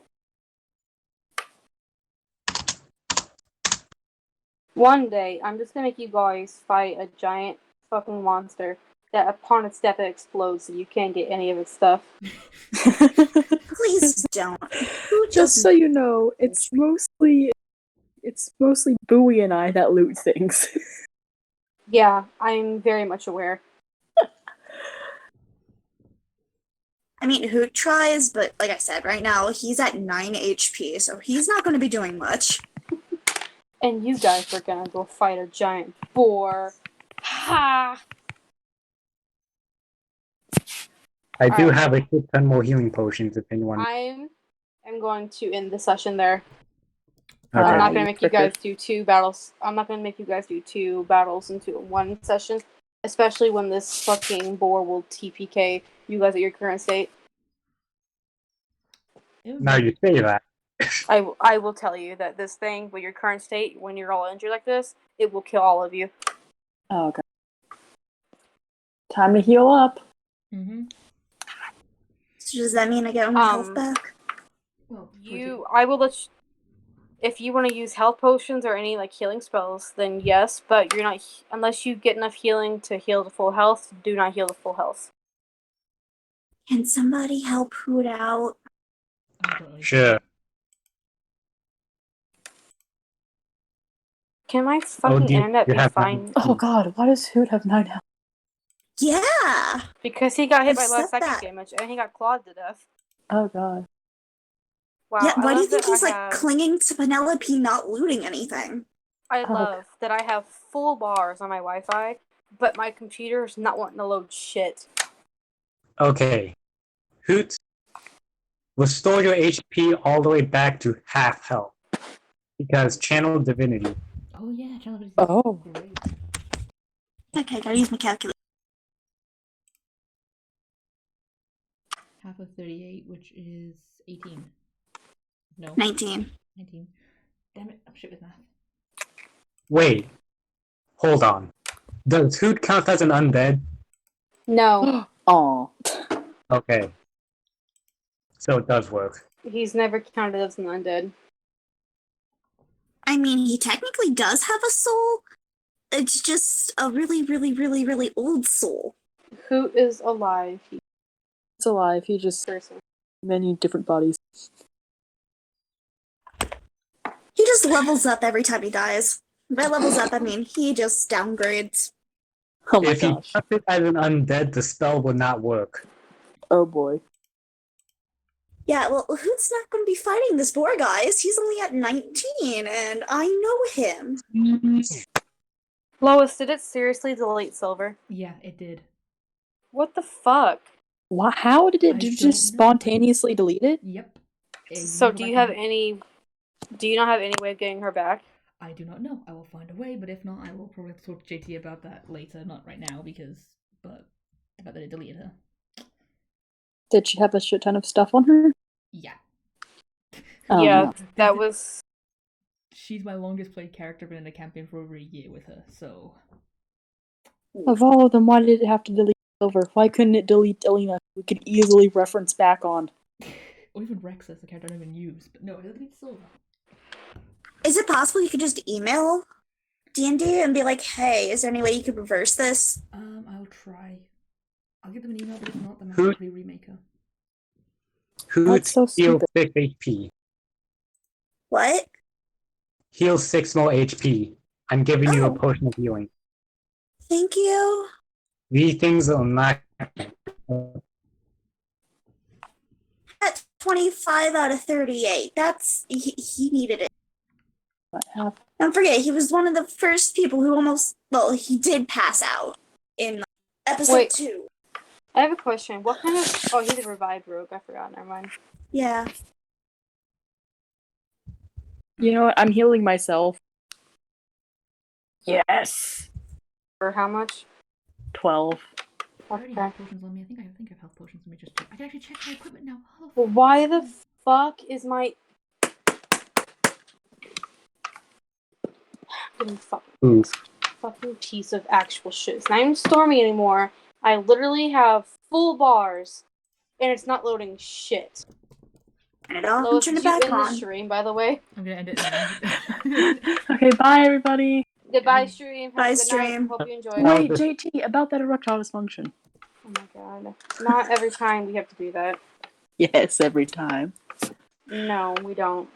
One day, I'm just gonna make you guys fight a giant fucking monster that upon its death it explodes so you can't get any of its stuff. Please don't. Just so you know, it's mostly Bowie and I that loot things. Yeah, I'm very much aware. I mean, Hoot tries, but like I said, right now he's at 9 HP, so he's not going to be doing much. And you guys are gonna go fight a giant boar. Ha! I do Alright. have a shit ton more healing potions if anyone. I'm going to end the session there. Okay. I'm not gonna make you Fricker. guys do 2 battles. I'm not gonna make you guys do 2 battles into one session, especially when this fucking boar will TPK you guys at your current state. Now you say that. I will tell you that this thing, with your current state, when you're all injured like this, it will kill all of you. Oh, okay. Time to heal up. Mm-hmm. So does that mean I get my health back? Well, I will let you, if you want to use health potions or any like healing spells, then yes, but you're not, unless you get enough healing to heal to full health, do not heal to full health. Can somebody help Hoot out? I don't know. Sure. Can my fucking dear, internet you be have fine? Oh god, why does Hoot have 9 health? Yeah! Because he got hit I've by last said psychic that. damage and he got clawed to death. Oh god. Wow. Yeah, I why do you love think that he's I like have- clinging to Penelope not looting anything? I Okay. love that I have full bars on my Wi-Fi, but my computer's not wanting to load shit. Okay. Hoot, restore your HP all the way back to half health. Because channel divinity. Oh yeah, channel divinity. Oh. Great. Okay, gotta use my calculator. Half of 38, which is 18. No. 19. 19. Damn it, I'm shit with math. Wait. Hold on. Does Hoot count as an undead? No, Aw. Okay. So it does work. he's never counted as an undead. I mean, he technically does have a soul. It's just a really, really, really, really old soul. Who is alive? He's He's alive. He just a person. many different bodies. He just levels up every time he dies. By levels up, I mean he just downgrades. Oh my If he gosh. counts it as an undead, the spell will not work. Oh boy. Yeah, well, who's not going to be fighting this boar, guys? He's only at 19, and I know him. Lois, did it seriously delete Silver? Yeah, it did. What the fuck? How did it? I Did you don't just know. spontaneously delete it? Yep. So, go do you back have and- any? Do you not have any way of getting her back? I do not know. I will find a way, but if not, I will probably talk to JT about that later. Not right now, but about that it deleted her. Did she have a shit ton of stuff on her? Yeah. Oh, yeah, no. that was. She's my longest played character, been in a campaign for over a year with her, so. Of all of them, why did it have to delete Silver? Why couldn't it delete Delina? We could easily reference back on. Or even Rex as the character I don't even use, but no, it deleted Silver. Is it possible you could just email D&D and be like, hey, is there any way you could reverse this? I'll try. I'll give them an email, but if not, then I'll Who- probably remake her. Hoot That's so heals stupid. 6 HP. What? Heals 6 more HP. I'm giving you a Oh. potion of healing. Thank you. These things are not. At 25 out of 38. He needed it. Don't forget, he was one of the first people who almost, well, he did pass out in episode Wait. 2. I have a question. What kind of? Oh, he's a revived rogue. I forgot. Never mind. Yeah. You know what? I'm healing myself. Yes. For how much? 12. I already Okay. have potions on me. I think I have health potions. Let me just check. I can actually check my equipment now. Oh, Well, why the fuck is my? Oof. Fucking piece of actual shit. It's not even Stormy anymore. I literally have full bars, and it's not loading shit. Turn it off and Lois, turn did it you back end the on. stream, by the way? I'm gonna end it now. Okay, bye everybody. Goodbye, stream. Have Bye, a good night. stream. Hope you enjoy. Well, Wait, the- JT, about that erectile dysfunction. Oh my god. Not every time we have to do that. Yes, every time. No, we don't.